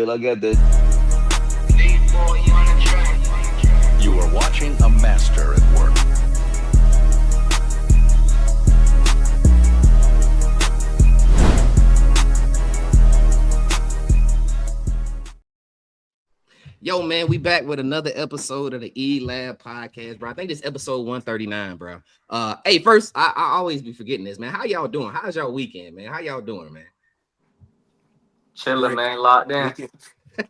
I got that. You are watching a master at work. Yo, man, we back with another episode of the E Lab podcast, bro. I think this episode 139, bro. Hey, first, I always be forgetting this, man. How y'all doing? How's y'all weekend, man? How y'all doing, man? Chilling, man. Locked in.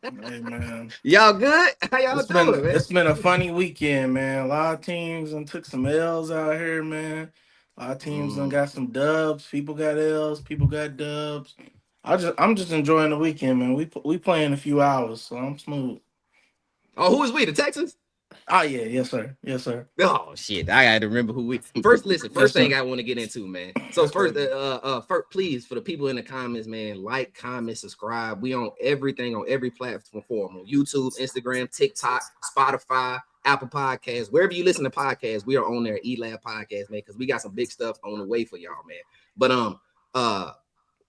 Hey, man. Y'all good? How y'all doing, man? It's been a funny weekend, man. A lot of teams and took some L's out here, man. A lot of teams done got some dubs. People got L's. People got dubs. I'm just enjoying the weekend, man. We play in a few hours, so I'm smooth. Oh, who is we? The Texans? Oh yeah, yes sir. Oh shit, I got to remember who we. First, listen. First Yes, thing sir. I want to get into, man. So first, please, for the people in the comments, man, like, comment, subscribe. We on everything on every platform on YouTube, Instagram, TikTok, Spotify, Apple Podcasts, wherever you listen to podcasts, we are on there. E-Lab Podcast, man, because we got some big stuff on the way for y'all, man. But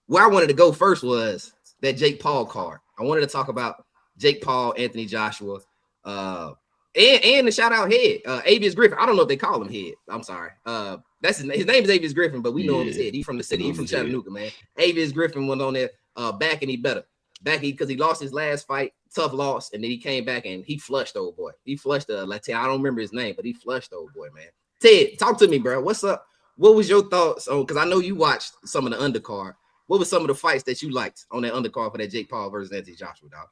where I wanted to go first was that Jake Paul card. I wanted to talk about Jake Paul, Anthony Joshua, and the shout out head, Avius Griffin. I don't know if they call him head. I'm sorry. That's his name is Avius Griffin, but we know him as head. He's from the city. He's from Chattanooga, man. Avius Griffin went on there back and he better. Because he lost his last fight, tough loss, and then he came back and he flushed old boy. He flushed Latin. I don't remember his name, but he flushed old boy, man. Ted, talk to me, bro. What's up? What was your thoughts on? Because I know you watched some of the undercard. What were some of the fights that you liked on that undercard for that Jake Paul versus Anthony Joshua, dog?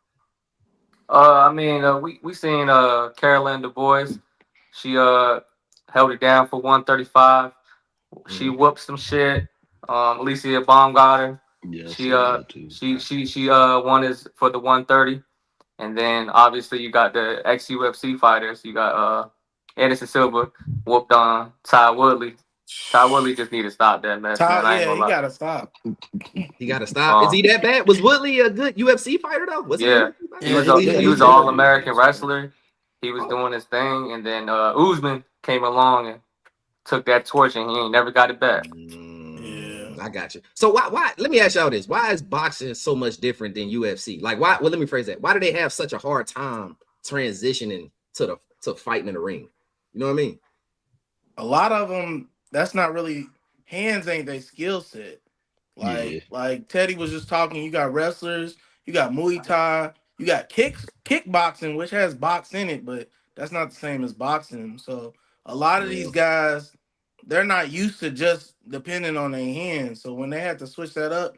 We seen Carolyn Du Bois. She held it down for 135. She whooped some shit. Alicia Baumgartner. Yeah, She won his for the 130. And then obviously you got the ex-UFC fighters. You got Anderson Silva whooped on Ty Woodley. Ty Woodley just need to stop that mess, man. I ain't gonna He lie. gotta stop. He got to stop. Is he that bad? Was Woodley a good UFC fighter though? Was Yeah. he? He was an all-American wrestler. He was doing his thing, and then Usman came along and took that torch, and he ain't never got it back. I got you. So why? Let me ask y'all this: why is boxing so much different than UFC? Like, why? Well, let me phrase that. Why do they have such a hard time transitioning to fighting in the ring? You know what I mean? A lot of them, that's not really hands ain't their skill set. Like Teddy was just talking, you got wrestlers, you got Muay Thai, you got kickboxing, which has box in it, but that's not the same as boxing. So a lot of these guys, they're not used to just depending on their hands. So when they have to switch that up,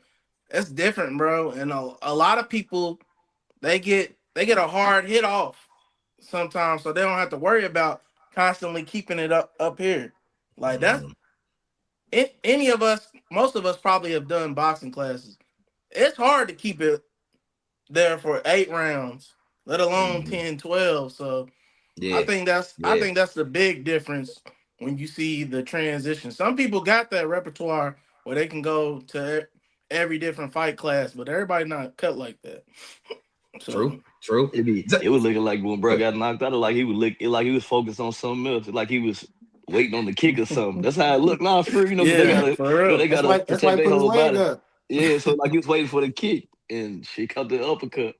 it's different, bro. And a lot of people, they get a hard hit off sometimes, so they don't have to worry about constantly keeping it up here. Like that's any of us, most of us probably have done boxing classes. It's hard to keep it there for 8 rounds, let alone 10, 12. So I think that's the big difference when you see the transition. Some people got that repertoire where they can go to every different fight class, but everybody not cut like that. So, True. It was looking like when bro got knocked out, like he was focused on something else, like he was waiting on the kick or something. That's how it looked now, for they gotta protect their whole body. Up. Yeah, so like he was waiting for the kick, and she caught the uppercut.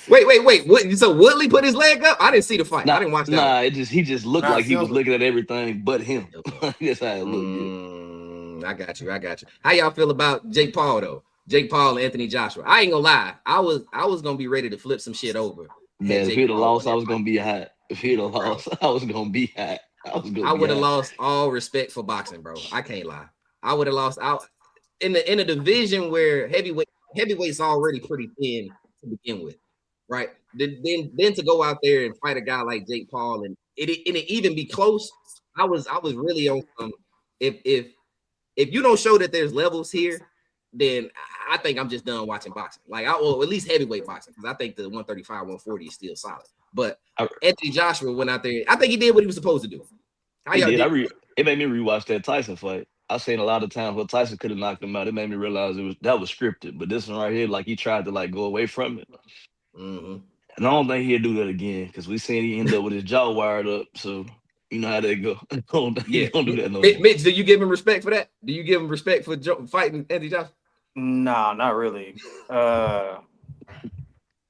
Wait. What? So Woodley put his leg up? I didn't see the fight. I didn't watch that. He just looked like he was looking at everything but him. That's how it looked. I got you. How y'all feel about Jake Paul though? Jake Paul and Anthony Joshua. I ain't gonna lie. I was gonna be ready to flip some shit over. Man, if he'd have lost, I was gonna be hot. If he'd have lost, I was gonna be hot. I would have lost all respect for boxing, bro. I can't lie. I would have lost out in a division where heavyweight's already pretty thin to begin with, right? Then to go out there and fight a guy like Jake Paul and it even be close. I was really on if you don't show that there's levels here, then I think I'm just done watching boxing. Like, at least heavyweight boxing, because I think the 135, 140 is still solid. But Anthony Joshua went out there. I think he did what he was supposed to do. It made me rewatch that Tyson fight. I've seen a lot of times where Tyson could have knocked him out. It made me realize that was scripted. But this one right here, like he tried to like go away from it. And I don't think he'll do that again, because we seen he end up with his jaw wired up. So you know how they go. He don't do that no more. Mitch, do you give him respect for that? Do you give him respect for fighting Anthony Joshua? No, not really.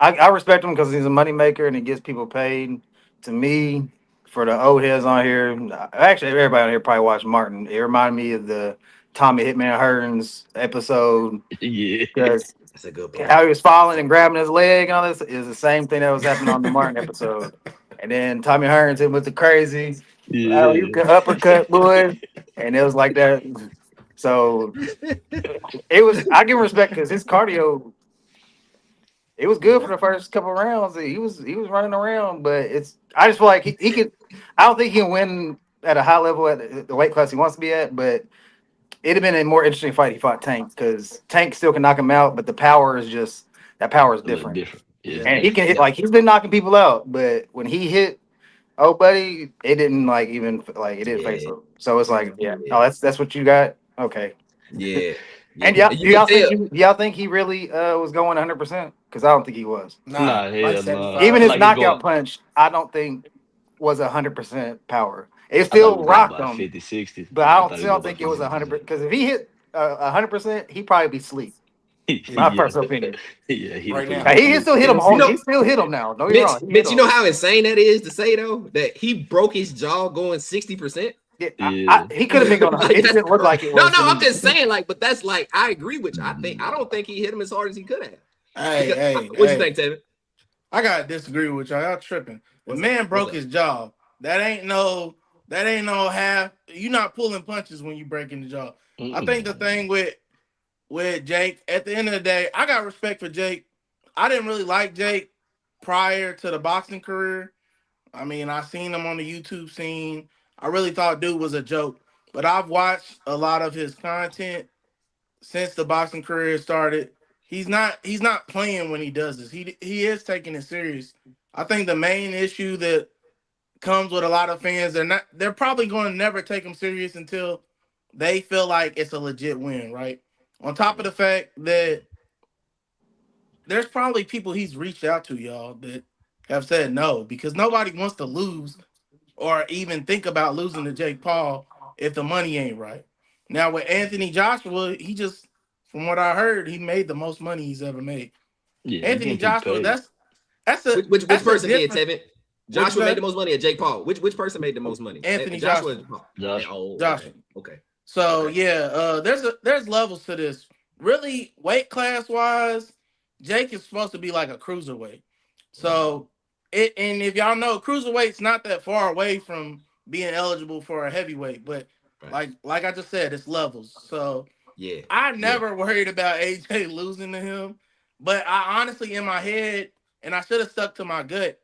I respect him because he's a moneymaker and he gets people paid. To me, for the old heads on here, actually everybody on here probably watched Martin. It reminded me of the Tommy Hitman Hearns episode Yeah. because That's a good point. how he was falling and grabbing his leg and all this is the same thing that was happening on the Martin episode. And then Tommy Hearns hit with the crazy, oh, you Yeah. can uppercut, boy. And it was like that. So it was, I give him respect because his cardio, it was good for the first couple rounds. He was running around, but I just feel like he could, I don't think he can win at a high level at the weight class he wants to be at, but it'd have been a more interesting fight if he fought Tank because Tank still can knock him out, but that power is A little different. different. Yeah, it's And he different. can hit like he's been knocking people out, but when he hit buddy, it didn't like even like it didn't face him. So it's like, yeah, oh, that's what you got. Okay. Yeah. And You can tell. y'all think he really was going 100%? Because I don't think he was. Nah, Nah, like hell no. 75. Even I his like he knockout going. punch, I don't think was 100% power. It I thought he still was going rocked about him, 50, 60. but I I don't thought he still was don't going think it was about 100%. 50, Because if he hit 100%, he'd probably be asleep. 60. My Yeah. personal opinion. Yeah, he'd Right have put now. him to He sleep. still hit him. You know, He still hit him now. Don't get me wrong. He hit Mitch, you know him. how insane that is to say though that he broke his jaw going 60%. Yeah, Yeah. he could have been going. Like, It that's didn't look like it no, was. no. to I'm me. just saying, like, but that's like I agree with you. I don't think he hit him as hard as he could have. Hey, What you think, Taylor? I gotta disagree with y'all. Y'all tripping. The What's man up? broke What's up? his jaw. That ain't no half. You're not pulling punches when you breaking the jaw. I think the thing with Jake, at the end of the day, I got respect for Jake. I didn't really like Jake prior to the boxing career. I mean, I seen him on the YouTube scene. I really thought dude was a joke. But I've watched a lot of his content since the boxing career started. He's not playing when he does this. He is taking it serious. I think the main issue that comes with a lot of fans, they're probably going to never take him serious until they feel like it's a legit win, right? On top of the fact that there's probably people he's reached out to, y'all, that have said no because nobody wants to lose or even think about losing to Jake Paul if the money ain't right. Now with Anthony Joshua, from what I heard, he made the most money he's ever made. Yeah, he Anthony getting people Joshua, paid. Which that's a person did, different Tevin? What'd Joshua you made say? the most money, or Jake Paul? Which person made the most money? Anthony Joshua. Joshua. Josh. Oh, Joshua. okay. So Okay. yeah, there's levels to this. Really, weight class wise, Jake is supposed to be like a cruiserweight. So and if y'all know, cruiserweight's not that far away from being eligible for a heavyweight, but Right. like I just said, it's levels. So Yeah. I never worried about AJ losing to him, but I honestly in my head, and I should have stuck to my gut.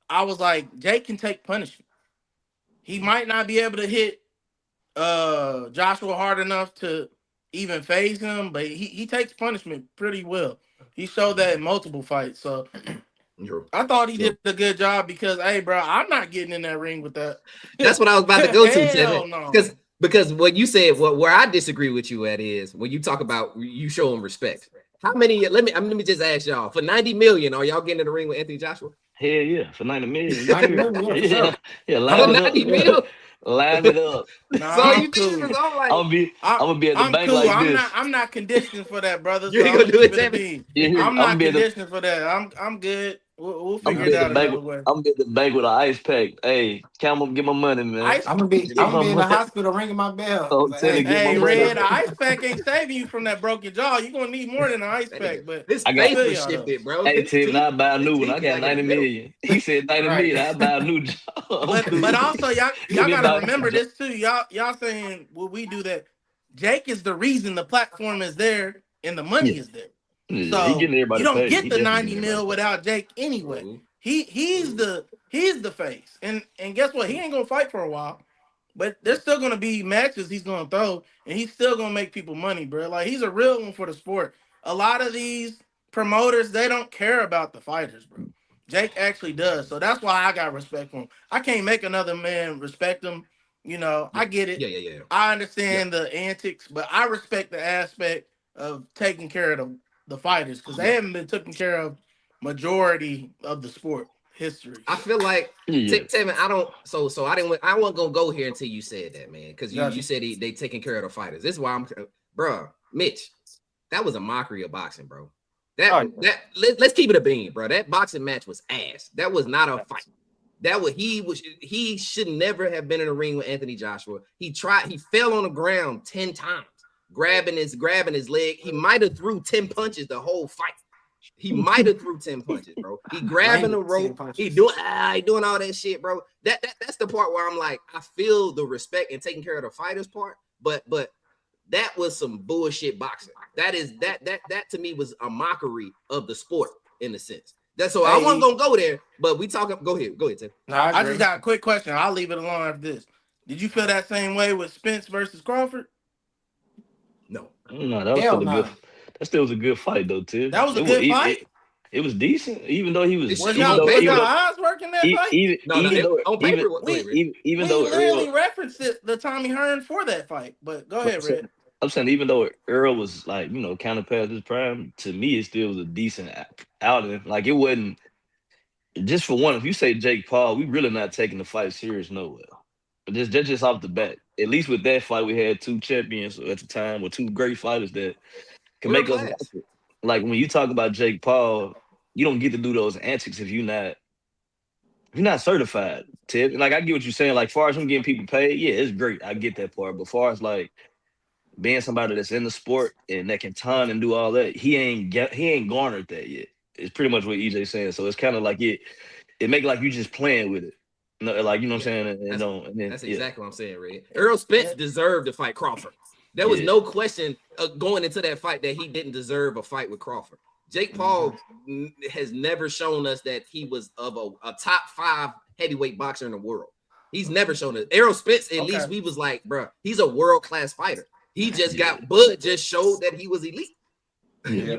I was like, Jake can take punishment. He might not be able to hit Joshua hard enough to even phase him, but he takes punishment pretty well. He showed that in multiple fights. So True. I thought he True. did a good job because, hey, bro, I'm not getting in that ring with that. That's what I was about to go to, Hell Tevin. no. Because what you said, where I disagree with you at is when you talk about you show him respect. How many? Let me just ask y'all for 90 million. Are y'all getting in the ring with Anthony Joshua? Hell yeah, for 90 million. 90 million, yeah, for Yeah, sure. yeah, For line it 90 up. million? Line it up. Nah, So I'm you cool. think I'm like, I'm gonna be at the I'm bank cool. like this. I'm not conditioned for that, brother. You So ain't I'm gonna do keep it, it a Tevin? bean. You hear me? I'm not be at the conditioned for that. I'm good. We'll I'm figure gonna it be at out the bank. another way. I'm gonna be at the bank with an ice pack. Hey, Camel, get my money, man. Ice, I'm gonna be Get my in the money. hospital ringing my bell. I'm Like, telling you, hey, get my hey, get money. Red, your the ice pack ain't saving you from that broken jaw. You're gonna need more than an ice that pack, nigga, but his I I got. face feel was y'all though. shifted, bro. Hey, His Tim, I teeth, buy a his new one. teeth I was got like in 90 the middle. million. He said 90 right. million. I buy a new job. I'm cool. But also y'all Give me gotta about remember this too. Y'all saying will we do that? Jake is the reason the platform is there and the yeah, money is there. yeah. He So getting you everybody don't paid. get He the definitely 90 getting everybody mil paid. without Jake anyway. True. He's True. the face. And guess what? He ain't gonna fight for a while. But there's still gonna be matches he's gonna throw, and he's still gonna make people money, bro. Like he's a real one for the sport. A lot of these promoters, they don't care about the fighters, bro. Jake actually does. So that's why I got respect for him. I can't make another man respect him. You know, Yeah. I get it. Yeah. I Yeah. understand the antics, but I respect the aspect of taking care of the fighters because they Yeah. haven't been taken care of majority of the sport history. I So feel like Yeah, Tevin, I don't I wasn't gonna go here until you said that, man. Because you gotcha. said they taking care of the fighters. This is why I'm bro, Mitch, that was a mockery of boxing, bro. Let's keep it a bean, bro. That boxing match was ass. That was not a fight. He should never have been in a ring with Anthony Joshua. He fell on the ground 10 times, grabbing his leg. He might have threw 10 punches the whole fight. He might have threw 10 punches, bro. He grabbing the rope. He doing all that shit, bro. That's the part where I'm like, I feel the respect and taking care of the fighters part, but that was some bullshit boxing. That to me was a mockery of the sport in a sense. That's so I wasn't gonna go there, but we talking. Go ahead, Tim. No, I just got a quick question. I'll leave it alone after this. Did you feel that same way with Spence versus Crawford? No, that was still a good. That still was a good fight though, Tim. That was a good fight. It was decent, even though he was. Was y'all eyes working that fight? Even though literally referenced the Tommy Hearn for that fight. But go ahead, Red. I'm saying even though Earl was like, kind of past his prime, to me it still was a decent outing. Like it wasn't just for one. If you say Jake Paul, we really not taking the fight serious nowhere. But just off the bat, at least with that fight, we had two champions at the time, with two great fighters that can make us watch it. Like when you talk about Jake Paul, you don't get to do those antics if you're not certified, Ted. Like I get what you're saying. Like far as him getting people paid, yeah, it's great. I get that part. But far as like being somebody that's in the sport and that can ton and do all that, he ain't garnered that yet. It's pretty much what EJ's saying. So it's kind of like it make like you just playing with it. Like you know what I'm saying? That's exactly what I'm saying, Red. Earl Spence deserved to fight Crawford. There was no question going into that fight that he didn't deserve a fight with Crawford. Jake Paul has never shown us that he was of a top 5 heavyweight boxer in the world. He's never shown us. Errol Spence, at least we was like, bro, he's a world-class fighter. He just got Bud just showed that he was elite. Yeah.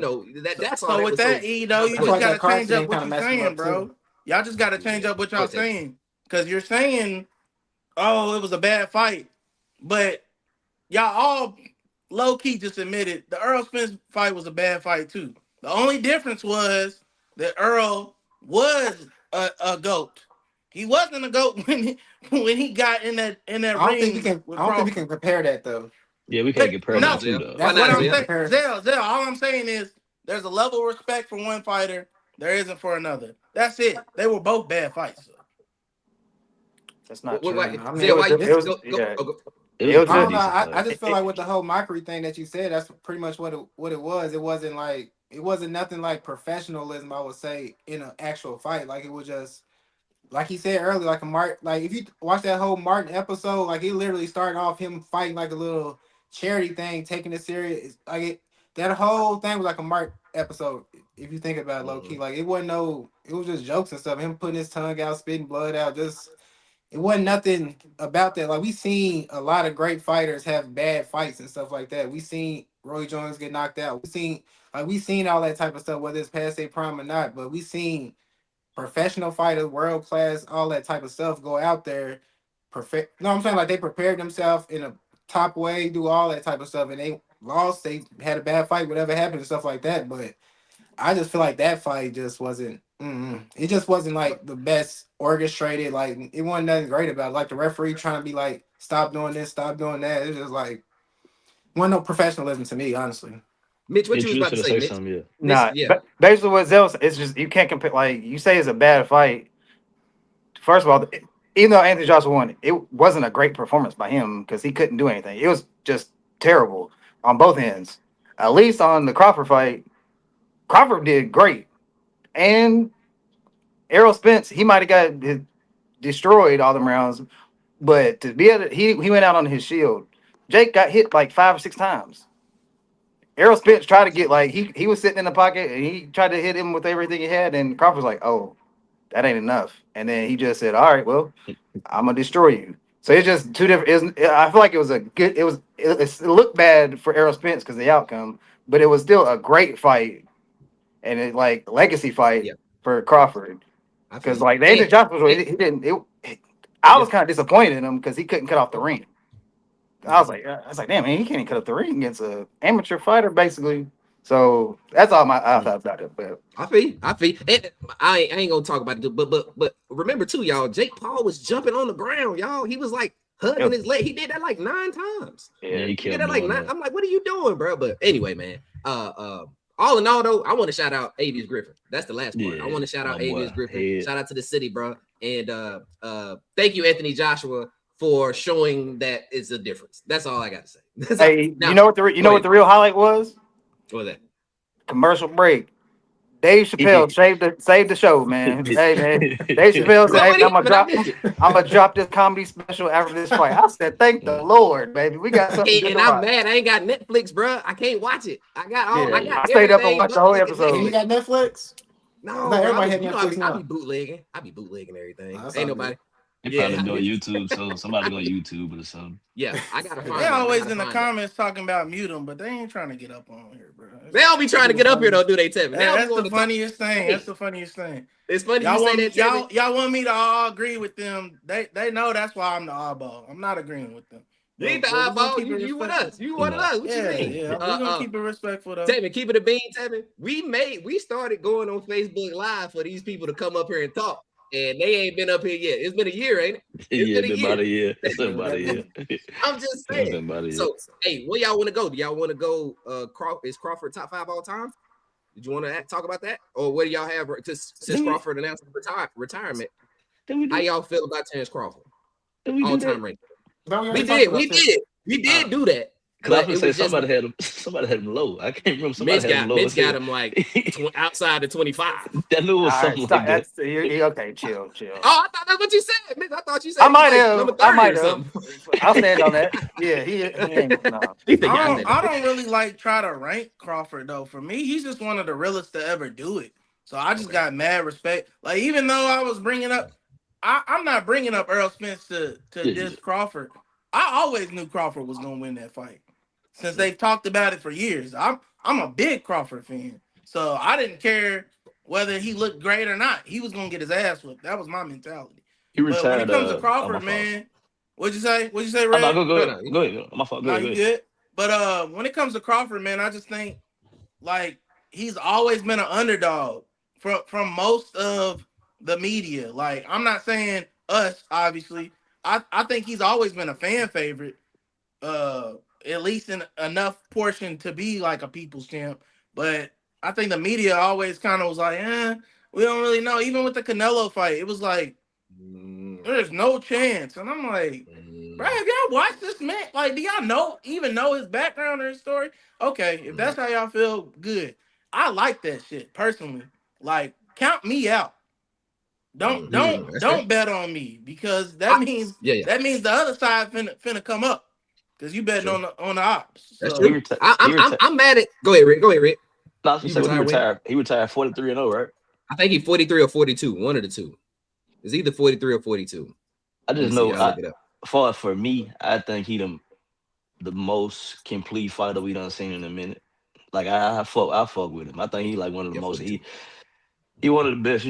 That's all. So with that, you just gotta change up what you're saying, bro. Y'all just gotta change up what y'all saying. Because you're saying, oh, it was a bad fight. But y'all all low-key just admitted the Earl Spence fight was a bad fight too. The only difference was that Earl was a GOAT. He wasn't a GOAT when he got in that ring. I don't think we can compare that though. Yeah, we can't compare that too though. That's what I'm saying. Zell, all I'm saying is there's a level of respect for one fighter there isn't for another. That's it. They were both bad fights. That's not true. I just feel like with the whole mockery thing that you said, that's pretty much what it was. It wasn't nothing like professionalism, I would say, in an actual fight. Like it was just like he said earlier, like if you watch that whole Martin episode, like he literally started off him fighting like a little charity thing, taking it serious. That whole thing was like a Martin episode. If you think about it, low key, like it was just jokes and stuff. Him putting his tongue out, spitting blood out, it wasn't nothing about that. Like we seen a lot of great fighters have bad fights and stuff like that. We seen Roy Jones get knocked out. We seen all that type of stuff, whether it's past their prime or not. But we seen professional fighters, world class, all that type of stuff go out there. I'm saying like they prepared themselves in a top way, do all that type of stuff, and they lost. They had a bad fight, whatever happened, and stuff like that. But I just feel like that fight just wasn't. It just wasn't like the best orchestrated. Like it wasn't nothing great about it. Like the referee trying to be like, stop doing this, stop doing that. It's just like wasn't no professionalism to me, honestly. Mitch, what you was about to say, Mitch? Something, basically what Zell said, it's just you can't compare. Like you say, it's a bad fight. First of all, even though Anthony Joshua won, it wasn't a great performance by him because he couldn't do anything. It was just terrible on both ends. At least on the Crawford fight, Crawford did great. And Errol Spence, he might have got destroyed all them rounds, but to be able to, he went out on his shield. Jake got hit like 5 or 6 times. Errol Spence tried to get he was sitting in the pocket and he tried to hit him with everything he had, and Crawford was like, "Oh, that ain't enough." And then he just said, "All right, well, I'm gonna destroy you." So it's just two different. I feel like it was a good. It looked bad for Errol Spence because of the outcome, but it was still a great fight. And it legacy fight for Crawford, because the Anthony Joshua, he didn't. I was kind of disappointed in him because he couldn't cut off the ring. I was like, damn man, he can't even cut up the ring against an amateur fighter, basically. So that's all I thought about it. But I feel. And I ain't gonna talk about it, but remember too, y'all. Jake Paul was jumping on the ground, y'all. He was like hugging his leg. He did that like 9 times. Yeah, he did that like 9. I'm like, what are you doing, bro? But anyway, man. all in all, though, I want to shout out Avius Griffin. That's the last part. I Yeah, want to shout my out boy. Avius Griffin. Head. Shout out to the city, bro. And thank you, Anthony Joshua, for showing that it's a difference. That's all I got to say. Hey, Now, you know what the real highlight was? What was that? Commercial break. Dave Chappelle saved the show, man. Hey, man. Dave Chappelle said, "Hey, man, I'm gonna drop this comedy special after this fight." I said, "Thank the Lord, baby. We got something good And to I'm watch." mad. I ain't got Netflix, bro. I can't watch it. I got stayed up and everything watched but the whole fucking episode. You Netflix. got Netflix? No, Not bro, everybody had you know, Netflix I now. be bootlegging. I be bootlegging everything. That's Ain't all nobody. They Yeah, probably doing YouTube, so somebody go YouTube or something. yeah. I gotta find. They it. I always gotta in the find it. comments talking about mute them, but they ain't trying to get up on here, bro. They don't be trying to get up here though, do they, Tevin? That's the funniest thing. That's the funniest thing. It's funny Y'all you say want that, Tevin. y'all want me to all agree with them. They know that's why I'm the oddball. I'm not agreeing with them. You ain't the But we gonna oddball. keep it You with respectful. us. You one of us. What you mean? Yeah. We're gonna keep it respectful though. Tevin, keep it a bean, Tevin. We started going on Facebook Live for these people to come up here and talk. And they ain't been up here yet. It's been a year, ain't it? It's been about a year. It's been about a year. I'm just saying. So, hey, where y'all want to go? Do y'all want to go? Is Crawford top 5 all time? Did you want to talk about that, or what do y'all have? Since Crawford announced retirement, how y'all feel about Terrence Crawford? All time ranking. We did do that. Because I was gonna say somebody had him low. I can't remember. Somebody had him low. Mitch got him like outside the 25. That knew it was something like that. Okay, chill. Oh, I thought that's what you said, Mitch. I thought you said I might have. something. I'll stand on that. Yeah, he ain't. No. I don't really like try to rank Crawford though. For me, he's just one of the realest to ever do it. So I just got mad respect. Like even though I was bringing up, I'm not bringing up Earl Spence to diss Crawford. I always knew Crawford was gonna win that fight. Since they've talked about it for years. I'm a big Crawford fan. So I didn't care whether he looked great or not. He was gonna get his ass whipped. That was my mentality. He retired. But when it comes to Crawford, man, what'd you say? What'd you say, Red? Go ahead. My fault. No, you good. But when it comes to Crawford, man, I just think like he's always been an underdog from most of the media. Like I'm not saying us, obviously. I think he's always been a fan favorite. At least in enough portion to be like a people's champ. But I think the media always kind of was like, we don't really know. Even with the Canelo fight, it was like, there's no chance. And I'm like, bro, have y'all watched this man? Like, do y'all even know his background or his story? Okay, if that's how y'all feel, good. I like that shit personally. Like, count me out. Don't bet on me because that means the other side finna come up. Because you betting on the ops. That's true. I'm mad at. Go ahead, Rick. No, he retired. He retired 43-0, right? I think he's 43 or 42. One of the two. It's either 43 or 42. I just know. For me, I think he the most complete fighter we done seen in a minute. Like I fuck with him. I think he like one of the most. He one of the best,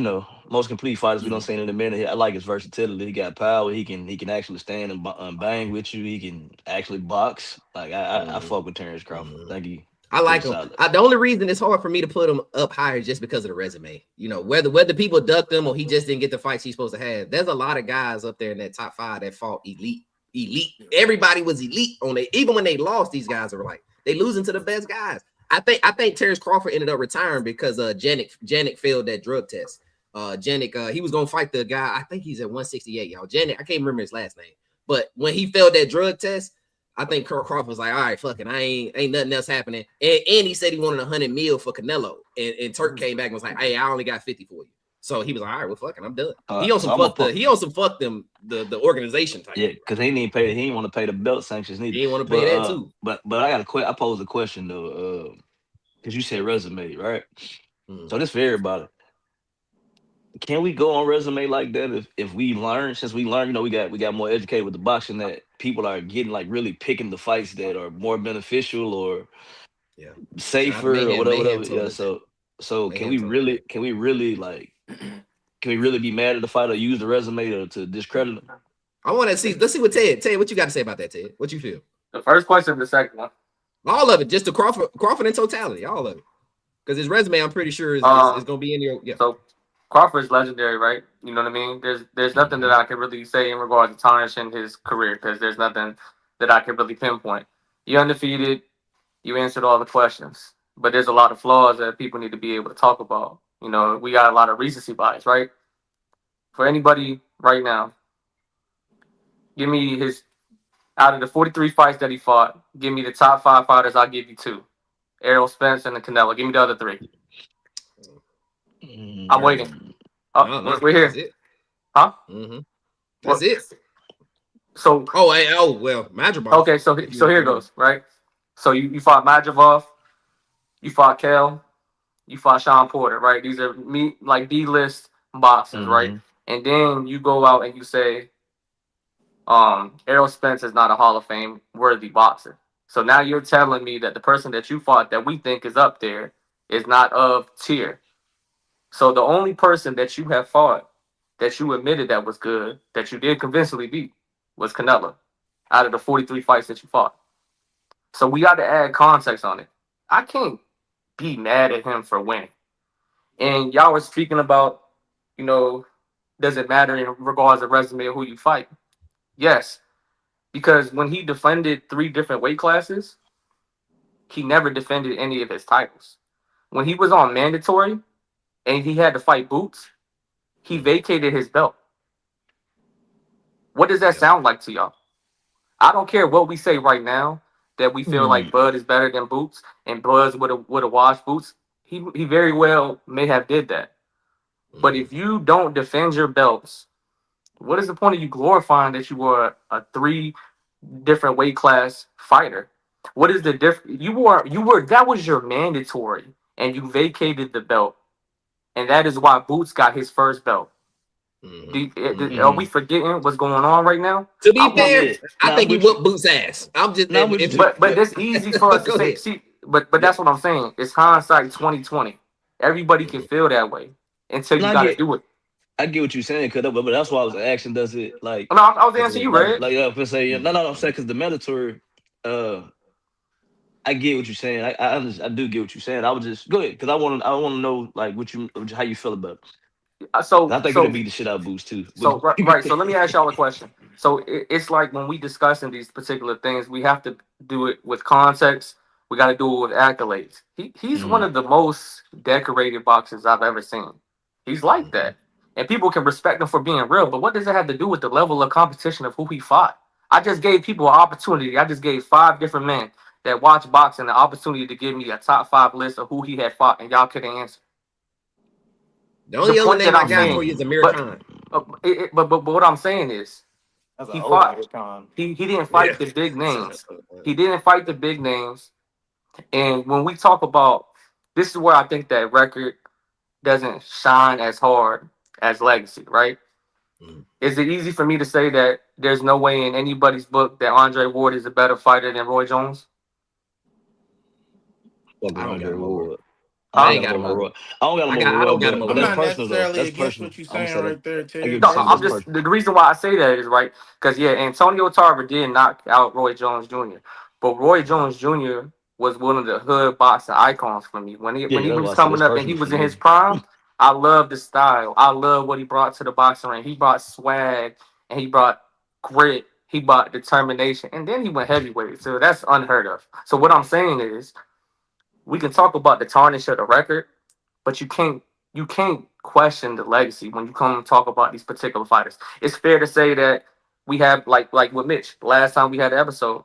most complete fighters we done seen in a minute. I like his versatility. He got power. He can actually stand and bang with you. He can actually box. Like I fuck with Terrence Crawford. Thank you. I like him. The only reason it's hard for me to put him up higher is just because of the resume. Whether people ducked him or he just didn't get the fights he's supposed to have. There's a lot of guys up there in that top 5 that fought elite. Everybody was elite on it. Even when they lost, these guys were like they losing to the best guys. I think Terrence Crawford ended up retiring because Janik failed that drug test. Janik, he was gonna fight the guy. I think he's at 168, y'all. Janik, I can't remember his last name, but when he failed that drug test, I think Crawford was like, all right, fucking, I ain't nothing else happening. And he said he wanted $100 million for Canelo, and Turk came back and was like, hey, I only got 50 for you. So he was like, all right, well, fucking, I'm done. He on some fuck them the organization type. Yeah, because he didn't want to pay the belt sanctions neither. He didn't want to pay that too. But I posed a question though, because you said resume, right? So this for everybody. Can we go on resume like that if we learn? Since we learned, we got more educated with the boxing, that people are getting like really picking the fights that are more beneficial or safer or whatever. Yeah. So can we really be mad at the fighter or use the resume to discredit him? I want to see. Let's see what Ted, what you got to say about that, Ted? What you feel? The first question, the second one. All of it, just the Crawford in totality, all of it. Because his resume, I'm pretty sure is going to be in your. Yeah. So Crawford's legendary, right? You know what I mean? There's nothing that I can really say in regards to tarnishing his career because there's nothing that I can really pinpoint. You're undefeated. You answered all the questions. but there's a lot of flaws that people need to be able to talk about. You know, we got a lot of recency bias, right? For anybody right now, give me his out of the 43 fights that he fought. Give me the top 5 fighters. I'll give you 2: Errol Spence and the Canelo. Give me the other 3. I'm waiting. Oh, No, we're that's here, it. huh? That's it. So well, Madripoor. okay, so here goes, right? So you fought Madripoor, you fought Kel, you fought Sean Porter, right? These are like D-list boxers, right? And then you go out and you say, Errol Spence is not a Hall of Fame worthy boxer. So now you're telling me that the person that you fought that we think is up there is not of tier. So the only person that you have fought that you admitted that was good, that you did convincingly beat, was Canelo out of the 43 fights that you fought. So we got to add context on it. I can't be mad at him for winning. And y'all were speaking about, you know, does it matter in regards to resume of who you fight? Yes, because when he defended 3 different weight classes, he never defended any of his titles. When he was on mandatory and he had to fight Boots, he vacated his belt. What does that sound like to y'all? I don't care what we say right now that we feel like Bud is better than Boots and Buzz would have washed Boots. He very well may have did that. But if you don't defend your belts, what is the point of you glorifying that you were a 3 different weight class fighter? What is the difference? You were that was your mandatory, and you vacated the belt, and that is why Boots got his first belt. Are we forgetting what's going on right now? To be fair, I think he whooped Boots' ass. I'm just, but that's easy for us to say. ahead. See, but that's what I'm saying. It's hindsight 2020. Everybody can feel that way until you got to do it. I get what you're saying, but that's why I was asking. Does it like? No, I was answering you, Red. Like for say, no, I'm saying because the mandatory. I get what you're saying. I do get what you're saying. I would just go ahead because I want to know like how you feel about it. So I think it'll beat the shit out of Boost too. So right. So let me ask y'all a question. So it's like when we discussing these particular things, we have to do it with context. We got to do it with accolades. He's one of the most decorated boxers I've ever seen. He's like that, and people can respect him for being real. But what does it have to do with the level of competition of who he fought? I just gave people an opportunity. I just gave 5 different men that watch boxing the opportunity to give me a top 5 list of who he had fought, and y'all couldn't answer. The only other name I got for you is Amir Khan. But what I'm saying is, he fought. He didn't fight the big names. He didn't fight the big names. And when we talk about this, is where I think that record doesn't shine as hard as legacy, right? Is it easy for me to say that there's no way in anybody's book that Andre Ward is a better fighter than Roy Jones? I don't got him over. I ain't got him over. I don't got him over. I'm not necessarily against what you're saying right there, Ted. No, I'm just the reason why I say that is right because Antonio Tarver did knock out Roy Jones Jr., but Roy Jones Jr. was one of the hood boxing icons for me when he was coming up and he was in his prime. I love the style. I love what he brought to the boxing ring. He brought swag and he brought grit. He brought determination, and then he went heavyweight. So that's unheard of. So what I'm saying is, we can talk about the tarnish of the record, but you can't question the legacy when you come and talk about these particular fighters. It's fair to say that we have like with Mitch last time we had the episode.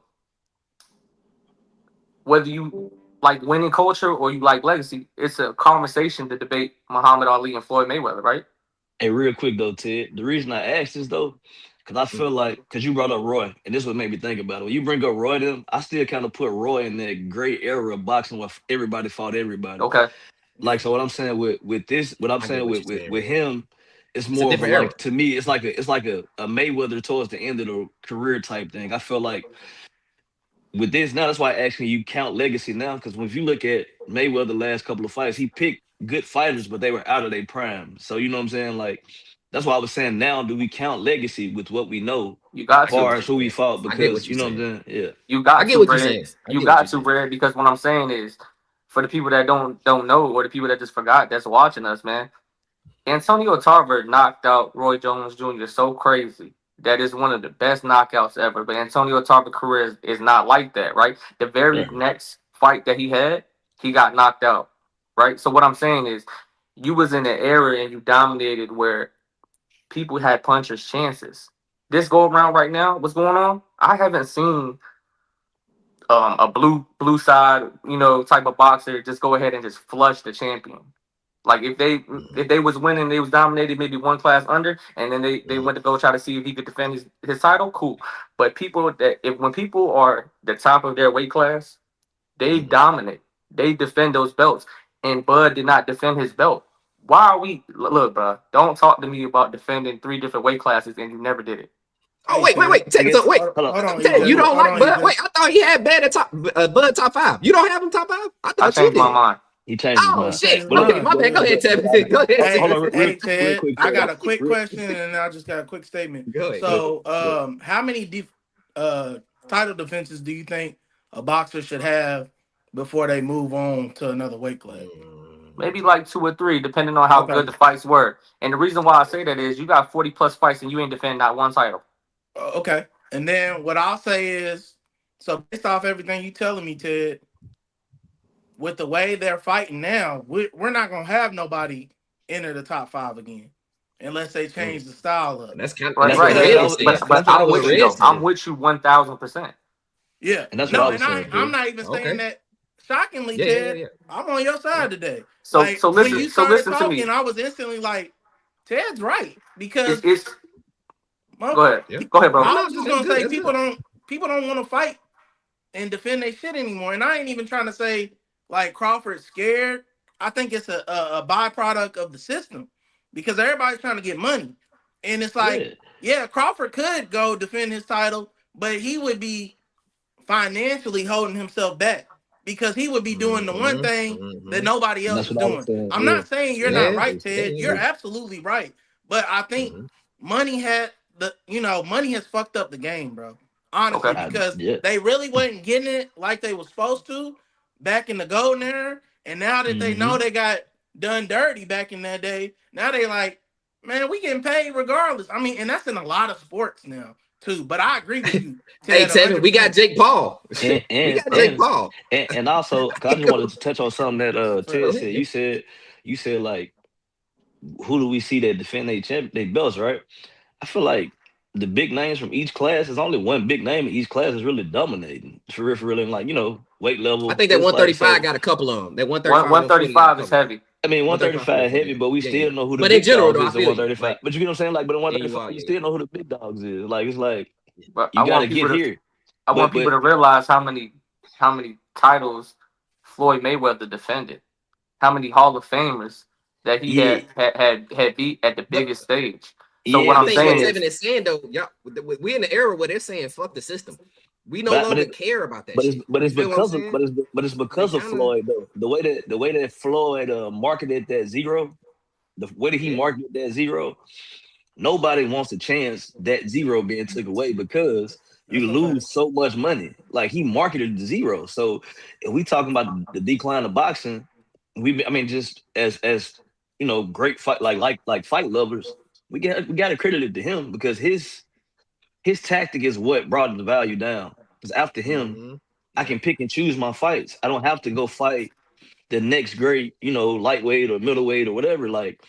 Whether you like winning culture or you like legacy, it's a conversation to debate Muhammad Ali and Floyd Mayweather, right? Hey, real quick though, Ted. The reason I asked this though, because I feel like because you brought up Roy, and this what made me think about it. When you bring up Roy, them, I still kind of put Roy in that great era of boxing where everybody fought everybody. Okay. Like so, what I'm saying with this, what I'm saying with him, it's more of like to me, it's like a Mayweather towards the end of the career type thing. I feel like with this now, that's why I asked you count legacy now, because if you look at Mayweather last couple of fights, he picked good fighters, but they were out of their prime. So you know what I'm saying? Like that's why I was saying now, do we count legacy with what we know you got as far as who we fought? Because you know what I'm saying? Yeah. You got to, Brad. You got to, Brad, because what I'm saying is for the people that don't know or the people that just forgot that's watching us, man, Antonio Tarver knocked out Roy Jones Jr. so crazy. That is one of the best knockouts ever. But Antonio Tarver's career is not like that, right? The very next fight that he had, he got knocked out, right? So what I'm saying is, you was in an era and you dominated where people had punchers' chances. This go around right now, what's going on? I haven't seen a blue side, type of boxer just go ahead and just flush the champion. Like if they was winning, they was dominated maybe one class under, and then they went to go try to see if he could defend his title. Cool, but when people are the top of their weight class, they dominate. They defend those belts, and Bud did not defend his belt. Why are we look, bro? Don't talk to me about defending 3 different weight classes and you never did it. Oh wait. So wait, hold on. Ted, you don't like Bud? EJ. Wait, I thought he had Bud top 5. You don't have him top 5? I I thought you changed did. my mind. He changed his Oh mind. shit! But Okay, my bad. Go ahead, Ted. Go ahead. Hey, Hold on, hey, real Ted, quick, I got a quick question, and I just got a quick statement. Go ahead. So, how many title defenses do you think a boxer should have before they move on to another weight class? Maybe like 2 or 3, depending on how good the fights were. And the reason why I say that is you got 40 plus fights and you ain't defend not one title. Okay. And then what I'll say is, so based off everything you telling me, Ted, with the way they're fighting now, we're not gonna have nobody enter the top 5 again, unless they change the style up. That's kind of Right. But I'm with you though. I'm with you 1,000%. Yeah. And that's what I was saying. I'm not even saying that. Shockingly, Ted, yeah. I'm on your side today. So like, so listen. When you so started listen talking, to me. I was instantly like, Ted's right because Go ahead. Yeah. Go ahead, bro. I was just gonna say people don't want to fight and defend their shit anymore. And I ain't even trying to say like Crawford's scared. I think it's a byproduct of the system because everybody's trying to get money. And it's like, yeah, Crawford could go defend his title, but he would be financially holding himself back because he would be doing the one thing that nobody else is doing. I'm not saying you're not right, Ted. You're absolutely right. But I think money has fucked up the game, bro. Honestly, because they really wasn't getting it like they were supposed to back in the golden era. And now that they know they got done dirty back in that day, now they like, man, we getting paid regardless. I mean, and that's in a lot of sports now too. But I agree with you. Hey, Tevin, we got Jake Paul. We got Jake Paul. And also, I just wanted to touch on something that Ted said. You said like, who do we see that defend their belts, right? I feel like the big names from each class, there's only one big name in each class is really dominating. For real, like, weight level. I think that 135 got a couple of them. That 135 is heavy. I mean, 135 heavy, but we still know who the but big in general, dogs though, is at 135. But you know what I'm saying? Like, but in 135, you still know who the big dogs is. Like, it's like, but you gotta get here. I want people to realize how many titles Floyd Mayweather defended. How many Hall of Famers that he had beat at the biggest stage. So what I'm saying is saying though, y'all, we in the era where they're saying fuck the system. We no longer care about that. But it's because of Floyd though. The way that Floyd marketed that zero, the way that he marketed that zero, nobody wants to chance that zero being took away because you lose so much money. Like he marketed the zero. So if we talking about the decline of boxing, just as great fight like fight lovers, we got to credit it to him because his tactic is what brought the value down. Because after him, I can pick and choose my fights. I don't have to go fight the next great, lightweight or middleweight or whatever. Like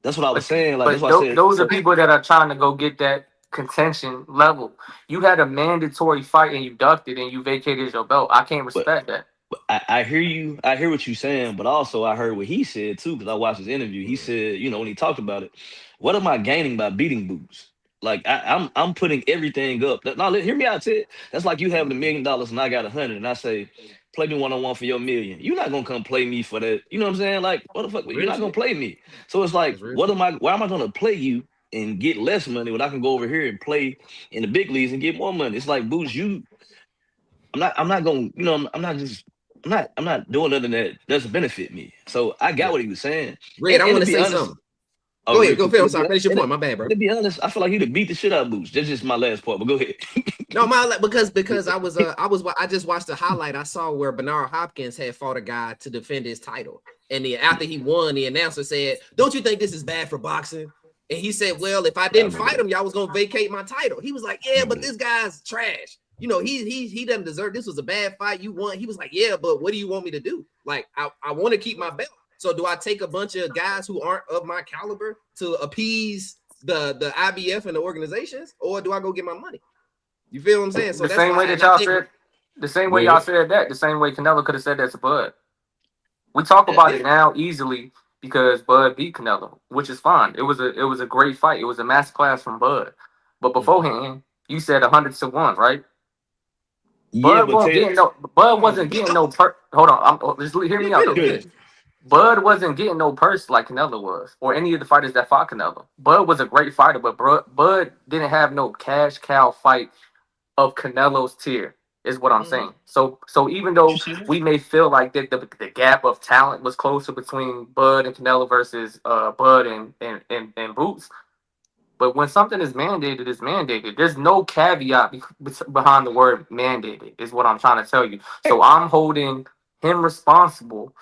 that's what I was saying. Like that's what I said. Those are people that are trying to go get that contention level. You had a mandatory fight and you ducked it and you vacated your belt. I can't respect that. I hear you. I hear what you're saying, but also I heard what he said too because I watched his interview. He said, when he talked about it, what am I gaining by beating Boots? Like I'm putting everything up. Now hear me out, Ted. That's like you having $1 million and I got 100, and I say, play me 1-on-1 for your $1 million. You're not gonna come play me for that. You know what I'm saying? Like, what the fuck? You're not gonna play me. So it's like, why am I gonna play you and get less money when I can go over here and play in the big leagues and get more money? It's like, Boots, I'm not doing nothing that doesn't benefit me. So I got what he was saying. Red, I want to say something. Go ahead, go Phil. Sorry, finish your point. My bad, bro. To be honest, I feel like he'd have beat the shit out of Boots. That's just my last part, but go ahead. No, because I just watched the highlight. I saw where Bernard Hopkins had fought a guy to defend his title, and after he won, the announcer said, "Don't you think this is bad for boxing?" And he said, "Well, if I didn't fight him, y'all was gonna vacate my title." He was like, "Yeah, but this guy's trash. He doesn't deserve. This was a bad fight. You won." He was like, "Yeah, but what do you want me to do?" Like I want to keep my belt. So do I take a bunch of guys who aren't of my caliber to appease the IBF and the organizations, or do I go get my money? You feel what I'm saying? So The that's same way why, that and I y'all think said, the same way y'all said that, the same way Canelo could have said that to Bud. We talk about it now easily because Bud beat Canelo, which is fine. It was a great fight. It was a masterclass from Bud. But beforehand, you said 100-1, right? Yeah, but Bud wasn't getting no per. Hold on, just hear me out though. finish. Bud wasn't getting no purse like Canelo was, or any of the fighters that fought Canelo. Bud was a great fighter, but Bud didn't have no cash cow fight of Canelo's tier, is what I'm saying. So even though we may feel like that the gap of talent was closer between Bud and Canelo versus Bud and Boots, but when something is mandated, it's mandated. There's no caveat behind the word mandated, is what I'm trying to tell you. So I'm holding him responsible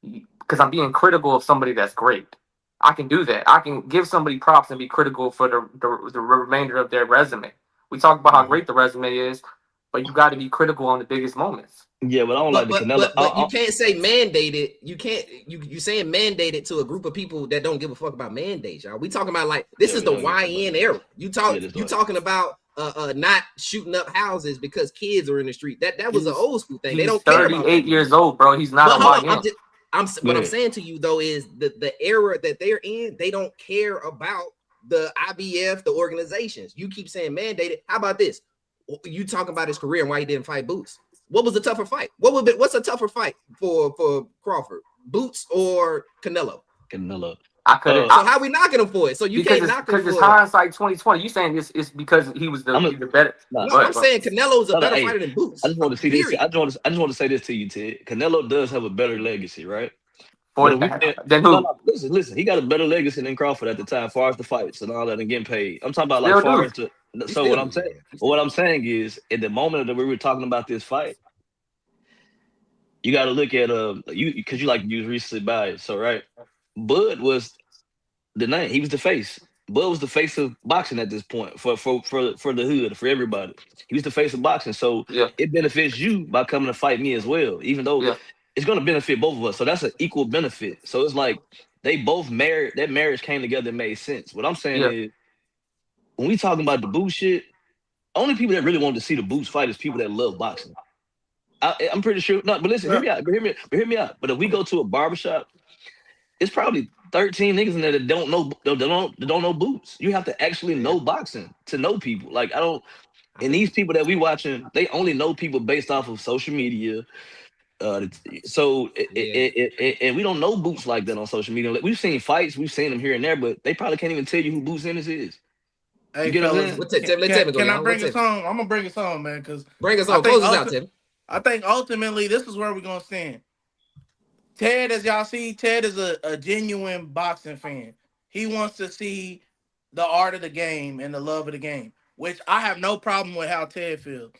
because I'm being critical of somebody that's great. I can do that. I can give somebody props and be critical for the remainder of their resume. We talk about how great the resume is, but you got to be critical on the biggest moments. Yeah, but I don't like the Canelo. But you can't say mandated. You can't. You saying mandated to a group of people that don't give a fuck about mandates, y'all. We talking about like this is the YN era. You talking about not shooting up houses because kids are in the street. That was an old school thing. They don't care about 38 years old, bro. He's not a YN. What I'm saying to you though is the era that they're in, they don't care about the IBF, the organizations. You keep saying mandated. How about this? You talking about his career and why he didn't fight Boots? What was the tougher fight? What's a tougher fight for Crawford? Boots or Canelo? Canelo. I couldn't. So how we knocking him for it? So you can't knock him for it. Because it's hindsight 2020. You saying this is because he was the better? I'm saying Canelo's a better fighter than Boots. I just want to see this. I just want to say this to you, Ted. Canelo does have a better legacy, right? Then who? No, listen. He got a better legacy than Crawford at the time, as far as the fights and all that, and getting paid. I'm talking about like far as the. So what I'm saying, what I'm saying is, at the moment that we were talking about this fight, you got to look at you because you like to use recent bias. So right, Bud was the name. He was the face. Bud was the face of boxing at this point for the hood, for everybody. He was the face of boxing. So it benefits you by coming to fight me as well, even though it's going to benefit both of us. So that's an equal benefit. So it's like they both married. That marriage came together and made sense. What I'm saying is, when we talking about the Boots shit, only people that really want to see the Boots fight is people that love boxing. I'm pretty sure. No, but listen, hear me out. Hear me out. But if we go to a barbershop, it's probably 13 niggas in there that don't know Boots. You have to actually know boxing to know people. Like and these people that we watching, they only know people based off of social media. And we don't know Boots like that on social media. Like, we've seen fights, we've seen them here and there, but they probably can't even tell you who Boots Ennis is. Hey, fellas, can I bring us home? I'm gonna bring us home, man. Because bring us home. Close us out, Tim. I think ultimately this is where we're gonna stand. Ted, as y'all see, Ted is a genuine boxing fan. He wants to see the art of the game and the love of the game, which I have no problem with how Ted feels.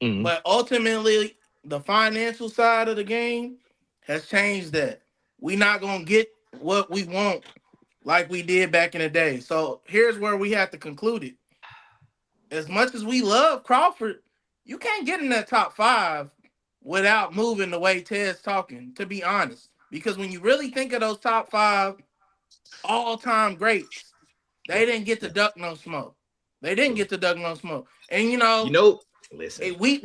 Mm-hmm. But ultimately, the financial side of the game has changed that. We're not going to get what we want like we did back in the day. So here's where we have to conclude it. As much as we love Crawford, you can't get in that top 5 without moving the way Ted's talking, to be honest. Because when you really think of those top 5 all-time greats, they didn't get to duck no smoke. And listen, we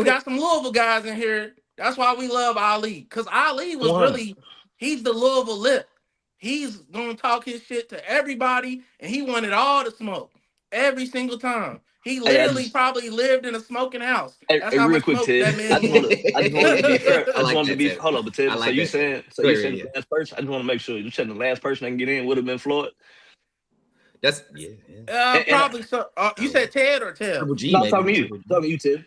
got some Louisville guys in here. That's why we love Ali. Because Ali was really, he's the Louisville lip. He's going to talk his shit to everybody, and he wanted all the smoke every single time. He literally probably lived in a smoking house. That's how much smoke that man. I just want to be fair. I just want to be. Hold on, but Ted, so you saying the last person? I just want to make sure you said the last person that can get in would have been Floyd. That's probably so. You said Ted or Ted? No, I'm talking to you. Talking to you, Ted.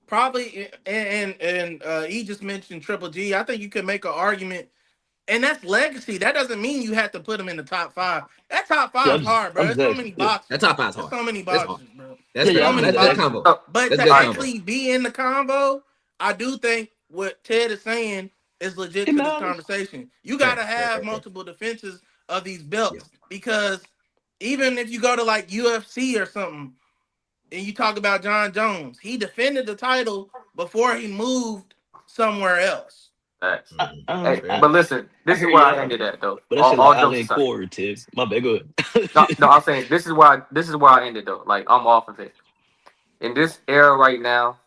Probably, and he just mentioned Triple G. I think you could make an argument. And that's legacy. That doesn't mean you have to put him in the top 5. That top 5 is hard, bro. There's so many boxes. That top 5 is hard. So many boxes, bro. That's combo. But to actually be in the combo, I do think what Ted is saying is legit to this conversation. You got to have multiple defenses of these belts because even if you go to like UFC or something, and you talk about John Jones. He defended the title before he moved somewhere else. Facts. I, Hey, I, but listen, I this is hear where you I out. ended at though. But that shit like All jokes Allen aside. Core, Tim. My bad, go No, ahead. no, I'm saying this is where I ended though. Like I'm off of it. In this era right now,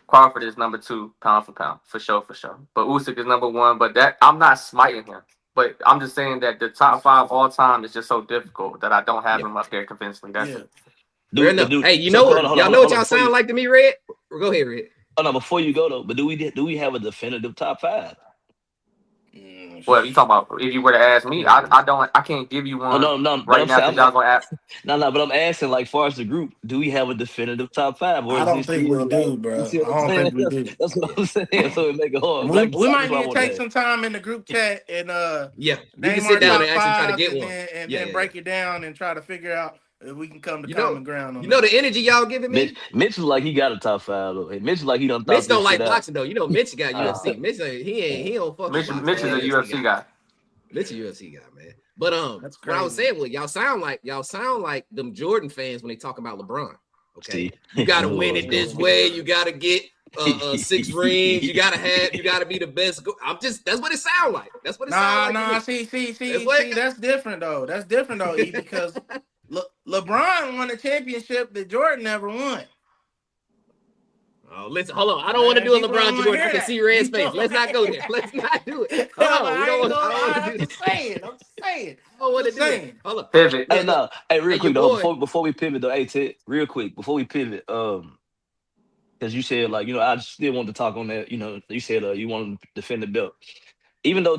Crawford is number 2 pound for pound for sure, for sure. But Usyk is number 1. But that I'm not smiting him. But I'm just saying that the top 5 all time is just so difficult that I don't have him up there convincingly. That's Yeah. it. Fair But enough. dude, Hey, you so know hold what? on, hold on, Y'all hold know on, what hold on. y'all Before you, sound like to me, Red? Go ahead, Red. oh no, before you go though, but do we have a definitive top 5? Well, you talking about if you were to ask me, I can't give you Oh one no, no, but right I'm now saying, because y'all gonna ask. but I'm asking like far as the group, do we have a definitive top 5, or I is don't it think we still like do, you bro. see I what I'm don't saying? think we do. That's what Yeah. I'm saying. So it make it hard. We, Black, we that's might what I need to want to take ask. some time in the group chat and Yeah, we can name sit our down top and actually try to fives get and one. then break it down and try to figure out if we can come to You know, common ground you on know that. the energy y'all giving Mitch, me. Mitch is like he got a top 5 though. Hey, Mitch is like he done Mitch thought don't this shit like out. boxing though. You know, Mitch got Uh, UFC. Mitch he don't fuck with boxing. Mitch is a UFC guy. Mitch a UFC guy, man. But That's what I was crazy. saying was y'all sound like them Jordan fans when they talk about LeBron. Okay, see, you I gotta knew where win I was it this going. way. You gotta get 6 rings. You gotta be the best. That's what it sound like. That's what it sound like to Nah. me. That's what. See. That's different though. That's different though, E, because LeBron won a championship that Jordan never won. Oh, listen, hold on. I don't want to Man, do a people LeBron don't want to Jordan. I hear can that. see Red's You face. know, Let's not go there. Let's not do it. Hold on. I ain't I gonna. don't want to I'm do just that. saying. I'm just saying. I don't I'm want to just do that. saying. Hold on. Pivot. Hey, Look. no, hey, Hey, real your quick though, boy. before we pivot though, hey Ted, real quick before we pivot, because you said like I still want to talk on that. You said you want to defend the belt, even though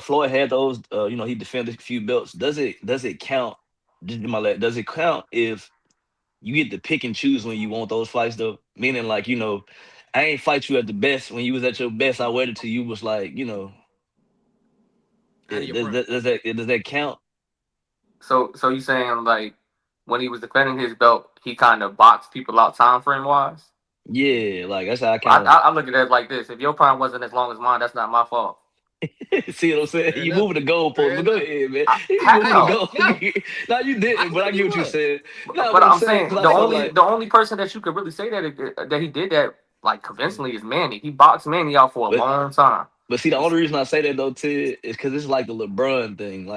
Floyd had those. He defended a few belts. Does it count? Does it count if you get to pick and choose when you want those fights though? Meaning like I ain't fight you at the best when you was at your best. I waited till you was like Out of your does, prime. does that count? So you saying like when he was defending his belt, he kind of boxed people out time frame wise? Yeah, like that's how I I, kind I I look at it like this: if your prime wasn't as long as mine, that's not my fault. of see what I'm saying. Fair You enough. moving the goalpost, Fair but go enough. ahead, man. I, You moving the how? No, goalpost. No, you I didn't, but I think he get what you was. said. No, but But I'm I'm saying saying because I the feel only like the only person that you could really say that he did that like convincingly is Manny. He boxed Manny out for a but long time. but see the only reason I say that though, Ted, is because it's like the LeBron thing.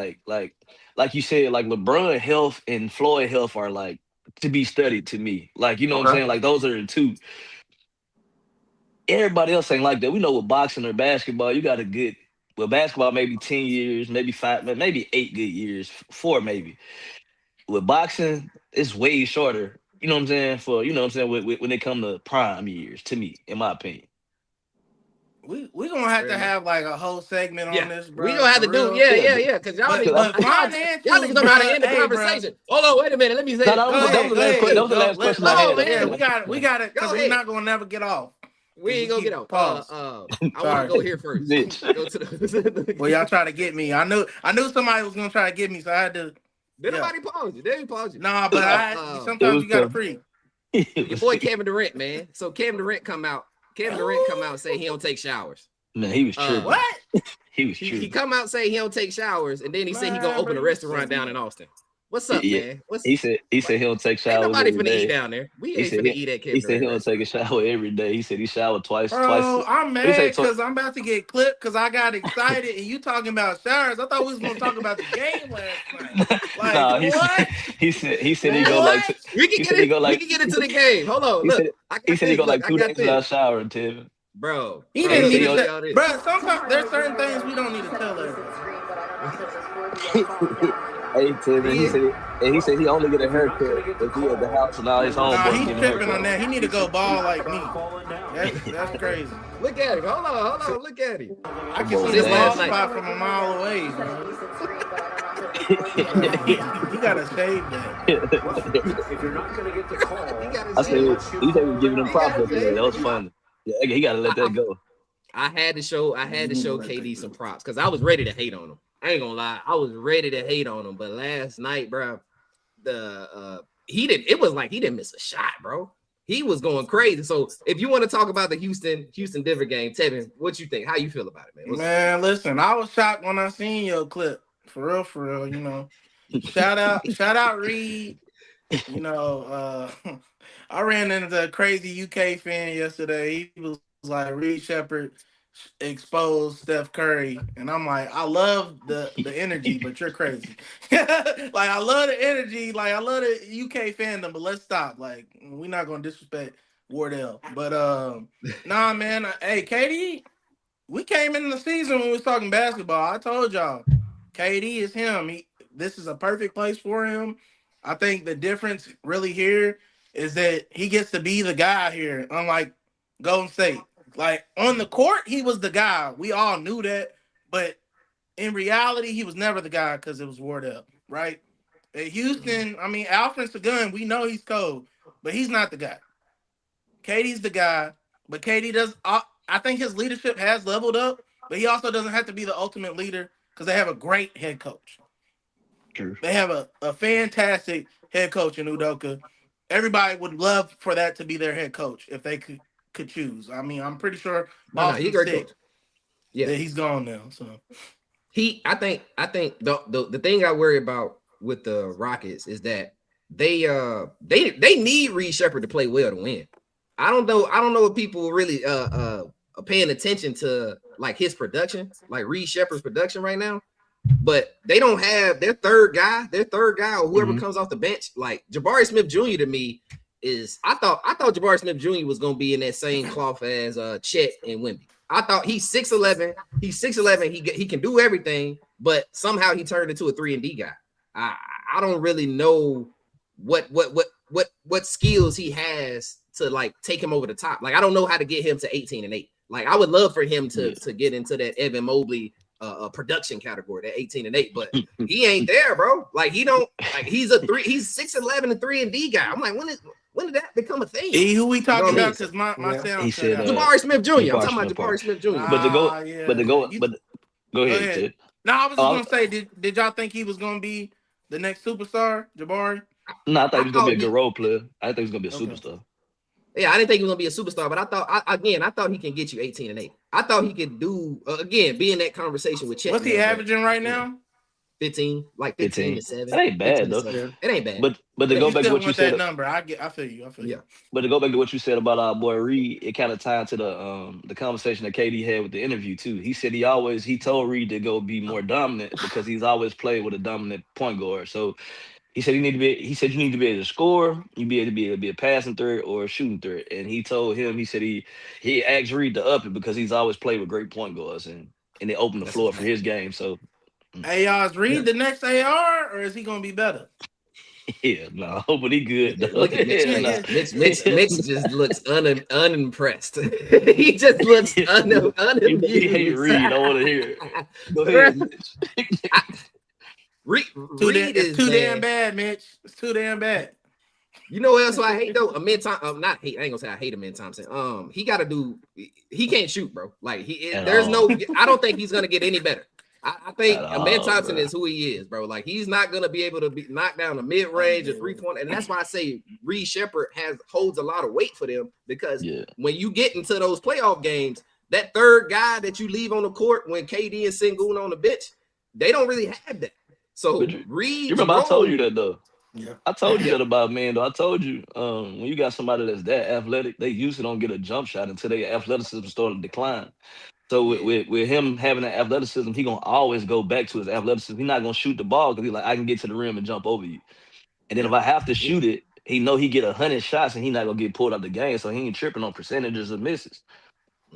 Like you said, like LeBron health and Floyd health are like to be studied to me. Like you know what I'm Okay. saying? Like those are the two. Everybody else ain't like that. We know with boxing or basketball, you got a good well, basketball maybe 10 years, maybe 5, maybe 8 good years, 4 maybe. With boxing, it's way shorter. You know what I'm saying? For you know what I'm saying when it come to prime years, to me, in my opinion. We gonna have Fair to enough. have like a whole segment on Yeah, this, we bro, gonna have for to do. real. Yeah, Yeah, yeah, yeah. Because y'all But niggas, because y'all financially, niggas don't know how to bro, end the hey, bro, conversation. Hold on, wait a minute. Let me say no, it. Go that ahead. was the go last question. ahead, That Hey, was the go. last question I hold on, had. Yeah, After man. we that. got it, because Go we're ahead. not gonna never get off We if ain't we gonna get keep off. pause. I want to Sorry. go here first. Bitch. Go to the. Well, y'all try to get me. I knew somebody was gonna try to get me, so I had to. Did Yeah. nobody pause you? They didn't pause you. Nah, but It sometimes was you gotta tough. pre. It Your was- boy Kevin Durant, man. So Kevin Durant come out. Kevin Durant come out and say he don't take showers. Man, he was tripping. What? He was He tripping. come out and say he don't take showers, and then he say he gonna Man, bro, open a you restaurant sick, down man. in Austin. What's up, Yeah, man? What's he said he don't take ain't showers nobody every finna eat day. down there. We He ain't said finna eat at he Kevin said he Durant don't take a restaurant. shower every day. He said he showered twice. Bro, I'm What he say? mad because I'm about to get clipped because I got excited and you talking about showers. I thought we was gonna talk about the game last night. Like Nah, what? he said he go Man, like What? we can he get said he it. go We like can get into the game. Hold on, he look. said I he got said he this. go Look, like I two got days this, without showering, Tim. bro. He Bro, And he didn't look. said need I'm he to gonna don't, tell tell, y'all this. bro. Sometimes there's certain things we don't need to tell everybody. hey Tim, Then and he said he only get a haircut if he at the house and all his Nah, homeboys he's getting tripping on haircuts. that. He need to go ball like me. That's crazy. look at him. Hold on. Look at him. I That can boy So see the this ball last nasty. night. spot from a mile away, bro. He gotta shave that. He got I his said shade. he said he was giving him He got props his up there. shade. That was funny. Yeah, he got to let that I, go. I had to show KD some props because I was ready to hate on him. I ain't gonna lie, I was ready to hate on him. But last night, bro, he didn't. It was like he didn't miss a shot, bro. He was going crazy. So if you want to talk about the Houston Denver game, Tevin, what you think? How you feel about it, man? Man, listen, I was shocked when I seen your clip. For real, you know. Shout out Reed. You know, I ran into a crazy UK fan yesterday. He was like, Reed Shepard exposed Steph Curry, and I'm like, I love the energy, but you're crazy. Like I love the energy, like I love the UK fandom, but let's stop. Like we're not gonna disrespect Wardell, but nah, man. Hey, Katie, we came in the season when we was talking basketball. I told y'all, KD is him. This is a perfect place for him. I think the difference really here is that he gets to be the guy here, unlike Golden State. Like on the court, he was the guy. We all knew that, but in reality, he was never the guy because it was Wardell, right? At Houston, I mean, Alfred Sagun, we know he's cold, but he's not the guy. Katie's the guy, but Katie does. I think his leadership has leveled up, but he also doesn't have to be the ultimate leader because they have a great head coach. True. They have a fantastic head coach in Udoka. Everybody would love for that to be their head coach if they could choose. I mean, I'm pretty sure He's a Boston's great sick coach. Yeah, that he's gone now. So I think the thing I worry about with the Rockets is that they need Reed Shepard to play well to win. I don't know if people really are paying attention to like his production, like Reed Shepard's production right now. But they don't have their third guy, or whoever comes off the bench. Like Jabari Smith Jr. to me is I thought Jabari Smith Jr. was gonna be in that same cloth as Chet and Wemby. I thought he's 6'11. He's 6'11. He can do everything, but somehow he turned into a 3-and-D guy. I don't really know what skills he has to like take him over the top. Like I don't know how to get him to 18-8. Like I would love for him to get into that Evan Mobley production category, that 18-8, but he ain't there, bro. Like he don't like he's 6'11 and 3-and-D guy. I'm like, when did that become a thing? who we talking about? Because my sound he said Jabari Smith Jr. I'm talking about Jabari Smith Jr. Go ahead. Ted. No, I was just gonna say, did y'all think he was gonna be the next superstar, Jabari? No, I thought he was gonna be a good role player. I didn't think he was gonna be a superstar. Yeah, I didn't think he was gonna be a superstar, but I thought he can get you 18-8. I thought he could do be in that conversation with Chet. What's he averaging right now? 15, like 15 to 7. That ain't bad though. It ain't bad. But to go back to what you said, that number, I feel you. Yeah. But to go back to what you said about our boy Reed, it kind of tied to the conversation that KD had with the interview too. He said he told Reed to go be more dominant because he's always played with a dominant point guard. So he said you need to be able to score, you be able to be a passing threat or a shooting threat. And he told him, he said he asked Reed to up it because he's always played with great point guards and they opened the floor for his game. So hey, is Reed the next AR or is he gonna be better? Yeah, no, but he good. Though. Look at Mitch. Mitch just looks unimpressed. He just looks unamused. He hate Reed. I want to hear it. Go ahead, Mitch. Reed is too damn bad, Mitch. It's too damn bad. You know what else I hate though? Amin Thompson. Not hate. I ain't gonna say I hate Amin Thompson. He got to do. He can't shoot, bro. Like there's no. I don't think he's gonna get any better. I think Amin Thompson is who he is, bro. Like he's not gonna be able to be knocked down the mid range or 3-point, and that's why I say Reed Shepard holds a lot of weight for them because when you get into those playoff games, that third guy that you leave on the court when KD and Sengun on the bench, they don't really have that. So Reed, you remember I told you that though. Yeah, I told you that about man though. I told you when you got somebody that's that athletic, they usually don't get a jump shot until their athleticism started to decline. So with him having that athleticism, he gonna always go back to his athleticism. He's not gonna shoot the ball because he's like, I can get to the rim and jump over you. And then if I have to shoot it, he know he get 100 shots and he not gonna get pulled out the game. So he ain't tripping on percentages of misses.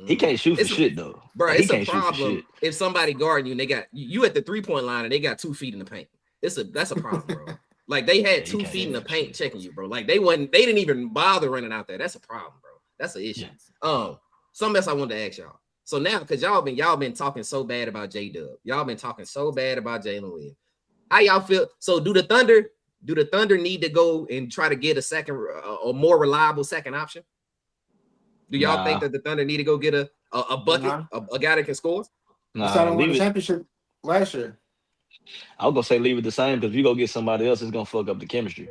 He can't shoot for shit though. Bro, like, it's a problem if somebody guarding you and they got you at the 3-point line and they got 2 feet in the paint. That's a problem, bro. Like they had 2 feet in the paint checking you, bro. Like they didn't even bother running out there. That's a problem, bro. That's an issue. Something else I wanted to ask y'all. So now, because y'all been talking so bad about J-Dub, y'all been talking so bad about Jalen Williams. How y'all feel? So do the Thunder need to go and try to get a second, a more reliable second option? Do y'all think that the Thunder need to go get a bucket, a guy that can score? That's how they won the championship last year. I was gonna say leave it the same because if you go get somebody else, it's gonna fuck up the chemistry.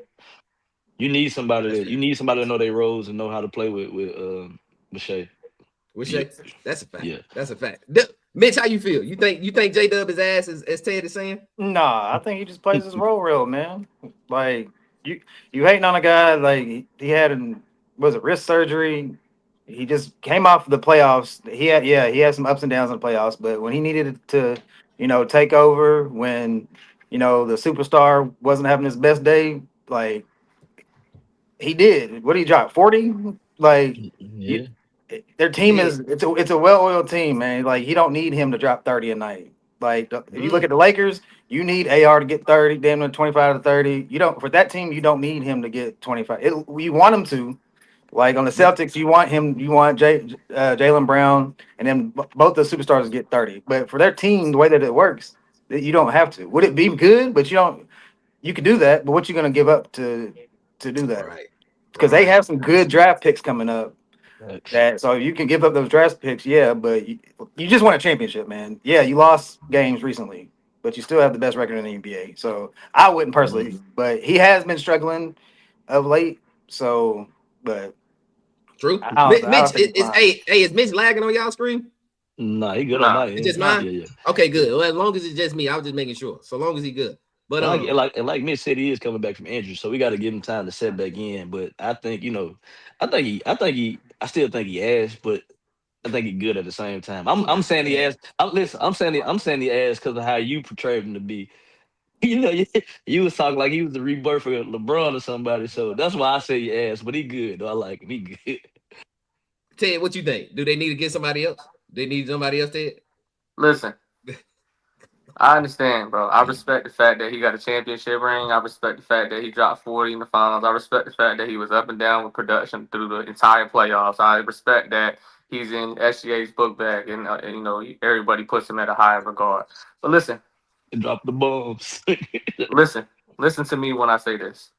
You need somebody to know their roles and know how to play with Shea. That's a fact. Yeah. That's a fact. Mitch, how you feel? You think J-Dub is ass as Ted is saying? Nah, I think he just plays his role real, man. Like you you hating on a guy like he had an was it wrist surgery. He just came off the playoffs. He had some ups and downs in the playoffs, but when he needed to, take over when the superstar wasn't having his best day, like he did. What did he drop? 40? Like you, Yeah. their He team did. is it's a well oiled team, man. Like he don't need him to drop 30 a night. Like if you look Mm. at the Lakers, you need AR to get 30, damn near 25 to 30. You don't for that team, you don't need him to get 25. You want him to. Like on the Celtics, you want him, you want Jalen Brown, and then both the superstars get 30. But for their team, the way that it works, you don't have to. Would it be good? But you don't. You could do that, but what you gonna give up to do that? Right. Because they Right. have some good draft picks coming up. Facts. That so you can give up those draft picks, yeah, but you just won a championship, man. Yeah, you lost games recently, but you still have the best record in the NBA. So I wouldn't personally, Mhm. but he has been struggling of late. So, but True. I don't Mitch think he's is fine. hey, is Mitch lagging on y'all screen? Nah, he good on Nah, my It's just end. nah. mine. Yeah, yeah. Okay, good. Well, as long as it's just me, I was just making sure. So long as he good. But And like Mitch said, he is coming back from injury, so we got to give him time to set back in. But I think I still think he ass, but I think he good at the same time. I'm saying he yeah. ass. I'm saying he ass because of how you portrayed him to be. You was talking like he was the rebirth of LeBron or somebody, so that's why I say he ass. But he good, though. I like him. He good. Ted, what you think? Do they need to get somebody else? They need somebody else, Ted? Listen, I understand, bro. I respect the fact that he got a championship ring. I respect the fact that he dropped 40 in the finals. I respect the fact that he was up and down with production through the entire playoffs. I respect that he's in SGA's book bag, and everybody puts him at a higher regard. But listen, Drop the bombs. listen, listen to me when I say this.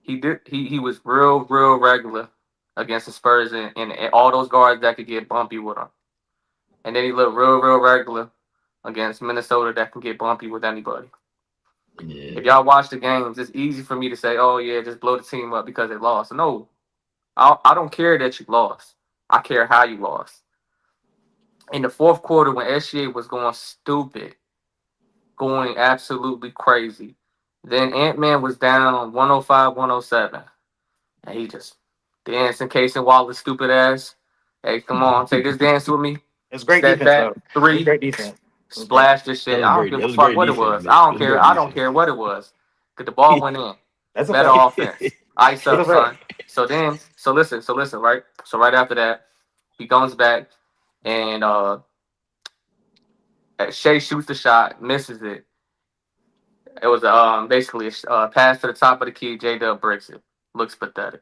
He was real regular against the Spurs and all those guards that could get bumpy with him. And then he looked real regular against Minnesota that can get bumpy with anybody. Yeah. If y'all watch the games, it's easy for me to say, "Oh yeah, just blow the team up because they lost." No, I don't care that you lost. I care how you lost. In the fourth quarter, when SGA was going stupid, going absolutely crazy, then Ant Man was down 105, 107, and he just dancing, Casey Wallace, stupid ass. Hey, come on, take this dance with me. It's great Step defense back, though. It was three, great defense. It was great splash defense. this That shit. was I don't great. give That a was fuck great what it defense, was. I Mitch. It don't was care. great I don't defense. care what it was. Cause the ball went in. That's a Better fact. offense. Ice That's up, a fact. son. So listen, right? So right after that, he comes back and Shea shoots the shot, misses it. It was basically a pass to the top of the key. J Dub breaks it. Looks pathetic.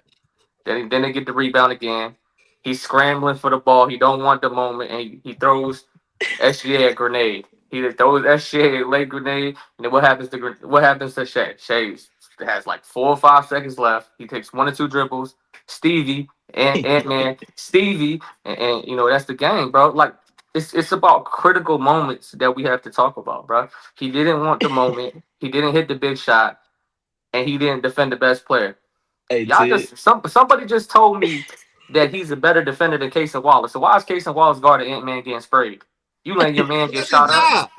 Then they get the rebound again. He's scrambling for the ball. He don't want the moment, and he throws SGA a grenade. He throws SGA a late grenade, and then what happens to Shea? Shea has like 4 or 5 seconds left. He takes 1 or 2 dribbles. Stevie and Ant Man, Stevie, and that's the game, bro. Like it's about critical moments that we have to talk about, bro. He didn't want the moment. He didn't hit the big shot, and he didn't defend the best player. Hey, Y'all Ted. just somebody just told me that he's a better defender than Casey Wallace. So why is Casey Wallace guarding Ant Man getting sprayed? You letting your man get That's his shot up? job.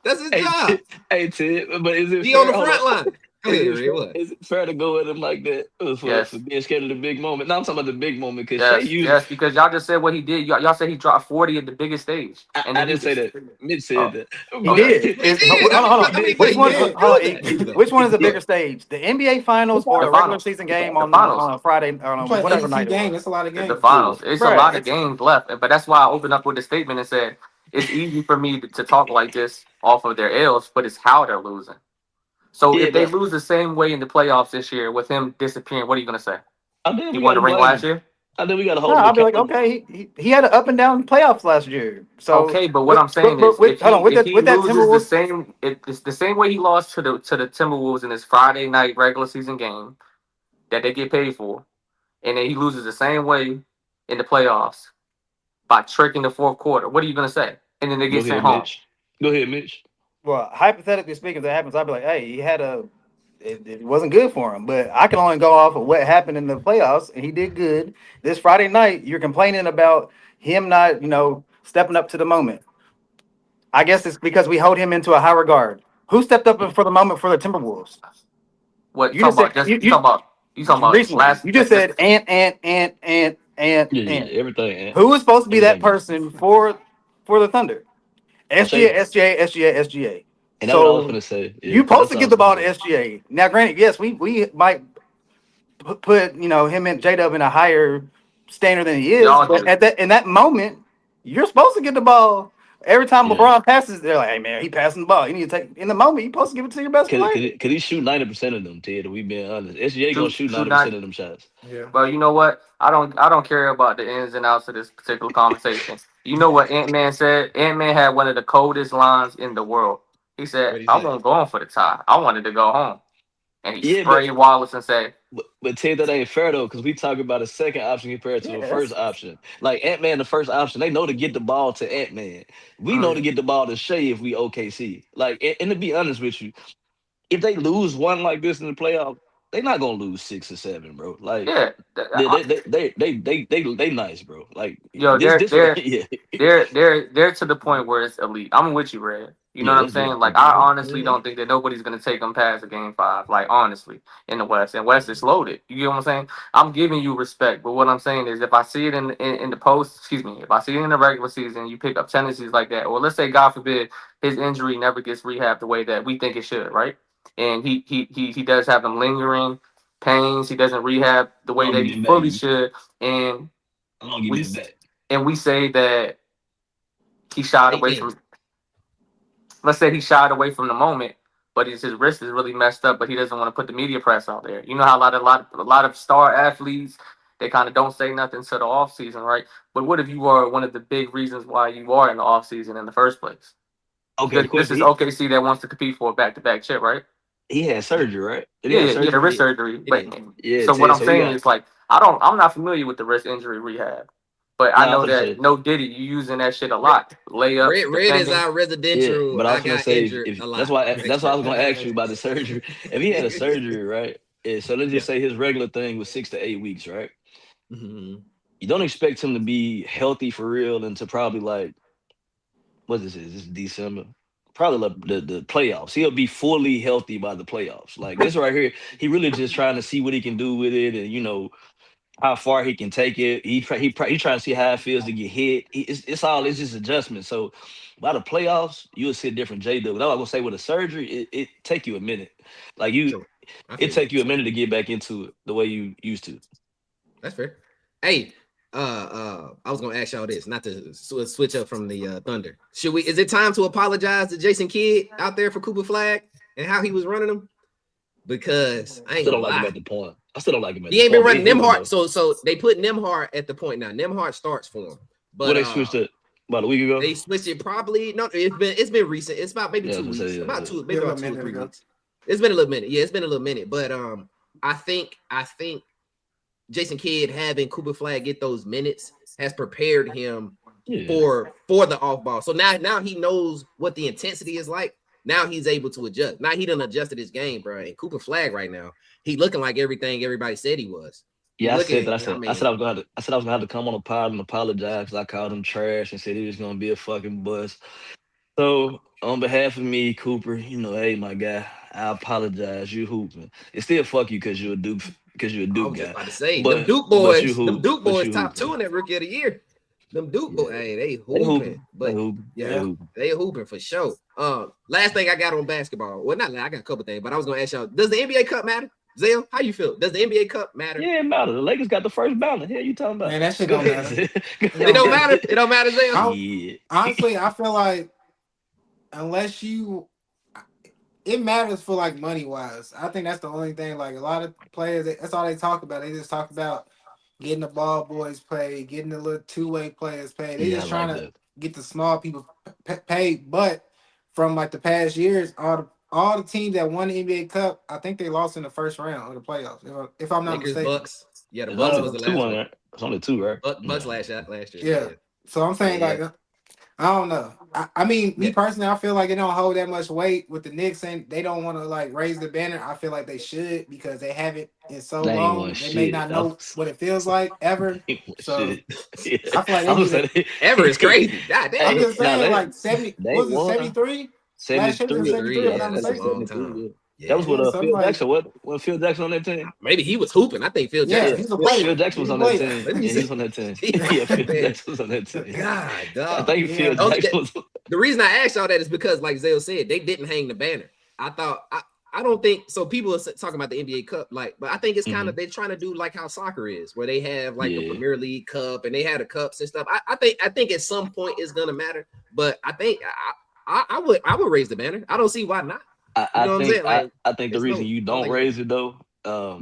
That's his Hey, job. Ted. Hey, Ted. But is it He on fair? the Hold on. front line. Go Is ahead, it Ray. fair? What? Is it fair to go at him like that for Yes. being scared of the big moment? No, I'm talking about the big moment because Shay Yes, usually. yes, because y'all just said what he did. Y'all said he dropped 40 at the biggest stage. And I then he didn't say just that. Mitch said oh, that. He But okay. did. He Is did. I hold mean, on. I mean, but Which he one? did Hold do on. that though. Which one is the Yeah. bigger stage? The NBA Finals or The the regular finals. season game The on finals. a Friday You on play whatever 82 night it games. was? That's a lot of The games. finals. It's a Bruh, lot of it's games left. But that's why I opened up with the statement and said it's easy for me to talk like this off of their L's, but it's how they're losing. So yeah, if they but lose the same way in the playoffs this year with him disappearing, what are you gonna say? I think He we won got to the ring blame last him. year? I think we got to no. hold him I'll be like, accountable. okay, he had an up and down playoffs last year. So, Okay, but what I'm saying but is with if hold he on with if that he loses the Timberwolves. same it's the same way he lost to the Timberwolves in his Friday night regular season game that they get paid for, and then he loses the same way in the playoffs by tricking the fourth quarter. What are you gonna say? And then they Go get sent ahead, home. Mitch. Go ahead, Mitch. Well, hypothetically speaking, if that happens, I'd be like, hey, he had a. It wasn't good for him, but I can only go off of what happened in the playoffs, and he did good. This Friday night, you're complaining about him not, stepping up to the moment. I guess it's because we hold him into a high regard. Who stepped up for the moment for the Timberwolves? What You you talking just about? said Just you talking about recently. last? You just said Yeah, and. everything, man. Who is supposed to be that Everything, man. person for the Thunder? Shay. SGA. And that's what I was So gonna say. you Yeah, supposed that's to what I get was the gonna ball to say. SGA. Now, granted, yes, we might put him and J Dub in a higher standard than he is, Y'all but do. at that moment, you're supposed to get the ball. Every time Yeah. LeBron passes, they're like, "Hey man, he passing the ball. You need to take in the moment. You're supposed to give it to your best player." Could he shoot 90% of them, Ted? If we being honest. SGA gonna shoot Shoot 90% not. of them shots. Yeah. But you know what? I don't care about the ins and outs of this particular conversation. You know what Ant Man said? Ant Man had one of the coldest lines in the world. He said, What he "I say? wasn't going for the tie. I wanted to go home." And he Yeah, but sprayed Wallace and said, but Ted, that ain't fair though, because we talk about a second option compared to a first Yes. option. Like Ant Man, the first option, they know to get the ball to Ant Man. We know to mm, get the ball to Shea if we OKC. Like, and to be honest with you, if they lose one like this in the playoff, they not gonna lose 6 or 7, bro. Like "Yeah, they nice, bro. Like yo, this right, yeah, they're to the point where it's elite." I'm with you, Red. You know yeah, what I'm that's saying? different. Like, I honestly Mm-hmm. don't think that nobody's gonna take them past a game 5. Like, honestly, in the West, and West is loaded. You get what I'm saying? I'm giving you respect, but what I'm saying is, if I see it in the post, excuse me, if I see it in the regular season, you pick up tendencies like that, or let's say, God forbid, his injury never gets rehabbed the way that we think it should, right? And he does have them lingering pains. He doesn't rehab the How way long that you he been fully back? should, and How long you we been back? we say that he shied Eight away games. from. Let's say he shied away from the moment, but his wrist is really messed up. But he doesn't want to put the media press out there. You know how a lot of star athletes, they kind of don't say nothing to the off season, right? But what if you are one of the big reasons why you are in the off season in the first place? Okay, Because this question. is OKC that wants to compete for a back to back chip, right? He had surgery, right? Did he Yeah, have yeah, yeah, the wrist surgery? surgery. He But did. Yeah, so what Ted. I'm So we saying got. is, like, I'm not familiar with the wrist injury rehab, but I Nah, I'm know gonna that say. no Diddy, you using that shit a Red, lot. Layups, red is defending. our Yeah, residential. but I I was gonna got say injured if a lot. that's why I was Expression. gonna ask you about the surgery. If he had a surgery, right? Yeah, so let's Yeah. just say his regular thing was 6 to 8 weeks, right? Mhm. You don't expect him to be healthy for real until probably like what this is December. Probably like the playoffs. He'll be fully healthy by the playoffs. Like this right here, he really just trying to see what he can do with it, and how far he can take it. He trying to see how it feels to get hit. It's just adjustment. So by the playoffs, you'll see a different J Dub. I was gonna say with a surgery, it take you a minute. Like So I it feel you. take you a minute to get back into it the way you used to. That's fair. Hey, I was gonna ask y'all this, not to switch up from the Thunder. Should we? Is it time to apologize to Jason Kidd out there for Cooper Flag and how he was running them? Because I I ain't still gonna don't like him lie, at the point. I still don't like him at he the ain't been point. But running he's hooping Nemhart. though. So they put Nemhart at the point now. Nemhart starts for him, When but they switched it about a week ago. they switched it probably. No, it's been recent. It's about maybe Yeah, I two was gonna weeks. say About yeah. two, Yeah, maybe a little about two or minute three ago. weeks. It's been a little minute. Yeah, it's been a little minute. But I think Jason Kidd having Cooper Flag get those minutes has prepared him Yeah. for the off ball. So now he knows what the intensity is like. Now he's able to adjust. Now he done adjusted his game, bro. And Cooper Flag right now, he looking like everything everybody said he was. He Yeah, I said that. looking. I I said mean, I was gonna. I said I was gonna have to come on a pod and apologize because I called him trash and said he was gonna be a fucking bust. So on behalf of me, Cooper, hey my guy, I apologize. You hooping. It's still fuck you because you're a I Duke was just guy. about to say them But Duke but you boys, them hoop. Duke But boys you top hooping. two in that rookie of the year. Them Duke boys, Yeah. hey, they They hooping, hooping. They but hooping. They Yeah. hooping. they hooping for sure. Last thing I got on basketball. Well, not I got a couple things, but I was gonna ask y'all: does the NBA Cup matter? Zale, how you feel? Does the NBA Cup matter? Yeah, it matter. The Lakers got the first ballot. Hell, you talking about? Man, that shit Go don't ahead. matter. Zay. Go It It don't don't matter. matter. It don't matter, Zale. I don't, Shit. honestly, I feel like unless you, it matters for like money wise. I think that's the only thing. Like a lot of players, that's all they talk about. They just talk about getting the ball boys paid, getting the little two-way players paid. They Yeah, I just trying like to that. get the small people paid. But from like the past years, all the teams that won the NBA Cup, I think they lost in the first round of the playoffs. If I'm not Lakers, mistaken. Bucks. Yeah, the There's Bucks only was Uh, the two last on one. there. It's only two, right? Bucks Yeah. last year. yeah. Yeah, So I'm saying yeah, like I don't know. I mean, yeah. me personally, I feel like it don't hold that much weight with the Knicks, and they don't want to like raise the banner. I feel like they should because they haven't in so They ain't won long. They may shit. not know what it feels like ever. Ain't won So shit. Yeah. I feel like I they was need to. saying, Ever is crazy. God damn. I'm hey, just now saying, like 70. they Was ain't it won 73? Last year was 73. 73, if I'm Yeah, not that's a mistaken. long 73. time. Yeah. That was Yeah, what something Phil like Jackson. What when Phil Jackson on that team? maybe he was hooping. I think Phil yeah, Jackson. Yeah, he's a Phil player. Jackson He's was a on that player. team. Let me Yeah, he say, was on that team. Yeah, Phil man, Jackson was on that team. God, I dog. think Phil Yeah. Jackson was. The reason I asked y'all that is because, like Zale said, they didn't hang the banner. I thought I don't think so. People are talking about the NBA Cup, but I think it's kind of they're trying to do like how soccer is, where they have like a Yeah. Premier League Cup and they had a cups and stuff. I think at some point it's gonna matter, but I think I would raise the banner. I don't see why not. You know what I'm saying? Like I think the it's reason no, you I don't don't like it. raise it though,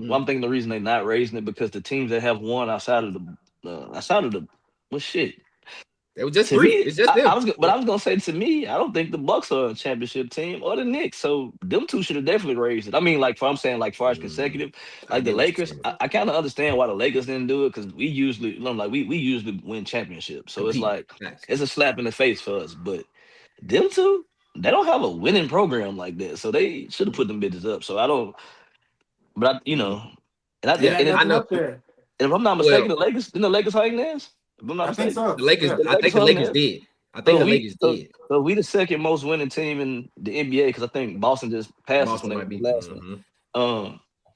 well, I'm thinking the reason they're not raising it because the teams that have won outside of the well shit. It was just To three. me, It's just them. but I was gonna say to me, I don't think the Bucks are a championship team or the Knicks. So them two should have definitely raised it. I mean, like I'm saying, like far as consecutive, I like the get what you're Lakers, saying. I kind of understand why the Lakers didn't do it because we usually, like we usually win championships. So it's Compete. like Facts. it's a slap in the face for us. But them two, they don't have a winning program like that. So they should have put them bitches up. So I don't. But They got and I nothing know. up there. if I'm not mistaken, Well, the Lakers hang theirs. If I'm not I think mistaken, so. the Lakers. Yeah. the I Lakers think the hung Lakers theirs. did. I think So the Lakers did. we the second most winning team in the NBA because I think Boston just passed us when Boston they might won the be. last one.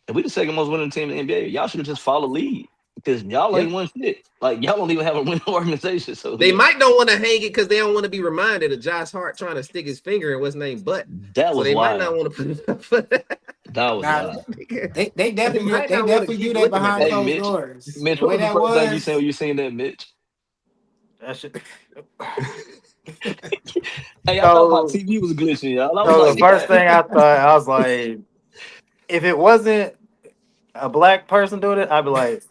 If we the second most winning team in the NBA, y'all should have just followed lead because y'all Yeah. ain't won shit. Like y'all don't even have a winning organization. So They might don't want to hang it because they don't want to be reminded of Josh Hart trying to stick his finger in what's name butt. that So was they might not wild. want to put it up for that. That was Now wild. they They definitely might not want to do keep that looking at behind that. Hey closed Mitch, doors. Mitch, The what way was the that first thing you said was. when you seen that, Mitch? That shit. Hey, I thought my So, TV was glitching, y'all. I was so the like, first what? thing I thought, I was like, if it wasn't a black person doing it, I'd be like,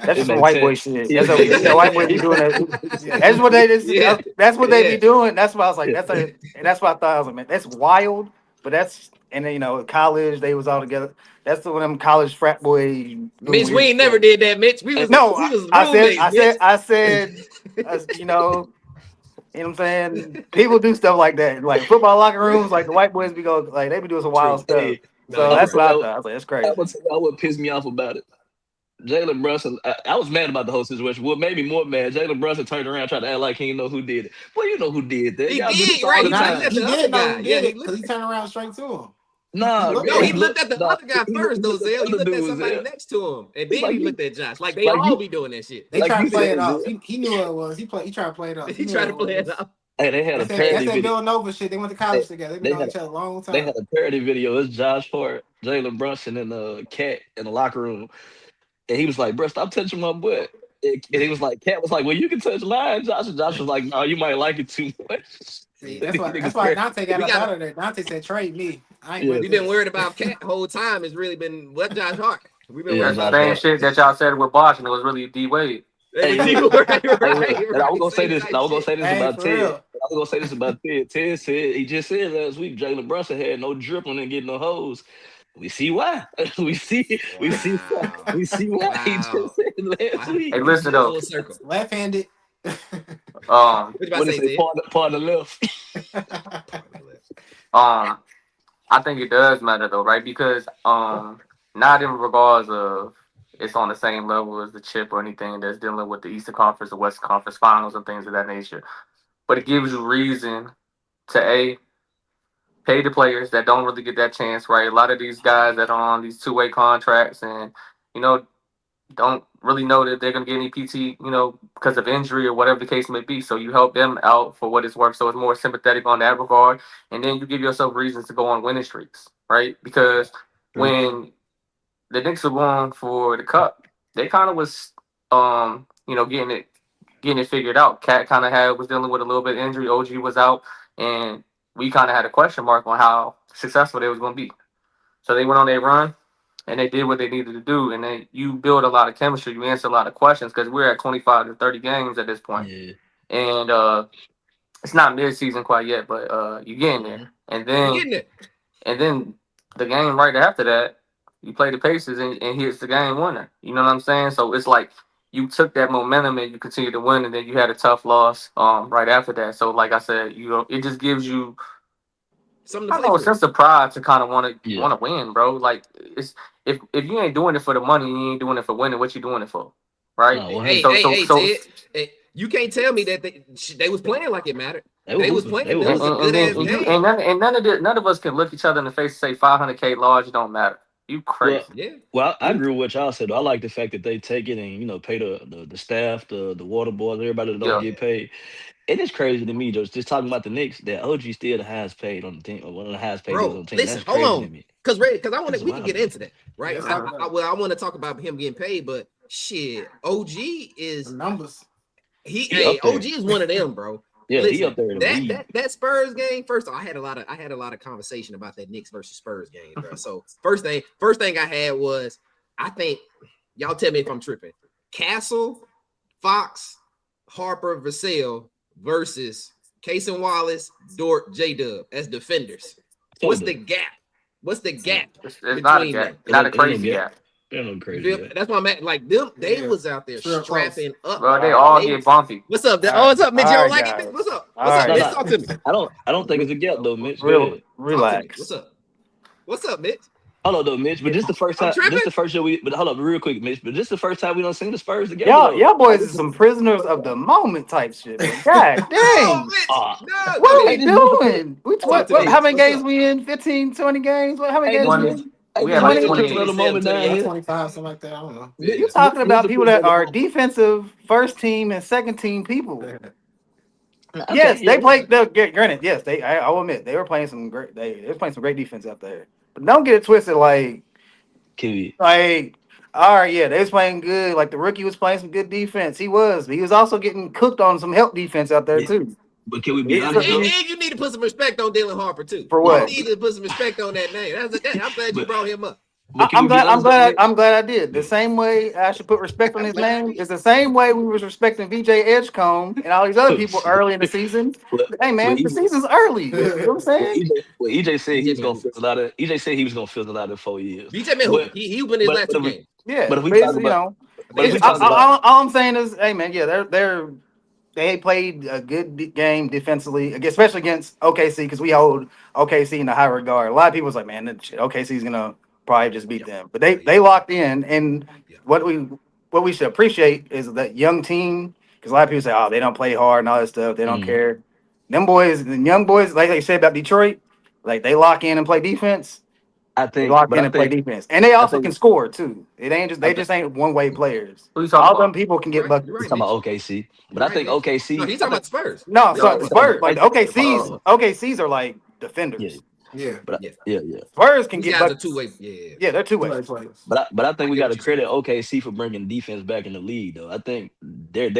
that's It just some made white boy sense. shit. Yeah, it That's a made white sense. boy be Yeah. doing that. Yeah. That's what they just. Yeah. That's what they be Yeah. doing. That's why I was like, Yeah. and that's what I thought. I was like, man, that's wild. But that's and then college they was all together. That's the one of them college frat boy doing Mitch, we weird ain't never stuff. did that, Mitch. No, We was I said, roommates, Mitch. you know what I'm saying? People do stuff like that. Like football locker rooms, like the white boys be going, like they be doing some wild True. stuff. Hey, No, So I'm you're gonna that's right. what tell I you, thought. I was like, that's I'm crazy. gonna tell you what pissed me off about it. Jalen Brunson, I was mad about the whole situation. What made me more mad, Jalen Brunson turned around, tried to act like he didn't know who did it. Boy, you know who did that. He Y'all do this did, all right. the He Nah, looked time. at he the other did know guy. who Yeah, did he it because looked. he turned around straight to him. He Nah, looked No, at he he him. looked looked. at the Nah, other guy first, he though, looked at Zell. the He other looked at dudes. somebody Yeah. next to him, and It's then like he you, looked at Josh. Like they like all you, be doing that shit. They like tried you to play it said, off. Zell. He knew what it was. He tried to play it off. He He knew tried what to it play it was. off. Hey, they had a That's parody that video. Villanova shit. They went to They, college together. They've been they knowing had each other a long they time. had a parody video. It's Josh Hart, Jalen Brunson, and Cat in the locker room. And he was like, bro, stop touching my butt. And he was like, Cat was like, well, you can touch mine, Josh. And Josh was like, no, you might like it too much. See, These that's niggas why crazy. Dante got We up got. out of there. Dante said, "Trade me. I ain't Yeah, with We've been this." worried about Cat the whole time. It's really been what Josh Hart. We've been yeah, worried That's the about Josh same Hart. Cat. shit that y'all said with Bosh, and it was really D Wade. It Hey, was look. even right, Hey, look. right, And I was right. gonna say Same this. And type I was gonna shit. say this Hey, about for Ted. real. I was gonna say this about Ted. Ted said he just said last week Jalen Brunson had no dribbling and getting no hoes. We see why. Wow. We see why he just Wow. said last Wow. Hey, week. You listen come though. full circle. Left-handed. Um, What you about What to did say, say? Zed? Part of the left. um, I think it does matter though, right? Because not in regards of it's on the same level as the chip or anything that's dealing with the Eastern Conference or Western Conference Finals and things of that nature. But it gives you reason to pay the players that don't really get that chance, right? A lot of these guys that are on these two-way contracts and you know don't really know that they're going to get any PT, because of injury or whatever the case may be. So you help them out for what it's worth. So it's more sympathetic on that regard. And then you give yourself reasons to go on winning streaks, right? Because when the Knicks were going for the cup, they kind of was, getting it figured out. Cat kind of was dealing with a little bit of injury. OG was out, and we kind of had a question mark on how successful they was going to be. So they went on their run and they did what they needed to do. And then you build a lot of chemistry. You answer a lot of questions because we're at 25 to 30 games at this point. Yeah. And it's not mid-season quite yet, but you get in there. And You then getting it? the game right after that, you play the Pacers and here's the game winner. You know what I'm saying? So it's like you took that momentum and you continue to win, and then you had a tough loss right after that. So like I said, it just gives you Something to I don't play know a for. sense of pride to kind of want Yeah. to win, bro. Like it's if you ain't doing it for the money, you ain't doing it for winning. What you doing it for, right? No, Hey, 100. hey, Ted. Hey, you can't tell me that they was playing like it mattered. They were They was hooping. They playing. were That was a hooping. And good then ass and you game. none of us can look each other in the face and say 500K large don't matter. You Well, crazy. Yeah. I agree with what y'all said. Though. I like the fact that they take it and pay the staff, the water boys, everybody that don't Yeah. get paid. It is crazy to me, just talking about the Knicks. That OG still the highest paid on the team, or one of the highest paid dudes Bro, on the team. listen, That's hold crazy to on. me. Because I want That's to, we can wild get to me. into that, Yeah, right? let's talk about it. Well, I want to talk about him getting paid, but shit, OG The is numbers. He up OG there. is one of them, bro. Yeah, he Listen, up there in the that league. that that Spurs game. First, I had a lot of conversation about that Knicks versus Spurs game, bro. So first thing I had was, I think y'all tell me if I'm tripping. Castle, Fox, Harper, Vassell versus Case and Wallace, Dort, J Dub as defenders. So What's the the gap? What's the gap It's not a between gap, them? not a ain't no crazy gap. gap. Ain't no You crazy feel me? gap. That's why I'm at. Like them, they Yeah, was out there it's real close. strapping up, Bro, they bro. all They get bumpy. what's up? All Oh, right, what's up, Mitch? You all don't right, like it, Mitch? guys. What's up? All What's up, right, No, Mitch? no, Talk to me. I don't think it's a gap though, Mitch. Go real ahead. Talk to me. relax. What's up? What's up, Mitch? Hold on though, Mitch. But this the first I'm time. This tripping. the first year we. But hold up, real quick, Mitch. But this the first time we don't seen the Spurs together though. Y'all Like boys this is is. some prisoners of the moment type shit, man. God No, dang. Mitch. Ah, No, What go are hey, we ahead. this motherfucker. doing? We Talk to me, what Hey, how Mitch. many What's games up? we in? 15, 20 games? How many hey, games this we Twenty. Mitch. in? Hey, We this had Mitch like the 20? prisoner of the 27, moment down Yeah, 28. here. 25, something like that. I don't know. Yeah. You talking Mitch about the people prisoner that of the are moment. defensive first team and second team people. Okay, Yes, yeah, they yeah. played. Granted, yes, I'll admit they were playing some great. They were playing some great defense out there. But don't get it twisted. Kiwi. Like, all right, yeah, they was playing good. Like the rookie was playing some good defense. He was. But he was also getting cooked on some help defense out there Yeah. too. But can we be It's honest a- though? And you need to put some respect on Dylan Harper too. for You Yeah. what? need to put some respect on that name. I'm glad you But brought him up. can we be honest though, I'm Mitch? glad I did. The same way I should put respect on I'm his glad I name did. is the same way we was respecting VJ Edgecombe and all these other Oh people shit. early in the season. Well, Hey well, man, the EJ, season's early. You know what I'm saying? EJ said he BJ was been gonna hooping. fizzle out of. EJ said he was gonna fizzle out in 4 years. BJ been But hooping. He hooping his last two but if we games. Yeah, but if we but talk it's about I but think if it's we two talk about seasons. all I'm saying is, hey man, yeah, they played a good game defensively, especially against OKC because we hold OKC in a high regard. A lot of people was like, man, OKC's gonna probably just beat Yeah. them, but Oh they yeah. locked in. And Yeah. what we should appreciate is that young team because a lot of people say, oh, they don't play hard and all that stuff, they don't mm, care. Them boys, the young boys, like they said about Detroit, like they lock in and play defense. They lock but in and play defense, and they I also can think score too. It ain't just I they think just ain't one way players. Who you talking All them about? people can You're get right. You're he's buckets. buckets. Right, talking about Mitch. OKC, but You're I right, think Mitch. No, OKC. he's I talking think about Spurs. No, We no, talking so about I'm talking Spurs Spurs. about like the hold OKC's on. OKC's are like Yeah, defenders. Yeah, Yeah. yeah. Spurs can These get guys are buckets. two way. Yeah. Yeah, they're two two way ways. players. But I think I we get got what to you're saying. credit OKC for bringing defense back in the league, though. I think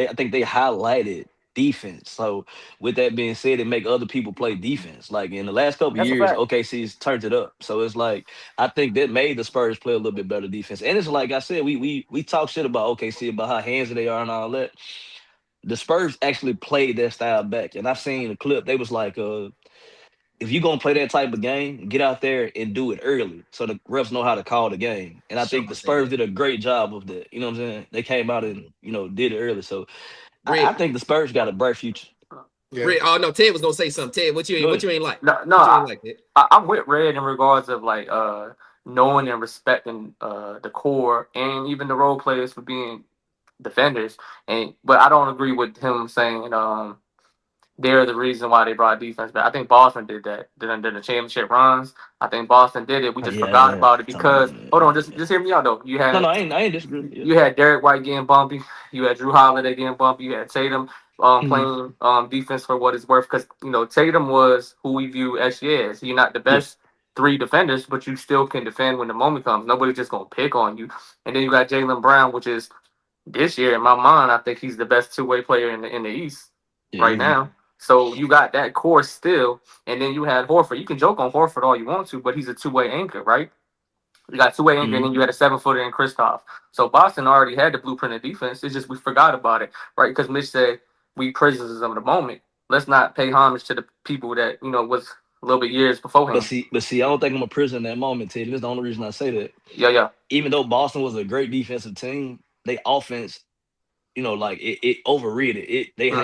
I think they highlighted defense. So with that being said, it make other people play defense. Like in the last couple of That's a years, fact. OKC's turned it up. So it's like I think that made the Spurs play a little bit better defense. And it's like I said, we talk shit about OKC about how handsy they are and all that. The Spurs actually played that style back, and I've seen the clip. They was like, if you're gonna play that type of game, get out there and do it early so the refs know how to call the game. And I think the Sean said Spurs that. did a great job of that. You know what I'm saying? They came out and Mhm. did it early. So I Rick, think the Spurs got a bright future. Yeah, Rick. Oh no, Ted was gonna say something. Ted, Go what ahead. you ain't like? No, no, What you ain't like, Ted? I'm with Red in regards of like knowing and respecting the core and even the role players for being defenders. And but I don't agree with him saying they're the reason why they brought defense back. I think Boston did that. Did the championship runs. I think Boston did it. We just Yeah, forgot yeah. about it Talking about because them. hold on, Yeah. just hear me out though. No, no, I ain't disagreeing. Yeah. You had Derek White getting bumpy. You had Drew Holiday getting bumpy. You had Tatum Mhm. playing defense for what it's worth because Tatum was who we view as she is. You're not the Yeah. best three defenders, but you still can defend when the moment comes. Nobody's just gonna pick on you. And then you got Jalen Brown, which is this year in my mind, I think he's the best two-way player in the East Yeah, right easily. now. So you got that core still, and then you had Horford. You can joke on Horford all you want to, but he's a two-way anchor, right? You got two-way anchor, and Mhm. then you had a 7-footer in Kristoff. So Boston already had the blueprint of defense. It's just we forgot about it, right? Because Mitch said we prisoners of the moment. Let's not pay homage to the people that was a little bit years But beforehand. see, I don't think I'm a prisoner in that moment, Teddy. That's the only reason I say that. Yeah, yeah. Even though Boston was a great defensive team, they offense, like it overrated. Hmm.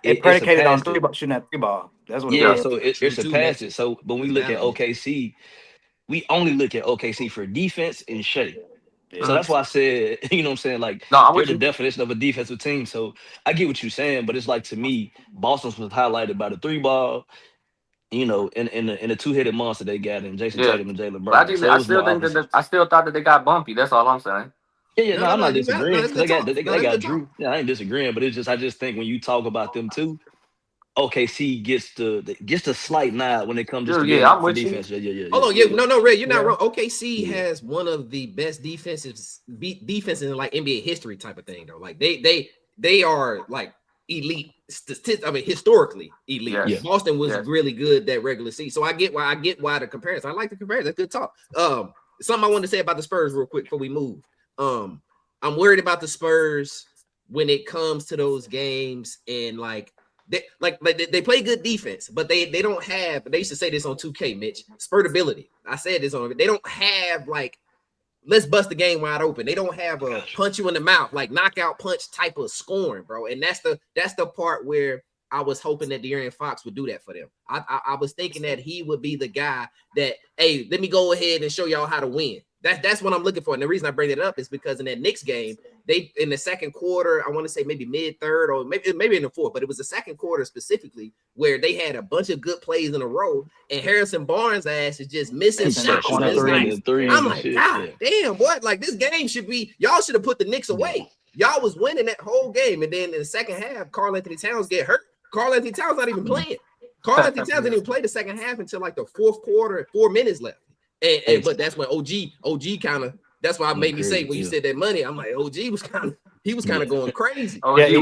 It It predicated on surpassed it. shooting that three ball. That's what it Yeah, Yeah. was. so it True too, surpassed Mitch. it. So when we That's look at valid, Mitch. OKC, we only look at OKC for defense and Shea. Yeah. So that's why I said, you know what I'm saying? Like, No, I'm they're with the you. definition of a defensive team. So I get what you're saying, but it's like, to me, Boston's was highlighted by the three ball, you know, in the two-headed monster they got in Jason Yeah, Tatum and Jalen but Brown. So it I was still more think obvious. I still thought that they got bumpy. That's all I'm saying. Yeah, No, no, I'm not you valid. No, disagreeing that's because good talk. No, they that's got good talk. Drew. Yeah, I ain't disagreeing, but it's just, I just think when you talk about them too, OKC gets the slight nod when it comes just to Dude, yeah, being I'm for with you. defense. Yeah. Hold on, yeah, no, Red, you're not Yeah. wrong. OKC Yeah. has one of the best defenses in like NBA history type of thing though. Like they are like elite. I mean, historically elite. Yeah. Yes, Boston was yes. really good that regular season, so I get why the comparison. I like the comparison. That's good talk. Something I wanted to say about the Spurs real quick before we move. I'm worried about the Spurs when it comes to those games and like. They play good defense, but they don't have. They used to say this on 2K, Mitch. Spurtability. I said this on. They don't have like let's bust the game wide open. They don't have a punch you in the mouth like knockout punch type of scoring, bro. And that's the part where I was hoping that De'Aaron Fox would do that for them. I was thinking that he would be the guy that, hey, let me go ahead and show y'all how to win. That's what I'm looking for. And the reason I bring it up is because in that Knicks game, they in the second quarter, I want to say maybe mid third or maybe in the fourth, but it was the second quarter specifically where they had a bunch of good plays in a row, and Harrison Barnes' ass is just missing shots. corner Missing threes I'm and like, shit. God damn, what? Like this game should be. Y'all should have put the Knicks away. Y'all was winning that whole game, and then in the second half, Karl Anthony Towns get hurt. Karl Anthony Towns not even playing. Karl Anthony Towns didn't even play the second half until like the fourth quarter, 4 minutes left. But that's when OG kind of. That's why it made me say when you said that money, I'm like OG was kind of going crazy. Oh, Yeah, he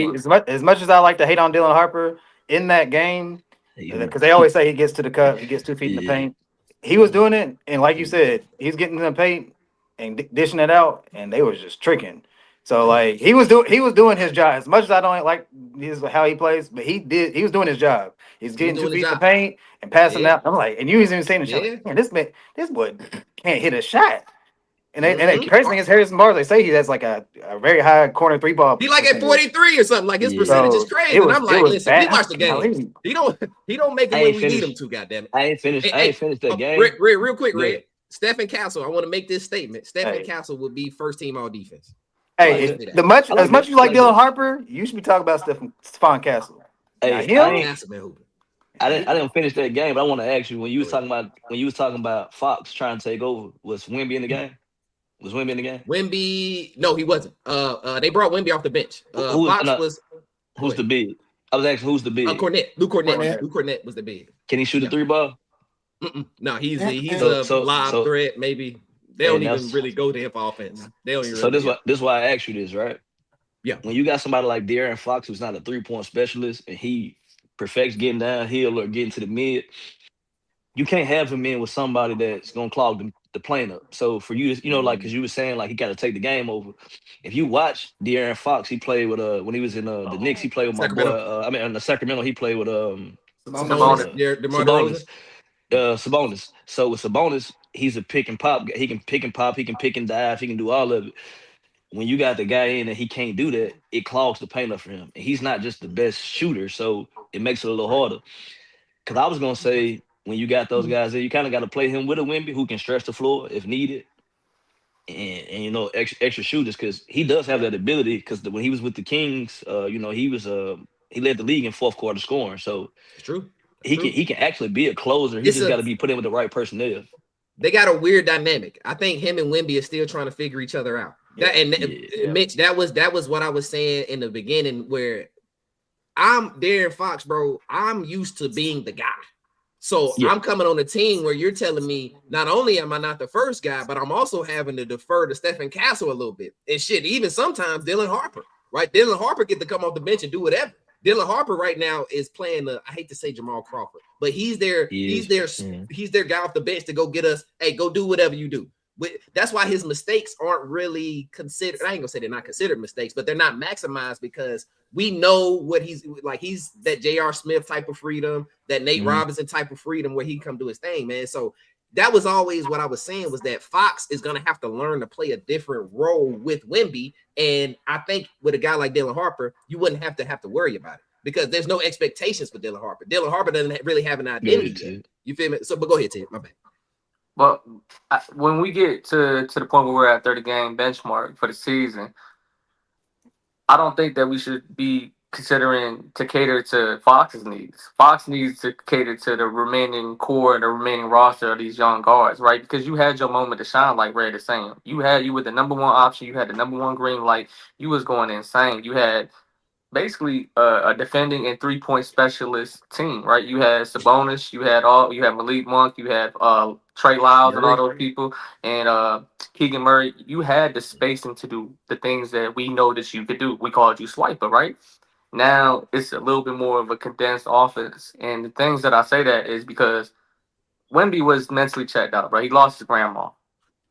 was as much as I like to hate on Dylan Harper in that game, because they always say he gets to the cup, he gets 2 feet in the paint. He was doing it, and like you said, he's getting in the paint and dishing it out, and they was just tricking. So like he was doing his job. As much as I don't like how he plays, but he was doing his job. He's getting 2 feet in the paint and passing out. I'm like, and you was even saying the shot. Man, this boy can't hit a shot. And the crazy thing is Harrison Barnes, they say he has like a very high corner 3-ball. He like at 43 or something. Like his percentage is crazy. And I'm like, listen, we watch the game. He don't make it when we need him to, goddamn it. I ain't finished that game. Real quick, Red. Stephen Castle, I want to make this statement. Stephen Castle would be first team all defense. Hey, as much as you like Dylan Harper, you should be talking about Stephon Castle. Hey, I didn't finish that game, but I want to ask you when you was talking about Fox trying to take over, was Wemby in the game? Was Wemby in the game? Wemby, no, he wasn't. They brought Wemby off the bench. Who's the big? I was asking who's the big? Luke Cornett was the big. Can he shoot a 3-ball? No, he's a live threat. Maybe they don't even really go to him for offense. They don't even. So this is why I asked you this, right? Yeah. When you got somebody like De'Aaron Fox who's not a 3-point specialist and he perfects getting downhill or getting to the mid, you can't have him in with somebody that's gonna clog the plane up. So for you, like, because you were saying like he got to take the game over. If you watch De'Aaron Fox, he played with when he was in the Knicks, he played with my boy. In the Sacramento, he played with Sabonis. Sabonis. So with Sabonis, he's a pick and pop. He can pick and pop. He can pick and dive. He can do all of it. When you got the guy in and he can't do that, it clogs the paint up for him. And he's not just the best shooter, so it makes it a little harder. Because I was gonna say, when you got those guys there, you kind of got to play him with a Wemby who can stretch the floor if needed, and extra shooters, because he does have that ability. Because when he was with the Kings, he led the league in fourth quarter scoring. So it's true. He can actually be a closer. He just got to be put in with the right personnel. They got a weird dynamic. I think him and Wemby are still trying to figure each other out. Mitch, that was what I was saying in the beginning, where I'm De'Aaron Fox, bro. I'm used to being the guy. So I'm coming on a team where you're telling me not only am I not the first guy, but I'm also having to defer to Stephen Castle a little bit. And shit, even sometimes Dylan Harper, right? Dylan Harper get to come off the bench and do whatever. Dylan Harper right now is playing I hate to say Jamal Crawford, but he's their guy off the bench to go get us, hey, go do whatever you do. That's why his mistakes aren't really considered. I ain't gonna say they're not considered mistakes, but they're not maximized because we know what he's like. He's that J.R. Smith type of freedom, that Nate Robinson type of freedom where he can come do his thing, man. So that was always what I was saying, was that Fox is gonna have to learn to play a different role with Wemby. And I think with a guy like Dylan Harper, you wouldn't have to worry about it because there's no expectations for Dylan Harper. Dylan Harper doesn't really have an identity. You feel me? So, but go ahead, Ted. My bad. But when we get to the point where we're at 30 game benchmark for the season, I don't think that we should be considering to cater to Fox's needs. Fox needs to cater to the remaining core and the remaining roster of these young guards, right? Because you had your moment to shine, like Red is saying. You were the number one option. You had the number one green light. You was going insane. You had basically a defending and 3 point specialist team, right? You had Sabonis, you had Malik Monk, you had Trey Lyles and all Murray. those people, and Keegan Murray. You had the spacing to do the things that we know that you could do. We called you Swiper, right? Now it's a little bit more of a condensed offense, and the things that I say that is because Wemby was mentally checked out, right? He lost his grandma,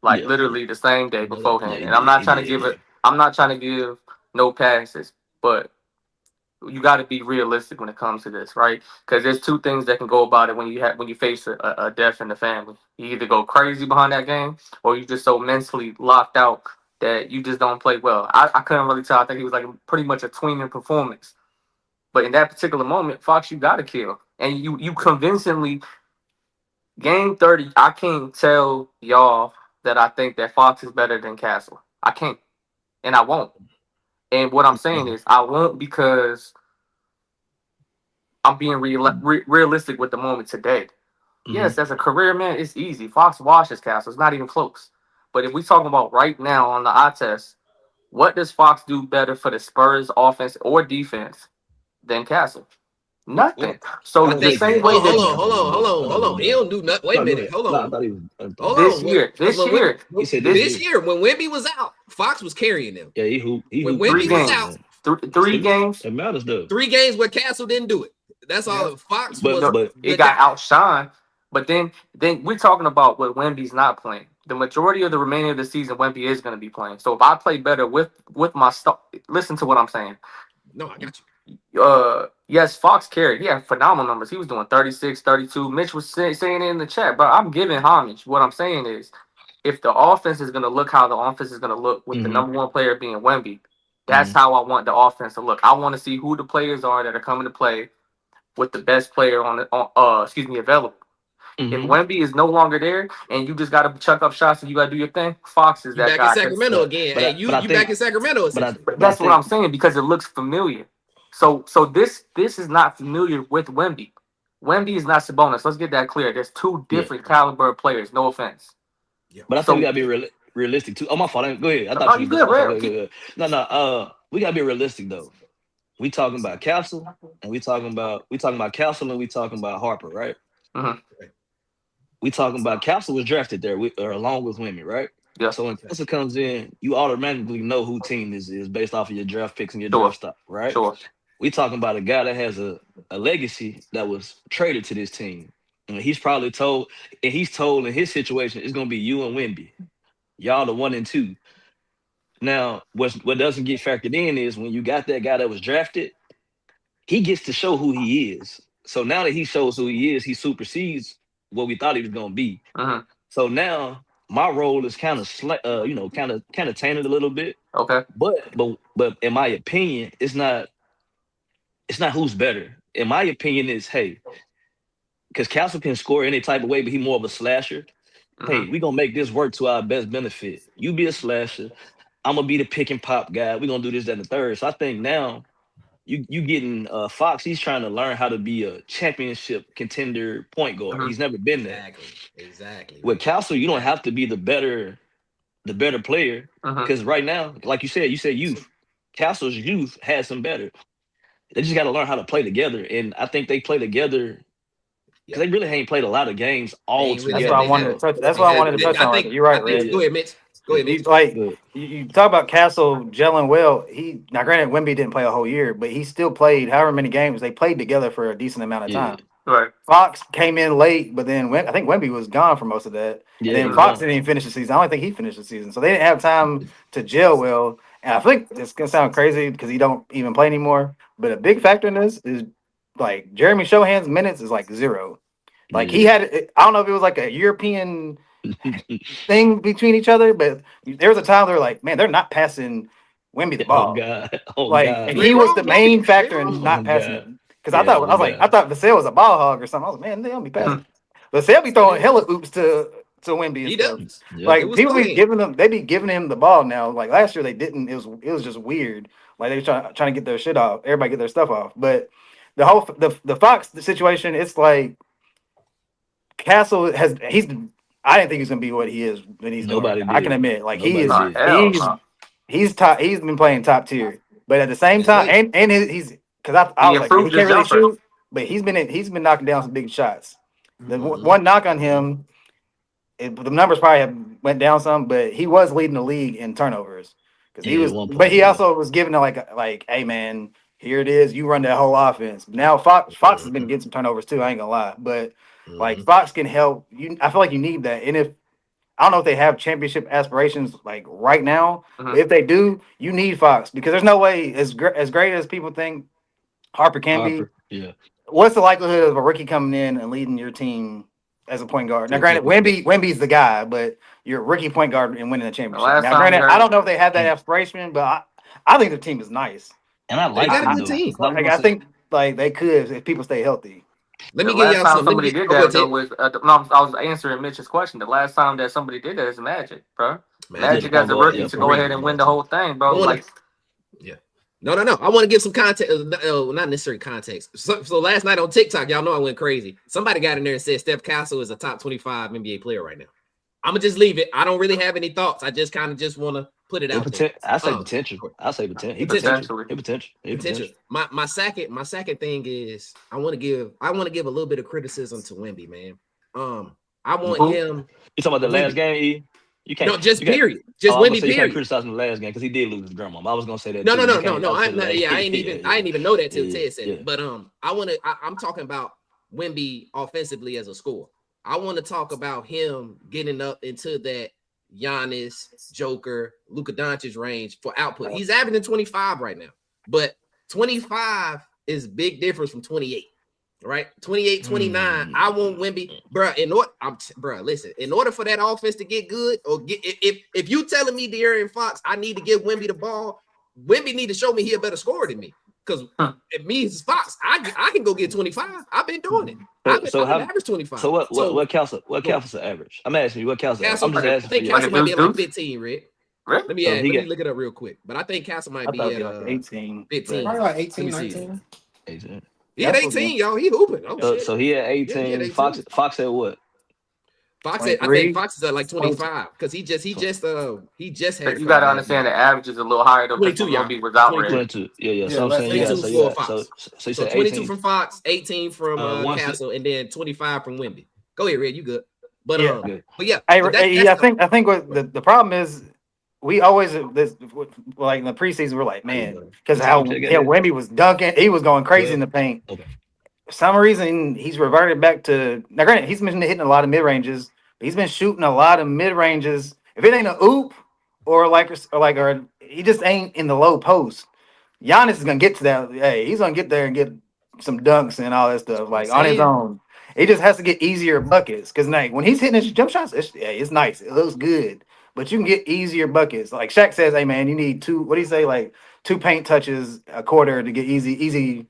like Yeah, literally the same day Know that. yeah, beforehand. he And I'm did. not He trying to did. give it. I'm not trying to give no passes, but you got to be realistic when it comes to this, right? Because there's two things that can go about it when you face a death in the family. You either go crazy behind that game, or you just so mentally locked out that you just don't play well. I couldn't really tell. I think he was like pretty much a tweening performance. But in that particular moment, Fox, you got to kill, and you convincingly game 30. I can't tell y'all that I think that Fox is better than Castle. I can't, and I won't. And what I'm saying is I won't because I'm being realistic with the moment today. Hmm. Yes, as a career man, it's easy. Fox washes Castle. It's not even close. But if we talking about right now on the eye test, what does Fox do better for the Spurs offense or defense than Castle? Well, Nothing. I I So don't the think. think same that. way Hold on, that hold No, on, I hold thought he on, was hold done. on, I thought hold he was on. He done. don't do nothing. Wait a No, go minute. ahead. Hold No, I on. thought he was done. Hold this on. year, Because this year, He said this this this year. year, when Wemby was out, Fox was carrying them. Yeah, he When hooped pretty three Wemby was good, out, games, man. three It, games. it matters though. 3 games where Castle didn't do it. That's Yep. all. Fox But was No, but it the got guy. outshined. But then we're talking about what Wemby's not playing. The majority of the remaining of the season, Wemby is going to be playing. So if I play better with my stuff, listen to what I'm saying. No, I got you. Yes, Fox carried. He had phenomenal numbers. He was doing 36, 32. Mitch was saying it in the chat, but I'm giving homage. What I'm saying is, if the offense is going to look how the offense is going to look with the hmm number one player being Wemby, that's hmm how I want the offense to look. I want to see who the players are that are coming to play with the best player available. If hmm Wemby is no longer there and you just got to chuck up shots and you got to do your thing, Fox is You that back in guy. 'Cause Sacramento again. Hey, but I you back think in Sacramento but I essentially. but I that's what I'm think saying because it looks familiar. So this is not familiar with Wemby. Wemby is not Sabonis. Let's get that clear. There's two yeah. different caliber of players. No offense. Yeah. But I think we So gotta be realistic too. Oh my fault. Go ahead. I oh, thought you you was done. good, My fault. Red? Go ahead, go ahead. No, no. We gotta be realistic though. We talking about Castle, and we talking about Castle, and we talking about Harper, right? Mm-hmm. We talking about Castle was drafted there, or along with Wimmy, right? Yeah, So when Castle comes in, you automatically know who team this is based off of your draft picks and your sure, draft stock, right? sure. We talking about a guy that has a legacy that was traded to this team. And he's told in his situation, it's gonna be you and Wimby. Y'all the 1 and 2. Now, what doesn't get factored in is when you got that guy that was drafted, he gets to show who he is. So now that he shows who he is, he supersedes what we thought he was gonna be. Mm-hmm. So now my role is kind of kind of tainted a little bit. Okay. But in my opinion, it's not who's better. In my opinion, is hey, because Castle can score any type of way, but he more of a slasher. Hey, Mm-hmm. we gonna make this work to our best benefit. You be a slasher. I'm gonna be the pick and pop guy. We gonna do this, that, and the third. So I think now you getting Fox. He's trying to learn how to be a championship contender point guard. Mm-hmm. He's never been that. Exactly, With man. Castle, you don't have to be the better player Mm-hmm. because right now, like you said youth. Castle's youth has some better. They just got to learn how to play together, and I think they play together because Yep. they really ain't played a lot of games They all ain't really That's what I together. they wanted have to So touch. That's they what I have wanted to touch I on right there. think You're right, yeah, Red. go ahead, Mitch. Go ahead, He's Mitch. like good. you talk about Castle gelling well. He now granted Wemby didn't play a whole year, but he still played however many games. They played together for a decent amount of Yeah, time. Right. Fox came in late, but then I think Wemby was gone for most of that, and yeah, he then was Mm-hmm. Fox gone. didn't even finish the season. I don't think he finished the season, so they didn't have time to gel well. And I think this gonna sound crazy because he don't even play anymore. But a big factor in this is like Jeremy Shohan's minutes is like zero. Like he Yeah. had, I don't know if it was like a European thing between each other, but there was a time they were like, man, they're not passing Wemby the Oh ball. God. Oh Like, God. and You he ain't was wrong, the bro. main You ain't factor wrong. in Oh not passing God. them. Because I Yeah. thought Oh I God. thought Vassell was a ball hog or something. I was like, man, they don't be passing. Vassell be throwing hella oops to to Wemby and He stuff. does. Yep. It Like was people be playing. giving them, they be giving him the ball now. Like last year they didn't. It was just weird. Like they were trying to get their shit off. Everybody get their stuff off. But the Fox situation, it's like Castle has he's. I didn't think he was gonna be what he is when he's doing right Nobody now. I can did. admit, like he Nobody is. Nah, did. hell no. He's top. He's been playing top tier. But at the same Just time, wait. and he's because I He was like, man, he improved his can't really jumper. shoot. But he's been knocking down some big shots. The Mhm. one knock on him, the numbers probably have went down some, but he was leading the league in turnovers because he Yeah, at was. one But point, he yeah. also was giving it like, hey man, here it is. You run that whole offense. Now Fox has been Mhm. getting some turnovers too. I ain't gonna lie, but like Mhm. Fox can help you. I feel like you need that. And if I don't know if they have championship aspirations like right now, but Mhm. if they do, you need Fox because there's no way as great as people think Harper can be. Harper. Yeah. What's the likelihood of a rookie coming in and leading your team as a point guard? Now, granted, 50-50. Wemby's the guy, but you're a rookie point guard and winning a The championship. last Now, time we granted, I heard, don't know if they have that And aspiration, but I think the team is nice. and I They liked got a him good though. team. 'Cause I was Like gonna I say think like they could if people stay healthy. Let the me give last y'all time some. Let me somebody get. did Oh, go that ahead, though Ted. was no, I was answering Mitch's question. The last time that somebody did that is Magic, bro. Magic yeah, the Magic did as point that. a I guard. rookie Yeah, to go point agree. ahead guard. and Yeah, win the too. whole thing, I bro. want to. Like Yeah. No, no, no. I want to give some context. Not necessarily context. So last night on TikTok, y'all know I went crazy. Somebody got in there and said Steph Castle is a top 25 NBA player right now. I'm gonna just leave it. I don't really have any thoughts. I just kind of just want to put it out there. I say Um, potential. I say potential. He potential, potential. potentially, He potential. He potential. potential. My second thing is I want to give a little bit of criticism to Wemby, man. I want who? him. You talking about the last Wemby. game? E? You can't. No, just You can't. period. Oh, Just I'm gonna Wemby, say you can't period. criticize him the last game because he did lose his grandma. I was gonna say that No, too, no, but you no, no, can't. I no. was I say the no, last. yeah, I didn't even know that till Yeah, Ted said yeah. it. But I'm talking about Wemby offensively as a scorer. I want to talk about him getting up into that Giannis, Joker, Luka Doncic range for output. He's averaging 25 right now, but 25 is big difference from 28. Right, 28, 29. Mm. I want Wemby, bro. Bro, listen. In order for that offense to get good, or get if you telling me De'Aaron Fox, I need to give Wemby the ball. Wemby need to show me he a better scorer than me, because it means Fox. I can go get 25. I've been doing it. So I've been how? average 25. So what? What? So What counts? What go counts as average? I'm asking you. What counts as average? I'm Castle. just Like a asking I for think your. like Castle a might deuce be at like deuce? 15, Red. Really? So he Let me get. look it up real quick. But I think Castle might I thought be it'd at be like 18, but 15. Probably like Let me 18, see. 19. He at Castle's 18, y'all. He hooping. Oh So shit. so he at Yeah, he at 18. 18. Fox at what? I think 23. Fox is at like 22. 25 because he just had But a you got couple to bad understand the games. average is a little higher though, because 22, when y'all. Wemby was out 22. already. 22. Yeah, yeah. Yeah, So I'm less saying than you got. that. 22 So you for got. Fox. So you So said 22 18. from Fox, 18 from One sec. Castle, and then 25 from Wemby. Go ahead, Red. You good. But Yeah. Good. but yeah, Hey, but yeah, that's I think what the problem is, we always this like in the preseason we're like, how you man, doing? because You talking to how the guy? Wemby was dunking, he was going crazy in 12. the paint. Okay. For some reason, he's reverted back to now. Granted, he's been hitting a lot of mid ranges, but he's been shooting a lot of mid ranges. If it ain't a oop or he just ain't in the low post. Giannis is gonna get to that. Hey, he's gonna get there and get some dunks and all that stuff I'm like on his saying. own. He just has to get easier buckets because like when he's hitting his jump shots, it's nice. It looks good, but you can get easier buckets. Like Shaq says, "Hey man, you need two. What do you say? Like two paint touches a quarter to get easy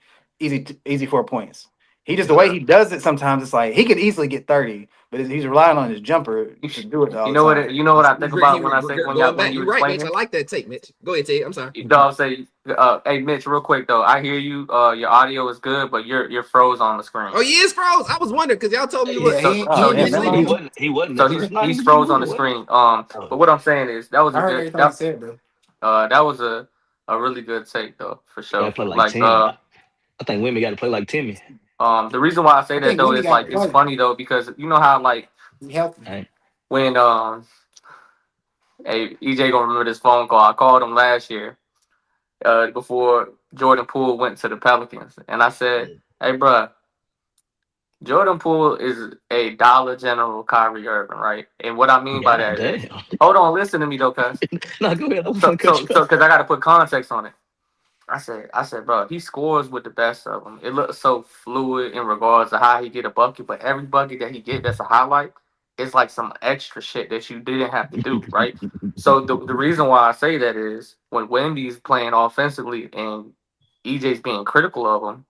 4 points." He just the way Yeah. he does it sometimes. It's like he could easily get 30, but he's relying on his jumper to do it all You the know what? time. You know what I think He about when I say going when back. you You right, Mitch. I explaining. like that take, Mitch. Go ahead, Ted. I'm sorry. You know, I'll say, hey Mitch, real quick though. I hear you. Your audio is good, but you're froze on the screen. Oh, he is froze. I was wondering because y'all told me to Yeah, look. So he Oh so ain't damn, been he's that saying He might. nothing. wasn't. He wasn't. so At he's first, not he's even froze on moving. the What? screen. Oh, But what I'm saying is I heard everything he said though. that was a really good take though for he got to sure. play like Like Timmy. I think women got to play like Timmy. the reason why I say I that think though Wimby is got to like it's play. funny though because you know how like He helped. Hey, when hey EJ gonna remember this phone call. I called him last year before Jordan Poole went to the Pelicans, and I said, "Hey, bruh, Jordan Poole is a Dollar General Kyrie Irving, right? And what I mean by God that is, damn. hold on, listen to me though, cuz. No, go ahead. I'm So, gonna cut so, you so, off. because I got to put context on it. I said, bro, he scores with the best of them. It looks so fluid in regards to how he get a bucket, but every bucket that he get that's a highlight, it's like some extra shit that you didn't have to do, right? So the reason why I say that is when Wemby's playing offensively and EJ's being critical of him,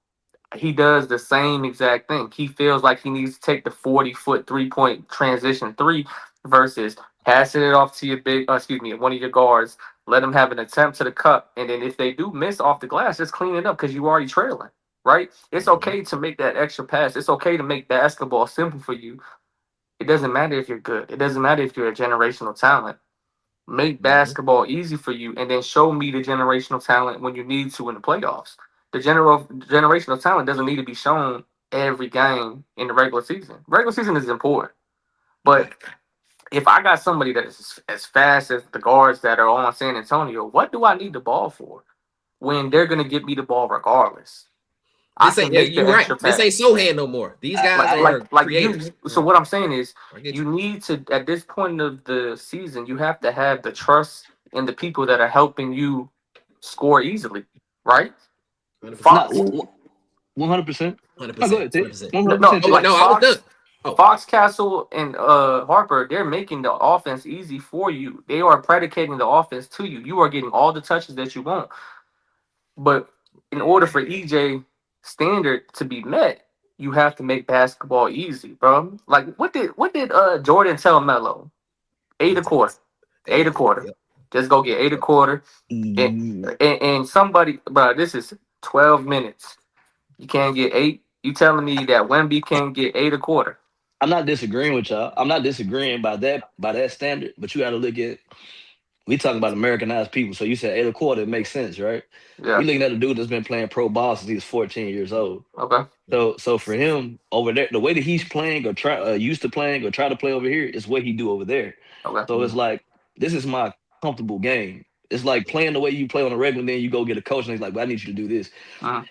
he does the same exact thing. He feels like he needs to take the 40-foot 3-point transition three versus passing it off to your one of your guards. Let them have an attempt to the cup, and then if they do miss off the glass, just clean it up because you already trailing. Right? It's okay to make that extra pass. It's okay to make basketball simple for you. It doesn't matter if you're good. It doesn't matter if you're a generational talent. Make basketball easy for you, and then show me the generational talent when you need to in the playoffs. The generational talent doesn't need to be shown every game in the regular season. Regular season is important, but if I got somebody that is as fast as the guards that are on San Antonio, what do I need the ball for when they're gonna get me the ball regardless? I This ain't can make the you right. extra This ain't pass. Sohan no more. These guys are Like you. creators. So what I'm saying is, I get you you. need to, at this point of the season, you have to have the trust in the people that are helping you score easily, right? 100%. Not Fox, 100%. No, go 100%. ahead, T. 100%. One no, hundred no, percent, Oh wait, T. like no, I was done. Fox, Oh, Fox Castle and Harper, they're making the offense easy for you. They are predicating the offense to you. You are getting all the touches that you want. But in order for EJ standard to be met, you have to make basketball easy, bro. Like what did Jordan tell Melo? Eight he a told quarter. us. Eight a quarter. Yep. Just go get eight a Yep. quarter. And, Mm, and somebody, bro, this is 12 minutes. You can't get eight. You telling me that Wemby can't get eight a quarter? I'm not disagreeing with y'all. I'm not disagreeing by that standard, but you got to look at we talking about Americanized people. So you said 8 a quarter, it makes sense, right? We Yeah. looking at a dude that's been playing pro ball since he was 14 years old. Okay. So for him over there, the way that he's playing or try used to playing or try to play over here is what he do over there. Okay. So it's like this is my comfortable game. It's like playing the way you play on a regular, then you go get a coach and he's like, well, I need you to do this.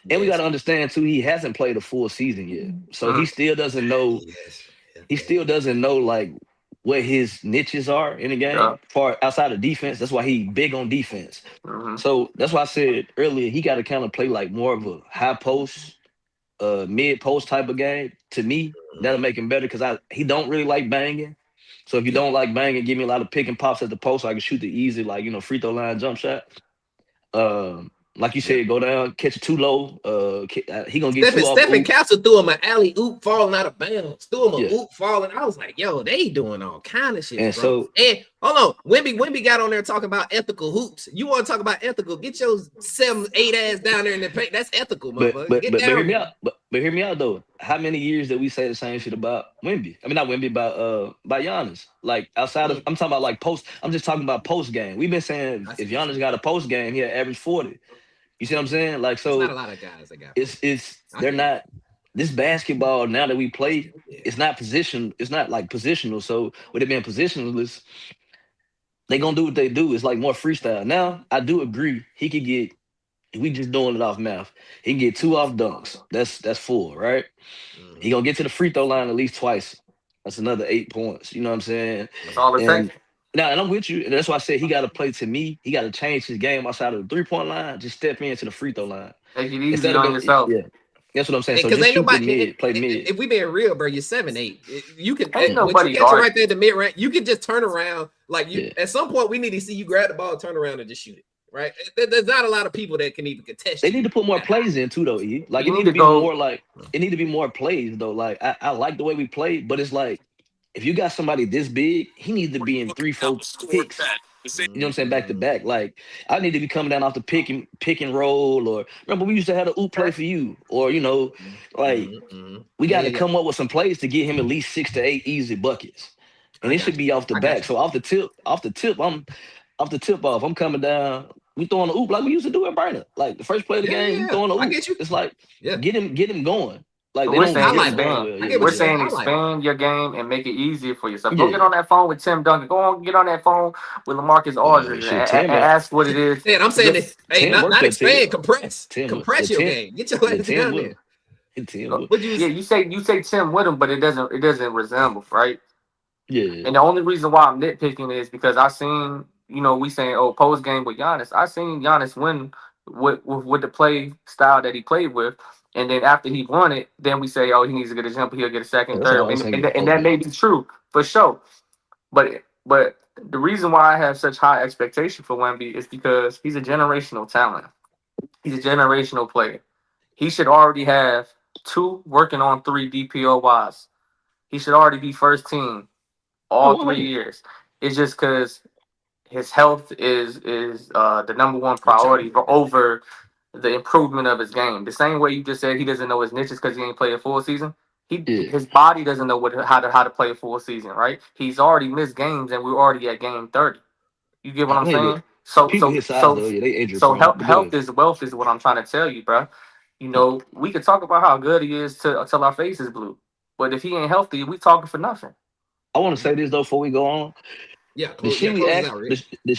And we got Yes. to understand too, he hasn't played a full season yet. So Mm-hmm. he still doesn't know Yes. he still doesn't know like what his niches are in the Yeah. game far outside of defense. That's why he big on defense. Mm-hmm. So that's why I said earlier he got to kind of play like more of a high post, mid post type of game. To me, that'll make him better because I he don't really like banging. So if you Yep. don't like banging, give me a lot of pick and pops at the post so I can shoot the easy like free throw line jump shot. Like you Yep. said, go down, catch it too low. He gonna get two off Stephen oops. Castle threw him an alley oop falling out of bounds. Threw him a Yeah, oop falling. I was like, yo, they doing all kind of shit, and bro. so And hold on, Wimby got on there talking about ethical hoops. You want to talk about ethical? Get your 7, 8 ass down there in the paint. That's ethical, But motherfucker. but Get but but hear down me there. out. But hear me out though. How many years did we say the same shit about Wemby? I mean not Wemby, about Giannis. Like outside of I'm talking about like post. I'm just talking about post game. We've been saying I see if what you're Giannis saying. got a post game, he'll average 40. You see what I'm Yeah, saying? Like it's not a so lot of guys that got 40. it's I they're get it. not this basketball now that we play. Yeah. It's not position. It's not like positional. So with it being positionless, they gonna do what they do. It's like more freestyle. Now I do agree he could get. We just doing it off math. He can get two off dunks. That's full, right? He gonna get to the free throw line at least twice. That's another 8 points. You know what I'm saying? That's all it takes. And now, and I'm with you. And that's why I said he got to play to me. He got to change his game outside of the 3 point line. Just step into the free throw line Take it easy instead of on being yourself. yeah. That's what I'm saying. So Because just ain't shoot the nobody. mid, play mid. If we being real, bro, you're 7'8". You can Ain't once you nobody catch it guard right there at the mid range, you can just turn around. Like you, Yeah. at some point, we need to see you grab the ball, turn around, and just shoot it. Right? There's not a lot of people that can even contest They you need to put more that high. plays in too, though. E. Like You it need need to to be go. more like it need to be more plays though. Like I like the way we play, but it's like if you got somebody this big, he needs to be in 3, 4 picks. You know what I'm saying? Back to back. Like I need to be coming down off the pick and roll, or remember we used to have a oop play for you, or like we Yeah, got yeah, to yeah. come up with some plays to get him at least 6 to 8 easy buckets, and I it got should you. be off the I got back. you. So I'm off the tip off. I'm coming down. We throwing a oop like we used to do at Burner. Like the first play of the Yeah, game, yeah, we yeah. throwing a I oop. get you. It's like Yeah. get him going. Like But they we're don't saying get him Highlight 'em. going expand. well. I Yeah, get what We're you're yeah, saying. saying Highlight 'em. expand your game and make it easier for yourself. Go get yeah. on that phone with Tim Duncan. Go on, get on that phone with Lamarcus Aldridge and, Shit, and ask what it is. Man, I'm saying that. Just Hey, Tim not worked that Tim. expand, compress, Yeah, compress your Tim. game. Get your Yeah, ass Tim down there. will. Tim will. What you? yeah, you say Tim with him, but it doesn't resemble, right? Yeah. And the only reason why I'm nitpicking is because I seen, we saying, oh, post game with Giannis. I seen Giannis win with the play style that he played with. And then after he won it, then we say, oh, he needs to get a jumper. He'll get a Yeah, second, that's all third. I was thinking. And that Okay. may be true for sure. But the reason why I have such high expectation for Wemby is because he's a generational talent. He's a generational player. He should already have two, working on three DPOYs. He should already be first team Oh, all 100. 3 years. It's just because his health is the number one A priority challenge. over the improvement of his game. The same way you just said he doesn't know his niches because he ain't played a full season. Yeah. His body doesn't know how to play a full season, right? He's already missed games, and we're already at game 30. You get what I I'm mean, look, saying? So people so his size so though, yeah, they injury so prone. health, But go health ahead. is wealth is what I'm trying to tell you, bro. You know, we could talk about how good he is till our face is blue, but if he ain't healthy, we talking for nothing. I want to say this though before we go on. Yeah, The close. Yeah, shit we close this asked, out, Rick. the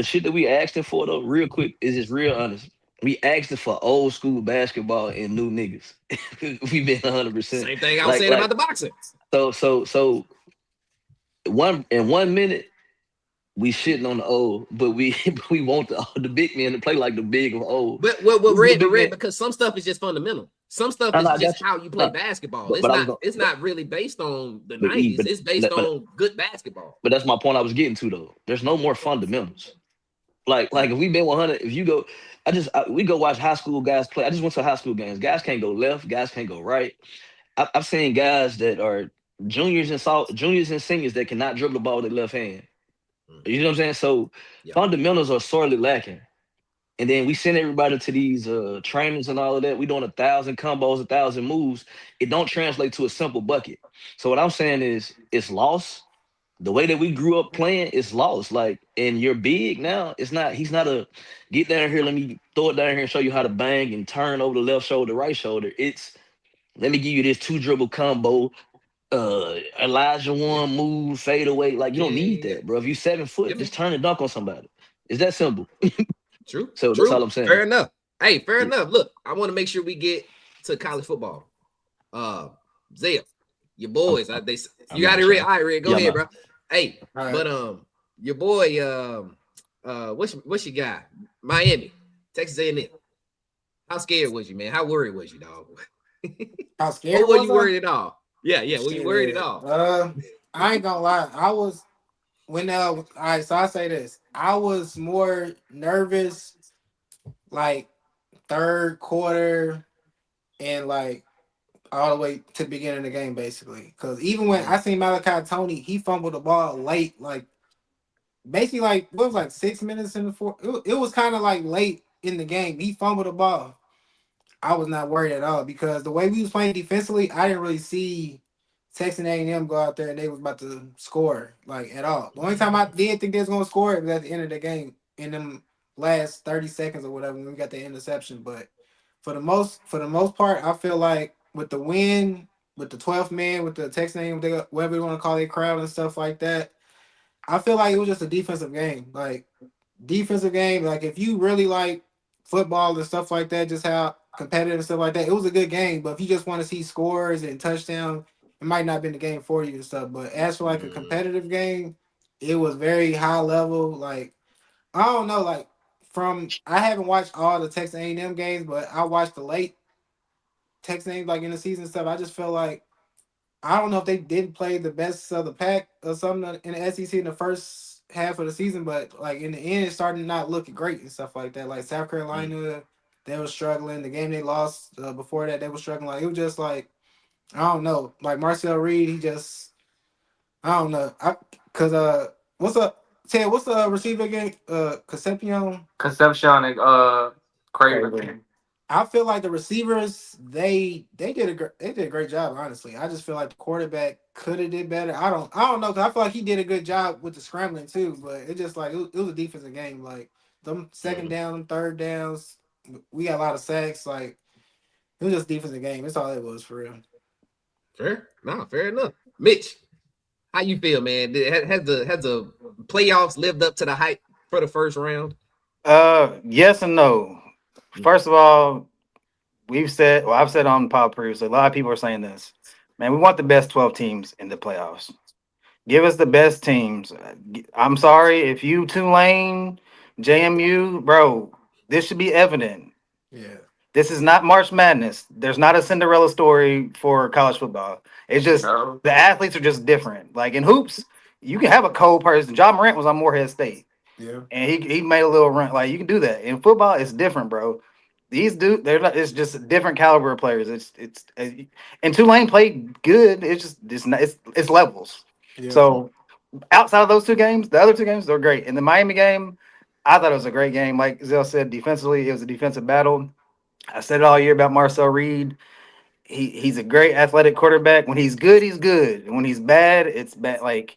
shit that we asked him for though, real quick, is just real honest. We asked him for old school basketball and new niggas. We been 100%. Same thing I was Like saying about like the boxing. so one in 1 minute we shitting on the old, but we but we want the big men to play like the big of old. But These new red, big men. because some stuff is just fundamental. Some stuff No, is no, I just got you. how you play No, basketball. but It's I was not. going, It's not really based on the but E, '90s. It's based but on good basketball. but that's my point I was getting to though. There's no more fundamentals. Like if we been 100, if you go, we go watch high school guys play. I just went to high school games. Guys can't go left. Guys can't go right. I've seen guys that are juniors and seniors that cannot dribble the ball with their left hand. Mhm. You know what I'm saying? So Yeah. fundamentals are sorely lacking. And then we send everybody to these trainings and all of that. We doing 1,000 combos, 1,000 moves. It don't translate to a simple bucket. So what I'm saying is it's lost. The way that we grew up playing is lost. Like, and you're big now. It's not. He's not a get down here. Let me throw it down here and show you how to bang and turn over the left shoulder, right shoulder. It's let me give you this two dribble combo. Elijah Yeah. one move, fade away. Like you Yeah. don't Yeah. need Yeah. that, bro. If you 7 foot, Yeah, just man. turn and dunk on somebody. It's that simple. True. So that's all True. I'm saying. Fair enough. Hey, fair Yeah. enough. Look, I want to make sure we get to college football. Uh, Zaya, your I'm, boys. I'm, You I'm got out, it, Rick. Sean. All right, Rick. Go Yeah, I'm ahead, out. bro. Hey, All right. but your boy, what's your guy? Miami, Texas A&M. How scared was you, man? How worried was you, dog? How Or scared were was you I? worried at all? Yeah, yeah. Were you worried at Shit. all? I ain't gonna lie. I was when all right, so I say this. I was more nervous like third quarter and like all the way to the beginning of the game, basically. Because even when I Mm, seen Malachi Tony, he fumbled the ball late, like basically like what was like 6 minutes in the fourth. It was kind of like late in the game. He fumbled the ball. I was not worried at all because the way we was playing defensively, I didn't really see Texas A&M go out there and they was about to score like at all. The only time I did think they was gonna score it was at the end of the game in them last 30 seconds or whatever when we got the interception. But for the most part, I feel like with the win, with the 12th man, with the Texas A&M, whatever you want to call it, crowd and stuff like that, I feel like it was just a defensive game. Like defensive game. Like if you really like football and stuff like that, just how competitive and stuff like that, it was a good game. But if you just want to see scores and touchdown, it might not have been the game for you and stuff. But as for like a mm, competitive game, it was very high level. Like I don't know, like from I haven't watched all the Texas A&M games, but I watched the late Texas A&M like in the season stuff. I just feel like I don't know if they didn't play the best of the pack or something in the SEC in the first half of the season, but like in the end, it's starting to not looking great and stuff like that. Like South mm. Carolina, they were struggling. The game they lost before that, they were struggling. Like it was just like I don't know. Like Marcel Reed, he just I don't know. What's up, Ted? What's the receiver again? Concepcion. Concepcion and Crazy. Craven. I feel like the receivers they did a great job. Honestly, I just feel like the quarterback could have did better. I don't know because I feel like he did a good job with the scrambling too. But it just like it was a defensive game. Like them second Mhm. down, them third downs, we got a lot of sacks. Like it was just a defensive game. That's all it was for real. Fair. No, fair enough. Mitch, how you feel, man? Has the playoffs lived up to the hype for the first round? Yes and no. First of all, I've said on the pod previously, a lot of people are saying this. Man, we want the best 12 teams in the playoffs. Give us the best teams. I'm sorry if you Tulane, JMU, bro. This should be evident. Yeah. This is not March Madness. There's not a Cinderella story for college football. It's just No. the athletes are just different. Like in hoops, you can have a cold person. John Morant was on Morehead State, Yeah. and he made a little run. Like you can do that. In football, it's different, bro. these dude, they're not. It's just a different caliber of players. And Tulane played good. It's just it's levels. Yeah. So outside of those two games, the other two games they're great. In the Miami game, I thought it was a great game. Like Zell said, defensively, it was a defensive battle. I said it all year about Marcel Reed. He's a great athletic quarterback. When he's good, he's good. And when he's bad, it's bad. Like